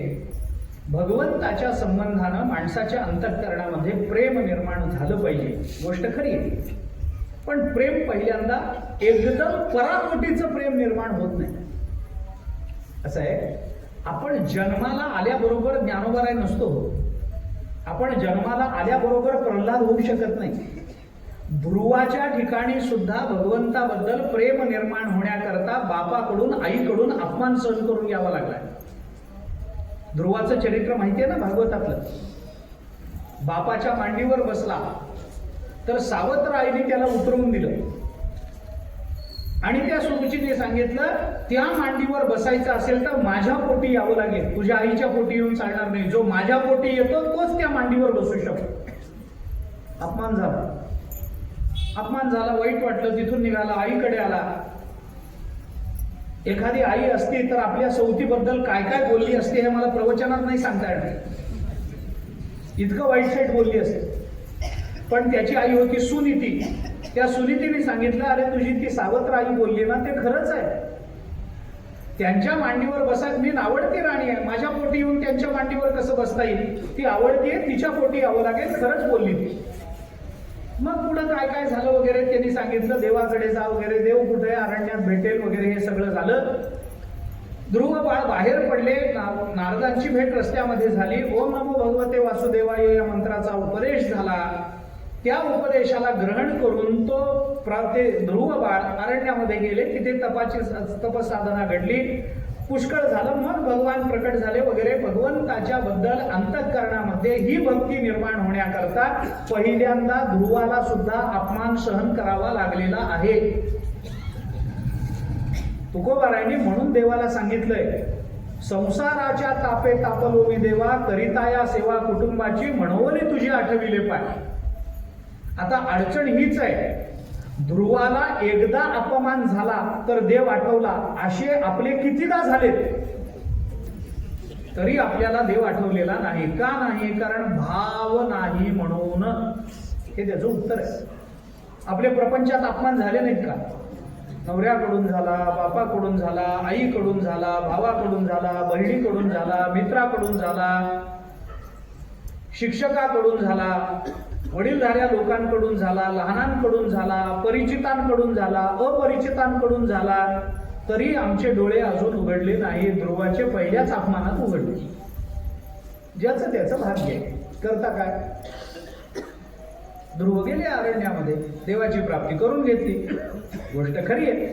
Speaker 2: भगवंताच्या संबंधानं माणसाच्या अंतःकरणामध्ये प्रेम निर्माण झालं पाहिजे, गोष्ट खरी आहे. पण प्रेम पहिल्यांदा एकदम पराकोटीचं प्रेम निर्माण होत नाही. असं आहे, आपण जन्माला आल्याबरोबर ज्ञानोबा नसतो. आपण जन्माला आल्याबरोबर प्रल्हाद होऊ शकत नाही. ध्रुवाच्या ठिकाणी सुद्धा भगवंताबद्दल प्रेम निर्माण होण्याकरता बापाकडून, आईकडून अपमान सहन करून घ्यावा लागला. ध्रुवाचं चरित्र माहिती आहे ना भागवतातलं. बापाच्या मांडीवर बसला तर सावत्र आईने त्याला उतरवून दिलं आणि त्या सुरुचीने सांगितलं, त्या मांडीवर बसायचं असेल तर माझ्या पोटी यावं लागेल, तुझ्या आईच्या पोटी येऊन चालणार नाही. जो माझ्या पोटी येतो तोच त्या मांडीवर बसू शकतो. अपमान झाला, अपमान झाला, वाईट वाटलं, तिथून निघाला, आईकडे आला. एखादी आई असती तर आपल्या सवतीबद्दल काय काय बोलली असते हे मला प्रवचनात नाही सांगता येणार, इतकं वाईट साईट बोलली असते. पण त्याची आई होती सुनीती. त्या सुनीतीने सांगितलं, अरे तुझी ती सावत्र आई बोलली ना ते खरंच आहे. त्यांच्या मांडीवर बसा, मी आवडती राणी आहे, माझ्या पोटी येऊन त्यांच्या मांडीवर कसं बसता येईल, ती आवडती आहे, तिच्या पोटी यावं लागेल, खरंच बोलली ती. मग पुढं काय काय झालं वगैरे त्यांनी सांगितलं, देवाकडे जा वगैरे, देव कुठे अरण्यात भेटेल वगैरे, हे सगळं झालं. ध्रुव बाळ बाहेर पडले, नारदांची भेट रस्त्यामध्ये झाली. ओम नमो भगवते वासुदेवाय या मंत्राचा उपदेश झाला. त्या उपदेशाला ग्रहण करून ते ध्रुव बाळ अरण्यामध्ये गेले. तिथे तपसाधना घडली, पुष्कळ झालं. मग भगवान प्रकट झाले वगैरे. भगवंताच्या बद्दल अंतःकरणामध्ये ही भक्ती निर्माण होण्याकरता पहिल्यांदा ध्रुवाला सुद्धा अपमान सहन करावा लागलेला आहे. तुकोबारायांनी म्हणून देवाला सांगितलंय, संसाराच्या तापे तापलो मी देवा, करिता या सेवा कुटुंबाची, म्हणवली तुझी आठविले पाय. आता अडचण हीच आहे, ध्रुवाला एकदा अपमान झाला तर देव आठवला, असे आपले कितीदा झालेत तरी आपल्याला देव आठवलेला नाही. का नाही? कारण भाव नाही म्हणून. हे त्याचं उत्तर आहे. आपल्या प्रपंचात अपमान झाले नाहीत का? नवऱ्याकडून झाला, बापाकडून झाला, आईकडून झाला, भावाकडून झाला, बहिणीकडून झाला, मित्राकडून झाला, शिक्षकाकडून झाला, वडीलधाऱ्या लोकांकडून झाला, लहानांकडून झाला, परिचितांकडून झाला, अपरिचितांकडून झाला, तरी आमचे डोळे अजून उघडले नाही. ध्रुवाचे पहिल्याच अपमानात उघडले. ज्याचं त्याचं भाग्य आहे. करता काय? ध्रुव गेले अरण्यामध्ये, देवाची प्राप्ती करून घेतली, गोष्ट खरी आहे.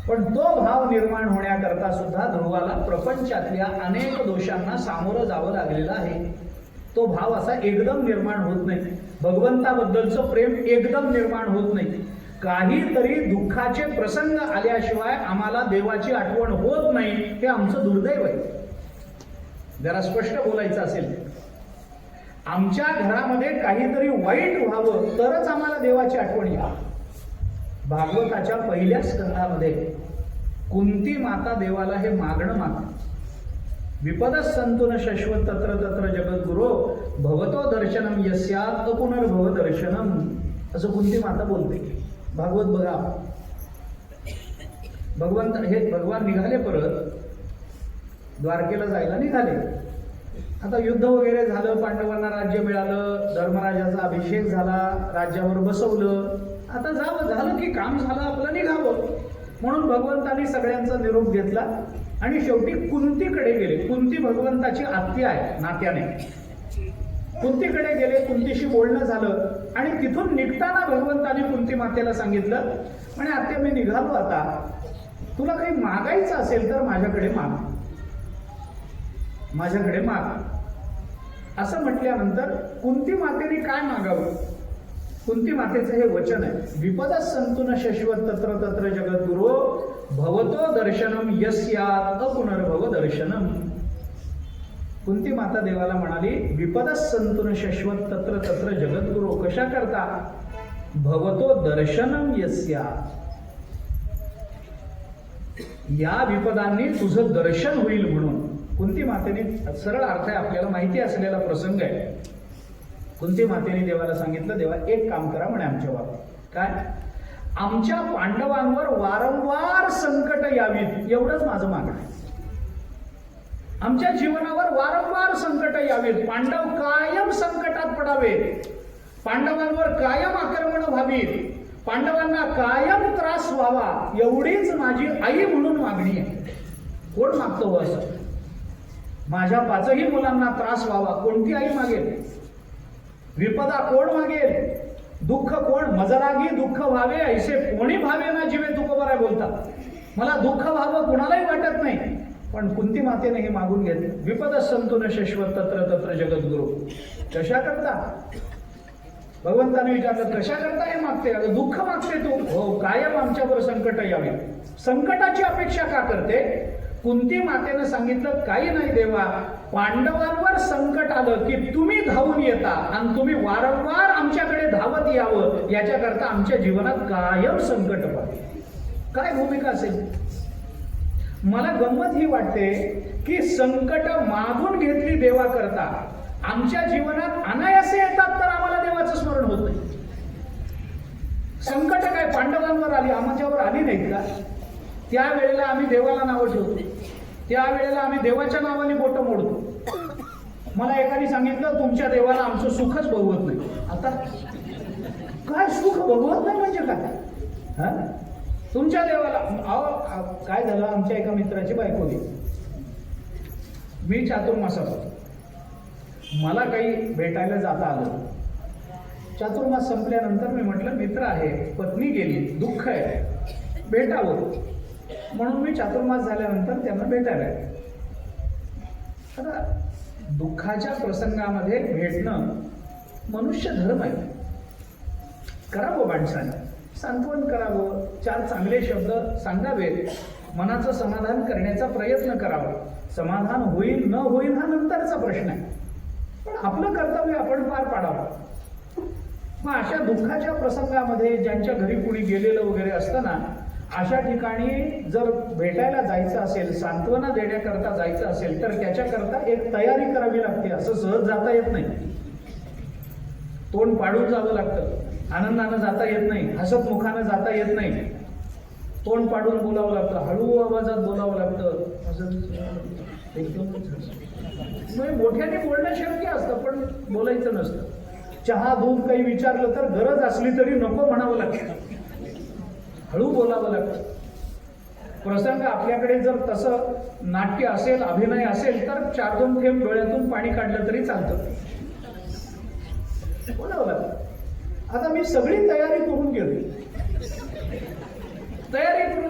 Speaker 2: पण तो भाव निर्माण होण्याकरता सुद्धा ध्रुवाला प्रपंचातल्या अनेक दोषांना सामोरं जावं लागलेलं आहे. तो भाव असा एकदम निर्माण होत नाही. भगवंताबद्दलचं प्रेम एकदम निर्माण होत नाही. काहीतरी दुःखाचे प्रसंग आल्याशिवाय आम्हाला देवाची आठवण होत नाही. हे आमचं दुर्दैव आहे. जरा स्पष्ट बोलायचं असेल, आमच्या घरामध्ये काहीतरी वाईट व्हावं तरच आम्हाला देवाची आठवण यावी. भागवताच्या पहिल्या स्कंधामध्ये कुंती माता देवाला हे मागणं मागते. विपदः सन्तु न शश्वत तत्र तत्र जगद्गुरो भवतो दर्शनम यस्यात् अपुनर्भव दर्शनम, असं कुंती माता बोलते. भागवत बघा. भगवान निघाले, परत द्वारकेला जायला निघाले. आता युद्ध वगैरे झालं, पांडवांना राज्य मिळालं, धर्मराजाचा अभिषेक झाला, राज्यावर बसवलं. आता झालं की काम झालं, आपलं निघावं म्हणून भगवंतांनी सगळ्यांचा निरोप घेतला आणि शेवटी कुंतीकडे गेले. कुंती भगवंताची आत्या आहे नात्याने. कुंतीकडे गेले, कुंतीशी बोलणं झालं आणि तिथून निघताना भगवंतांनी कुंती मातेला सांगितलं, म्हणे आत्या मी निघालो, आता तुला काही मागायचं असेल तर माझ्याकडे माग, माझ्याकडे माग. असं म्हटल्यानंतर कुंती मातेने काय मागावं? कुंती मातेचं हे वचन आहे, विपदः सन्तु न शश्वत तत्र तत्र जगद्गुरो भवतो दर्शनम यस्यात् अपुनर्भव दर्शनम. कुंती माता देवाला म्हणाली, विपदः सन्तु न शश्वत तत्र तत्र जगद्गुरो. कशा करता? भवतो दर्शनम यस्यात्, या विपदांनी तुझं दर्शन होईल म्हणून. कुंती मातेने, सरळ अर्थ आहे, आपल्याला माहिती असलेला प्रसंग आहे. कुंती मातेने देवाला सांगितलं, देवा एक काम करा म्हणे आमच्या बाबा. काय? आमच्या पांडवांवर वारंवार संकट यावीत, एवढंच माझं मागणं आहे. आमच्या जीवनावर वारंवार संकट यावीत, पांडव कायम संकटात पडावे, पांडवांवर कायम आक्रमण व्हावीत, पांडवांना कायम त्रास व्हावा, एवढीच माझी आई म्हणून मागणी आहे. कोण मागतो हो असं? माझ्या पाचही मुलांना त्रास व्हावा कोणती आई मागेल? विपदा कोण मागेल? दुःख कोण? मजलागी दुःख व्हावे ऐसे कोणी भावे ना जीवे, तुकोबाराय बोलतात. मला दुःख व्हावं कुणालाही वाटत नाही, पण कुंती मातेने हे मागून घेतले. विपदः सन्तु न शश्वत तत्र तत्र जगद्गुरो. कशा करता? भगवंताने विचारलं, कशा करता हे मागते? अगं दुःख मागते तू. हो, कायम आमच्यावर संकट यावे. संकटाची अपेक्षा का करते? कुंती मातेनं सांगितलं, काही नाही देवा, पांडवांवर संकट आलं की तुम्ही धावून येता आणि तुम्ही वारंवार आमच्याकडे धावत यावं, याच्याकरता आमच्या जीवनात कायम संकट पाहिजे. काय भूमिका असेल? मला गंमत ही वाटते की संकट मागून घेतली देवा करता, आमच्या जीवनात अनायासे येतात तर आम्हाला देवाचं स्मरण होत नाही. संकट काय पांडवांवर आली, आमच्यावर आली नाहीत का? त्यावेळेला आम्ही देवाला नावं ठेवतो, त्यावेळेला आम्ही देवाच्या नावाने बोटं मोडतो. मला एकाने सांगितलं तुमच्या देवाला आमचं सुखच बघवत नाही. आता काय सुख बघवत नाही म्हणजे काय? हा, तुमच्या देवाला अहो काय झालं, आमच्या एका मित्राची बायको गेली. मी चातुर्मासात होतो, मला काही भेटायला जाता आलं. चातुर्मास संपल्यानंतर मी म्हटलं मित्र आहे, पत्नी गेली, दुःख आहे, भेटावं म्हणून मी चातुर्मास झाल्यानंतर त्यांना भेटायला गेलो. आता दुःखाच्या प्रसंगामध्ये भेटणं मनुष्य धर्म आहे. करावं माणसाने, सांत्वन करावं, चार चांगले शब्द सांगावेत, मनाचं समाधान करण्याचा प्रयत्न करावा. समाधान होईल न होईल हा नंतरचा प्रश्न आहे, पण आपलं कर्तव्य आपण पार पाडावं. मग अशा दुःखाच्या प्रसंगामध्ये ज्यांच्या घरी कुणी गेलेलं वगैरे असतं ना, अशा ठिकाणी जर भेटायला जायचं असेल, सांत्वना देण्याकरता जायचं असेल, तर त्याच्याकरता एक तयारी करावी लागते. असं सहज जाता येत नाही, तोंड पाडून जावं लागतं, आनंदानं जाता येत नाही, हसत मुखानं जाता येत नाही, तोंड पाडून बोलावं लागतं, हळू आवाजात बोलावं लागतं. एकदम मोठ्याने बोलणं शक्य असतं पण बोलायचं नसतं. चहा दूध काही विचारलं तर गरज असली तरी नको म्हणावं लागतं, हळू बोलावं लागतं. प्रसंग आपल्याकडे जर तसं नाट्य असेल, अभिनय असेल तर 4-2 थेंब डोळ्यातून पाणी काढलं तरी चालतं, बोलावं लागतं. आता मी सगळी तयारी करून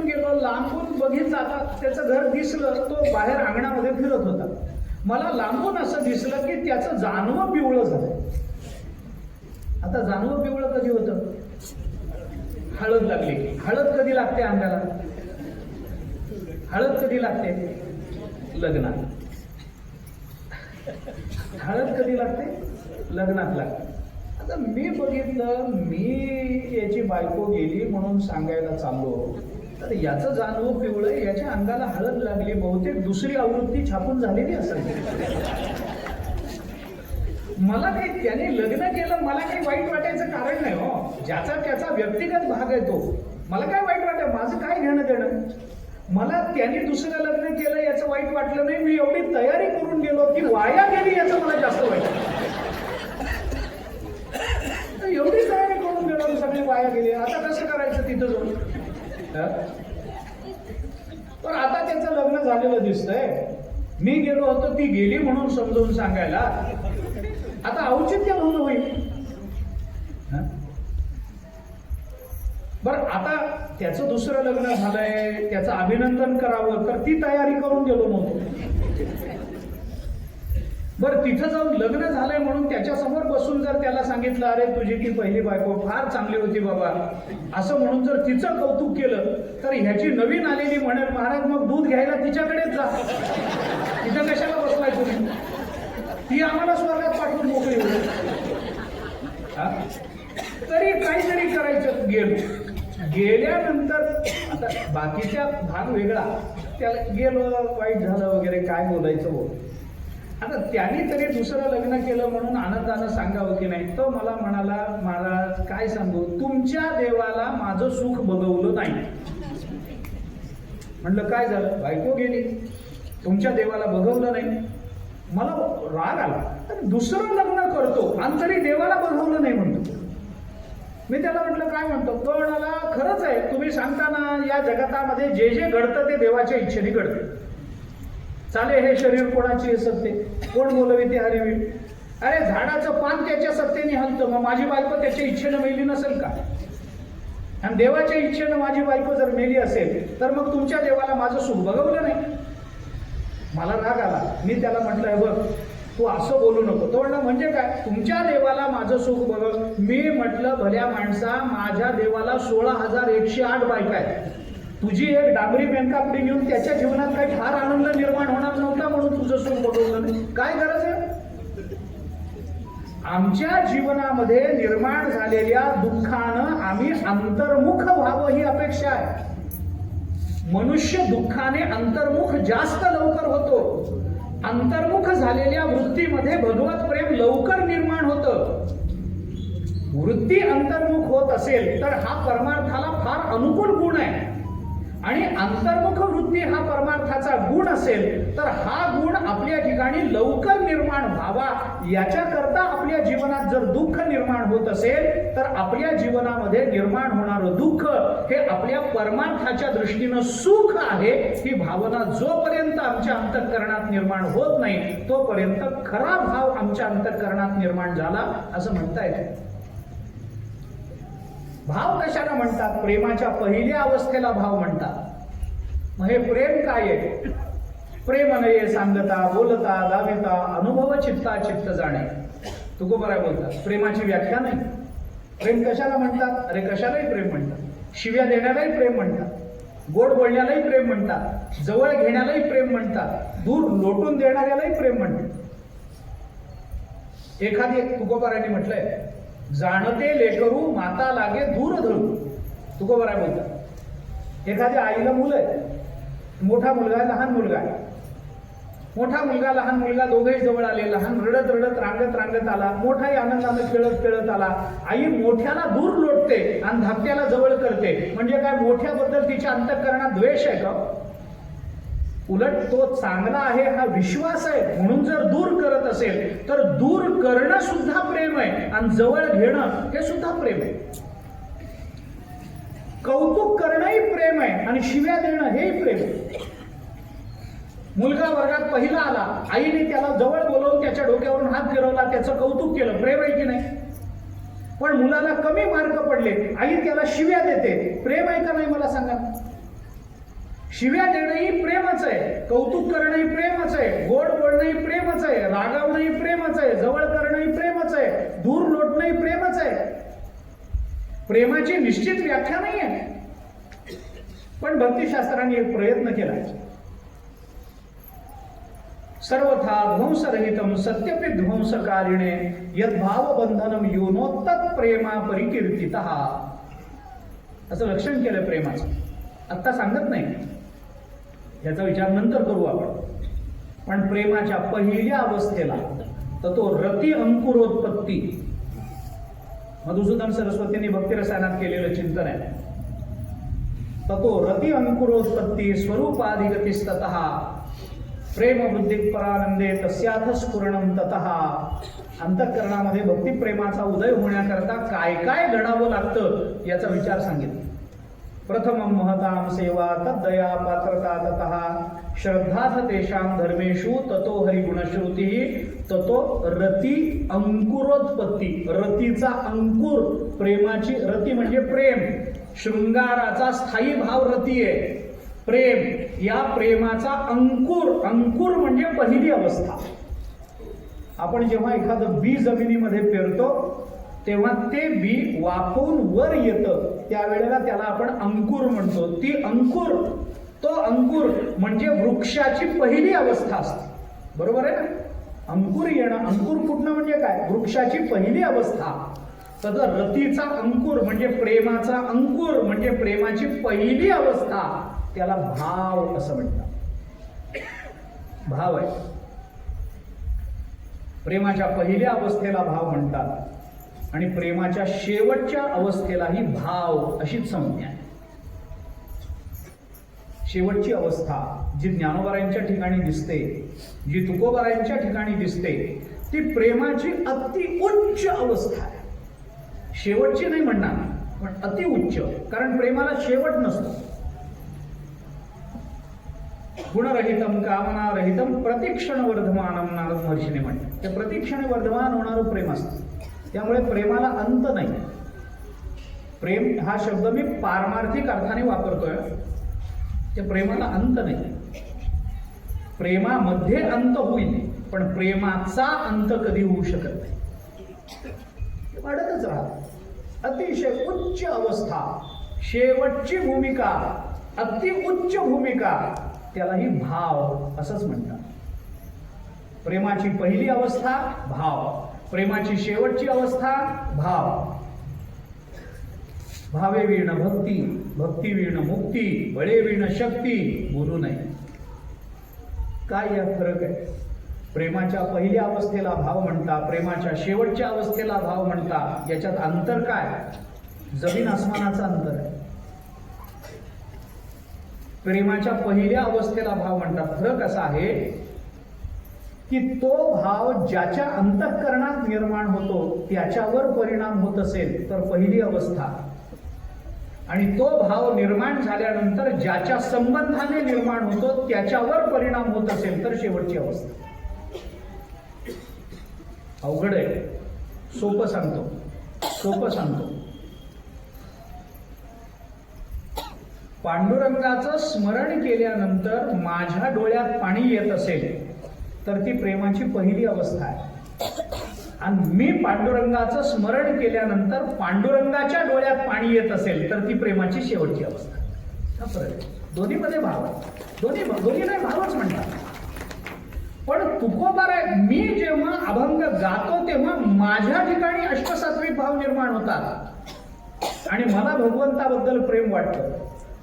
Speaker 2: गेलो, लांबून बघितलं, आता त्याचं घर दिसलं, तो बाहेर अंगणामध्ये फिरत होता. मला लांबून असं दिसलं की त्याचं जानवं पिवळं झालं. आता जानवं पिवळं कधी होतं? हळद लागली. हळद कधी लागते अंगाला? हळद कधी लागते? लग्नात. हळद कधी लागते? लग्नात लागते. आता मी बघितलं, मी याची बायको गेली म्हणून सांगायला चाललो, तर याचं जानवं पिवळं, याच्या अंगाला हळद लागली, बहुतेक दुसरी आवृत्ती छापून झालेली असेल. मला काही, त्याने लग्न केलं, मला काही वाईट वाटायचं कारण नाही हो. ज्याचा त्याचा व्यक्तिगत भाग आहे तो, मला काय वाईट वाटत, माझं काय घेणं देणं. मला त्याने दुसरं लग्न केलं याचं वाईट वाटलं नाही, मी एवढी तयारी करून गेलो की वाया गेली याचं मला जास्त वाईट. एवढी तयारी करून गेलो, सगळी वाया गेली. आता कसं करायचं तिथं जाऊन? पण आता त्याचं लग्न झालेलं दिसतंय, मी गेलो होतो ती गेली म्हणून समजावून सांगायला. आता औचित्य म्हणून होईल. बरं, आता त्याचं दुसरं लग्न झालंय, त्याचं अभिनंदन करावं, तर ती तयारी करून गेलो नव्हतो. बरं, तिथं जाऊन लग्न झालंय म्हणून त्याच्या समोर बसून जर त्याला सांगितलं, अरे तुझी ती पहिली बायको फार चांगली होती बाबा, असं म्हणून जर तिचं कौतुक केलं, तर ह्याची नवीन आलेली म्हणेल, महाराज मग दूध घ्यायला तिच्याकडेच जा, तिथं कशाला बसलाय तुम्ही, ती आम्हाला स्वर्गात पाठवून मोकळी होईल. तरी काहीतरी करायचं. गेल्यानंतर आता बाकीचा भाग वेगळा, त्याला गेलो, वाईट झालं वगैरे, काय बोलायचं बोल. आता त्याने तरी दुसरं लग्न केलं म्हणून आनंदानं सांगावं की नाही. तो मला म्हणाला, महाराज काय सांगू, तुमच्या देवाला माझं सुख बघवलं नाही. म्हणलं काय झालं? बायको गेली, तुमच्या देवाला बघवलं नाही. मला राग आला, दुसरं लग्न करतो आणि तरी देवाला बघवलं नाही म्हणतो. मी त्याला म्हटलं काय म्हणतो? तो म्हणाला खरंच आहे, तुम्ही सांगताना या जगतामध्ये जे जे घडतं ते देवाच्या इच्छेने घडतं. चाले हे शरीर कोणाची सत्ते, कोण बोलवी ते हरिवी. अरे झाडाचं पान त्याच्या सत्तेने हलतं, मग माझी बायको त्याच्या इच्छेनं मेली नसेल का? आणि देवाच्या इच्छेनं माझी बायको जर मेली असेल तर मग तुमच्या देवाला माझं सुख बघवलं नाही. मला राग आला. मी त्याला म्हटलं, बघ तू असं बोलू नको. तो म्हणला म्हणजे काय? तुमच्या देवाला माझं सुख बघ. मी म्हटलं भल्या माणसा, माझ्या देवाला 16,108 बायका आहेत. तुझी एक डांबरी मेनकापडी घेऊन त्याच्या जीवनात काही फार आनंद निर्माण होणार नव्हता म्हणून तुझं सुख बघवलं नाही. काय गरज आहे? आमच्या जीवनामध्ये निर्माण झालेल्या दुःखानं आम्ही अंतर्मुख व्हावं ही अपेक्षा आहे. मनुष्य दुःखाने अंतर्मुख जास्त लवकर होतो. अंतर्मुख झालेल्या वृत्तीमध्ये भगवत प्रेम लवकर निर्माण होतं. वृत्ती अंतर्मुख होत असेल तर हा परमार्थाला फार अनुकूल गुण आहे. आणि अंतर्मुख वृत्ती हा परमार्थाचा गुण असेल तर हा गुण आपल्या ठिकाणी लवकर निर्माण व्हावा याच्याकरता आपल्या जीवनात जर दुःख निर्माण होत असेल तर आपल्या जीवनामध्ये निर्माण होणारं दुःख हे आपल्या परमार्थाच्या दृष्टीनं सुख आहे ही भावना जोपर्यंत आमच्या अंतःकरणात निर्माण होत नाही तोपर्यंत खरा भाव आमच्या अंतःकरणात निर्माण झाला असं म्हणता येतं. भाव कशाला म्हणतात? प्रेमाच्या पहिल्या अवस्थेला भाव म्हणतात. मग हे प्रेम काय आहे? प्रेम नये सांगता बोलता दाविता अनुभव चित्ता चित्त जाणे. तुकोबाराय बोलतात प्रेमाची व्याख्या नाही. प्रेम कशाला म्हणतात? अरे कशालाही प्रेम म्हणतात. शिव्या देण्यालाही प्रेम म्हणतात, गोड बोलण्यालाही प्रेम म्हणतात, जवळ घेण्यालाही प्रेम म्हणतात, दूर लोटून देणाऱ्यालाही प्रेम म्हणतात. एखादी तुकोबारायांनी म्हटलंय जाणते लेकरू माता लागे दूर धरू. तुकोबाराय बोलतात एखाद्या आईला मुलं आहे, मोठा मुलगा आहे लहान मुलगा आहे. मोठा मुलगा लहान मुलगा दोघेही जवळ आले. लहान रडत रडत रांगत रांगत आला, मोठाही आनंदाने खेळत खेळत आला. आई मोठ्याला दूर लोटते आणि धाकट्याला जवळ करते. म्हणजे काय? मोठ्याबद्दल तिच्या अंतःकरणात द्वेष आहे का? उलट तो चांगला आहे हा विश्वास आहे म्हणून जर दूर करत असेल तर दूर करणं सुद्धा प्रेम आहे आणि जवळ घेणं हे सुद्धा प्रेम आहे. कौतुक करणंही प्रेम आहे आणि शिव्या देणं हेही प्रेम आहे. मुलगा वर्गात पहिला आला, आईने त्याला जवळ बोलवून त्याच्या डोक्यावरून हात फिरवला, त्याचं कौतुक केलं, प्रेम आहे की नाही? पण मुलाला कमी मार्क पडले, आई त्याला शिव्या देते, प्रेम आहे का नाही मला सांगा? शिव्या देणंही प्रेमच आहे, कौतुक करणंही प्रेमच आहे, गोड बोलणंही प्रेमच आहे, रागावणंही प्रेमच आहे, जवळ करणंही प्रेमच आहे, दूर लोटणंही प्रेमच आहे. प्रेमाची निश्चित व्याख्या नाही आहे. पण भक्तिशास्त्रांनी एक प्रयत्न केला. सर्वथा ध्वंसरहितम सत्यपि ध्वंसकारिणे यद्भाव बंधनम योनो तत्प्रेमा परिकीर्तितः. असं लक्षण केलं प्रेमाचं. आत्ता सांगत नाही, याचा विचार नंतर करू आपण. पण प्रेमाच्या पहिल्या अवस्थेला तर तो रती अंकुरोत्पत्ती मधुसूदन सरस्वतींनी भक्तिरसायनात केलेलं चिंतन आहे. ततो रती अंकुरोत्पत्ती स्वरूपाधिगतिस्ततः प्रेम वृद्धी परानंदे तस्याथ स्फुरणं ततः. अंतःकरणामध्ये भक्तिप्रेमाचा उदय होण्याकरता काय काय घडावं लागतं याचा विचार सांगितला. प्रथमं महतां सेवा तद्दया पात्रता ततः श्रद्धाथ तेषां धर्मेषु ततो हरिगुणश्रुतिः ततो रती अंकुरोत्पत्ती. रतीचा अंकुर, प्रेमाची रती म्हणजे प्रेम, शृंगाराचा स्थायी भाव रती आहे. प्रेम या प्रेमाचा अंकुर, अंकुर म्हणजे पहिली अवस्था. आपण जेव्हा एखादं बी जमिनीमध्ये पेरतो तेव्हा ते बी वाफवून वर येतं, त्यावेळेला त्याला आपण अंकुर म्हणतो. ती अंकुर, तो अंकुर म्हणजे वृक्षाची पहिली अवस्था असते. बरोबर आहे ना? अंकुर येणं, अंकुर फुटणं म्हणजे काय? वृक्षाची पहिली अवस्था. तर रतीचा अंकुर म्हणजे प्रेमाचा अंकुर म्हणजे प्रेमाची पहिली अवस्था, त्याला भाव असं म्हणतात. भाव आहे. प्रेमाच्या पहिल्या अवस्थेला भाव म्हणतात आणि प्रेमाच्या शेवटच्या अवस्थेलाही भाव अशीच संज्ञा आहे. शेवटची अवस्था जी ज्ञानोबारायांच्या ठिकाणी दिसते, जी तुकोबारायांच्या ठिकाणी दिसते, ती प्रेमाची अति उच्च अवस्था आहे. शेवटची नाही म्हणणार, पण अति उच्च, कारण प्रेमाला शेवट नसतो. गुणरहितम कामनारहितम प्रतिक्षण वर्धमानम नारद महर्षीने म्हणतात. ते प्रतिक्षण वर्धमान होणारं प्रेम असतं. त्यामुळे प्रेमाला अंत नाही. प्रेम हा शब्द मी पारमार्थिक अर्थाने वापरतोय. त्या प्रेमाला अंत नाही. प्रेमामध्ये अंत होईल, पण प्रेमाचा अंत कधी होऊ शकत नाही. वाढतच राहत. अतिशय उच्च अवस्था, शेवटची भूमिका, अति उच्च भूमिका, त्यालाही भाव असंच म्हणतात. प्रेमाची पहिली अवस्था भाव, प्रेमाची शेवटची अवस्था भाव. भावे वीण भक्ती, भक्ती वीण मुक्ती, बळे वीण शक्ती, बोलू नये. काय या फरक आहे? प्रेमाच्या पहिल्या अवस्थेला भाव म्हणता, प्रेमाच्या शेवटच्या अवस्थेला भाव म्हणता. याच्यात अंतर काय? जमीन आसमानाचं अंतर आहे. प्रेमाच्या पहिल्या अवस्थेला भाव म्हणतात. फरक असा आहे की तो भाव ज्याच्या अंतःकरणात निर्माण होतो त्याच्यावर परिणाम होत असेल तर पहिली अवस्था, आणि तो भाव निर्माण झाल्यानंतर ज्याच्या संबंधाने निर्माण होतो त्याच्यावर परिणाम होत असेल तर शेवटची अवस्था. अवघड आहे, सोपं सांगतो. पांडुरंगाचं स्मरण केल्यानंतर माझ्या डोळ्यात पाणी येत असेल तर ती प्रेमाची पहिली अवस्था आहे, आणि मी पांडुरंगाचं स्मरण केल्यानंतर पांडुरंगाच्या डोळ्यात पाणी येत असेल तर ती प्रेमाची शेवटची अवस्था. हा फरक. दोन्हीमध्ये भाव, दोन्ही नाही भावच म्हणतात. पण तुकोबाराय, मी जेव्हा अभंग गातो तेव्हा माझ्या ठिकाणी अष्टसात्विक भाव निर्माण होतात आणि मला भगवंताबद्दल प्रेम वाटतं.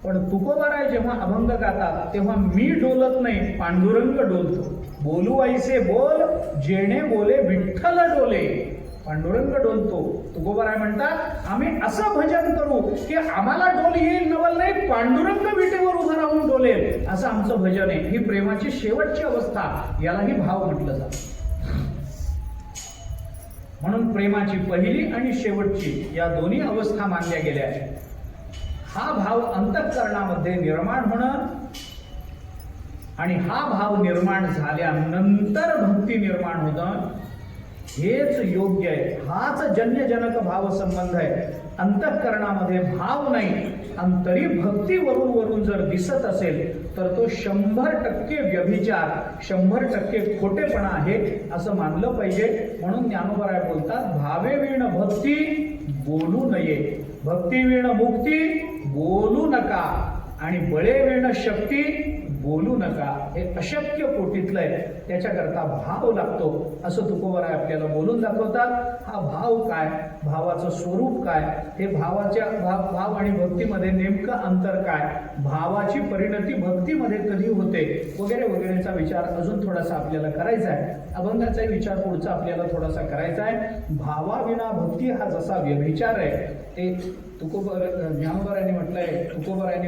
Speaker 2: पण तुकोबाराय जेव्हा अभंग गातात तेव्हा मी डोलत नाही, पांडुरंग डोलतो. बोलू ऐसे बोल जेणे बोले विठ्ठल डोले, पांडुरंग डोलतो. तुकोबाराय म्हणतात आम्ही असं भजन करू की आम्हाला डोल येईल नवल नाही, पांडुरंग विटेवर उभं राहून डोलेल, असं आमचं भजन आहे. ही प्रेमाची शेवटची अवस्था, यालाही भाव म्हटलं जातं. म्हणून प्रेमाची पहिली आणि शेवटची या दोन्ही अवस्था मानल्या गेल्या आहेत. हा भाव अंतःकरणामध्ये निर्माण होणं आणि हा भाव निर्माण झाल्यानंतर भक्ती निर्माण होणं हेच योग्य आहे. हाच जन्यजनक भाव संबंध आहे. अंतःकरणामध्ये भाव नाही आणि तरी भक्ती वरून जर दिसत असेल तर तो 100% व्यभिचार, 100% खोटेपणा आहे असं मानलं पाहिजे. म्हणून ज्ञानोबराय बोलतात भावे वीण भक्ती बोलू नये, भक्ती वीण मुक्ती बोलू नका, आणि बळे वीण शक्ती बोलू नका. हे अशक्य कोटीतलं आहे, त्याच्याकरता भाव लागतो असं तुकोबाराय आपल्याला बोलून दाखवतात. हा भाव काय, भावाचं स्वरूप काय, हे भाव आणि भक्तीमध्ये नेमकं अंतर काय, भावाची परिणती भक्तीमध्ये कधी होते वगैरे वगैरेचा विचार अजून थोडासा आपल्याला करायचा आहे. अभंगाचाही विचार पुढचा आपल्याला थोडासा करायचा आहे. भावाविना भक्ती हा जसा व्यभिचार आहे, ते ज्ञानोबरायांनी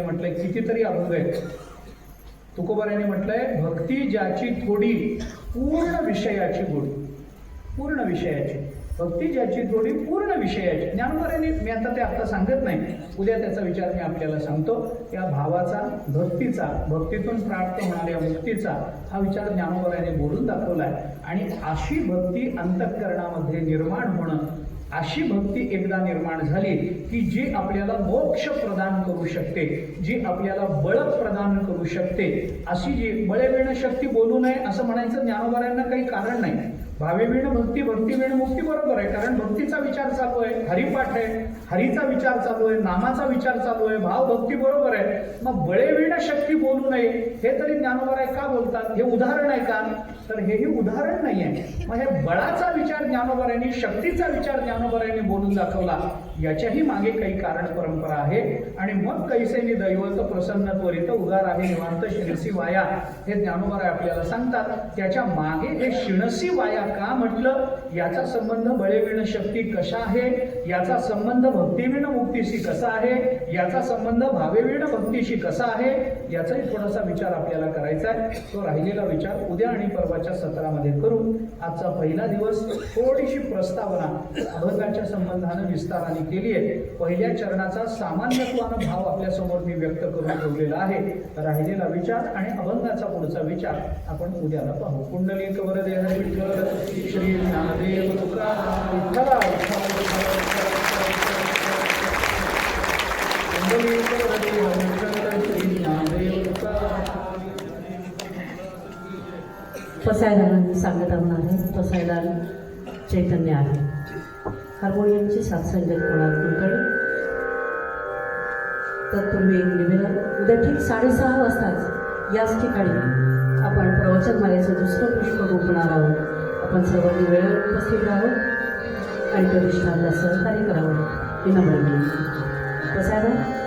Speaker 2: म्हटलंय कितीतरी अभंग आहेत. तुकोबारायांनी म्हटलंय भक्ती ज्याची थोडी पूर्ण विषयाची गोडी, पूर्ण विषयाची भक्ती ज्याची थोडी पूर्ण विषयाची. ज्ञानोबरायांनी, मी आता सांगत नाही, उद्या त्याचा विचार मी आपल्याला सांगतो. या भावाचा, भक्तीचा, भक्तीतून प्राप्त होणाऱ्या मुक्तीचा हा विचार ज्ञानोबरायांनी बोलून दाखवलाय. आणि अशी भक्ती अंतःकरणामध्ये निर्माण होणं, अशी भक्ती एकदा निर्माण झाली की जी आपल्याला मोक्ष प्रदान करू शकते, जी आपल्याला बळ प्रदान करू शकते, अशी जी बळेवीण शक्ती बोलू नये असं म्हणायचं ज्ञानोबरायांना काही कारण नाही. भावेवीण भक्ती, भक्तीवीण मुक्ती बरोबर आहे, कारण भक्तीचा विचार चालू आहे, हरिपाठ आहे, हरीचा विचार चालू आहे, नामाचा विचार चालू आहे, भाव भक्ती बरोबर आहे. मग बळेवीण शक्ती बोलू नये हे तरी ज्ञानोबराय का बोलतात? हे उदाहरण आहे का? तर हेही उदाहरण नाही आहे. मग हे बळाचा विचार ज्ञानोबरायांनी, शक्तीचा विचार ज्ञानोबरायांनी बोलून दाखवला, याच्याही मागे काही कारण परंपरा आहे. आणि मग कैसेनी दैवत प्रसन्न त्वरित उगार आहे निवांत शिरसी वाया, हे ज्ञानोबराय आपल्याला सांगतात. त्याच्या मागे हे शिणसी वाया का म्हटलं, याचा संबंध बळेवीण शक्ती कशा आहे, याचा संबंध भक्तीवीण मुक्तीशी कसा आहे, याचा संबंध भावेवीण भक्तीशी कसा आहे, याचाही थोडासा विचार आपल्याला करायचा आहे. तो राहिलेला विचार उद्या आणि परवाच्या सत्रामध्ये करू. आजचा पहिला दिवस थोडीशी प्रस्तावना अभंगाच्या संबंधानं विस्ताराने केली आहे. पहिल्या चरणाचा सामान्यत्वानं भाव आपल्या समोर मी व्यक्त करून ठेवलेला आहे. राहिलेला विचार आणि अभंगाचा पुढचा विचार आपण उद्याला पाहू. कुंडलिक वरदेह विठ्ठल श्री ज्ञानदेव तुकाराम विठ्ठला कुंडलिक वरदेह विठ्ठल श्री ज्ञानदेव तुकाराम.
Speaker 1: पसायदारांनी सांगत आहे. पसायदार चैतन्य आहे. हार्मोनियमची साथसंगत होणार कुलकर्णी. तत्पूर्वी एक निवेदन. उद्या ठीक 6:30 वाजताच याच ठिकाणी आपण प्रवचनमालेचं दुसरं पुष्प रोपणार आहोत. आपण सर्वांनी वेळेवर उपस्थित राहावं आणि प्रतिष्ठानला सहकार्य करावं ही नम्र विनंती. पसायदार.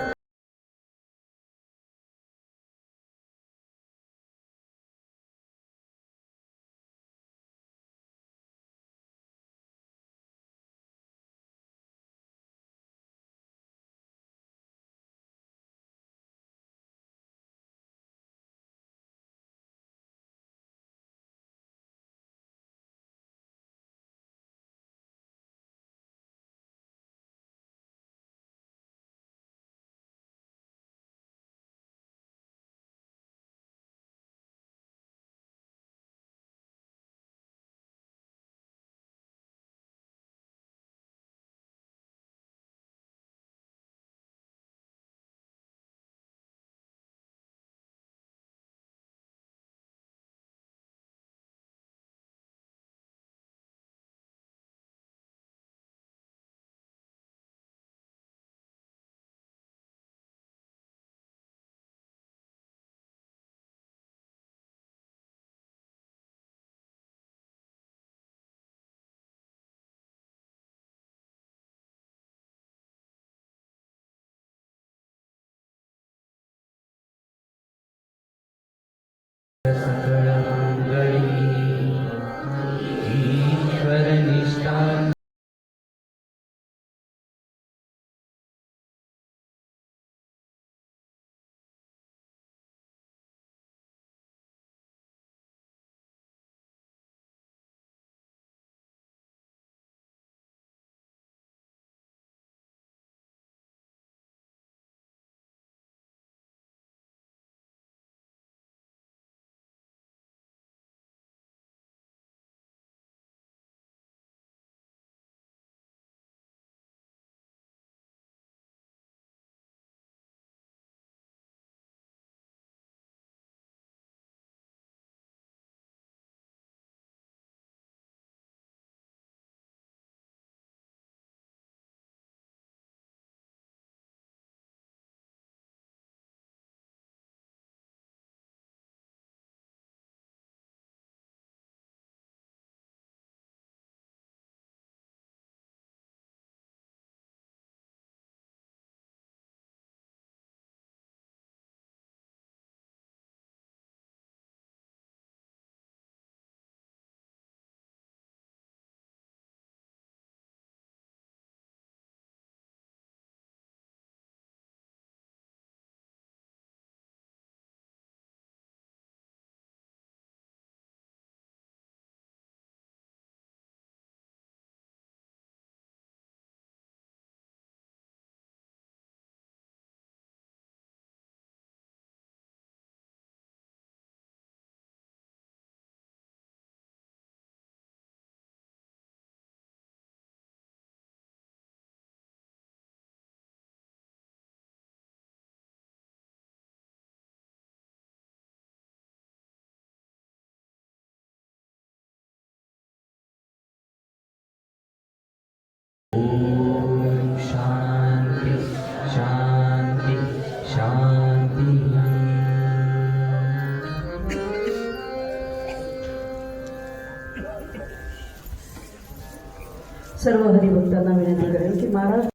Speaker 1: सर्व हरिभक्तांना विनंती करेन की महाराज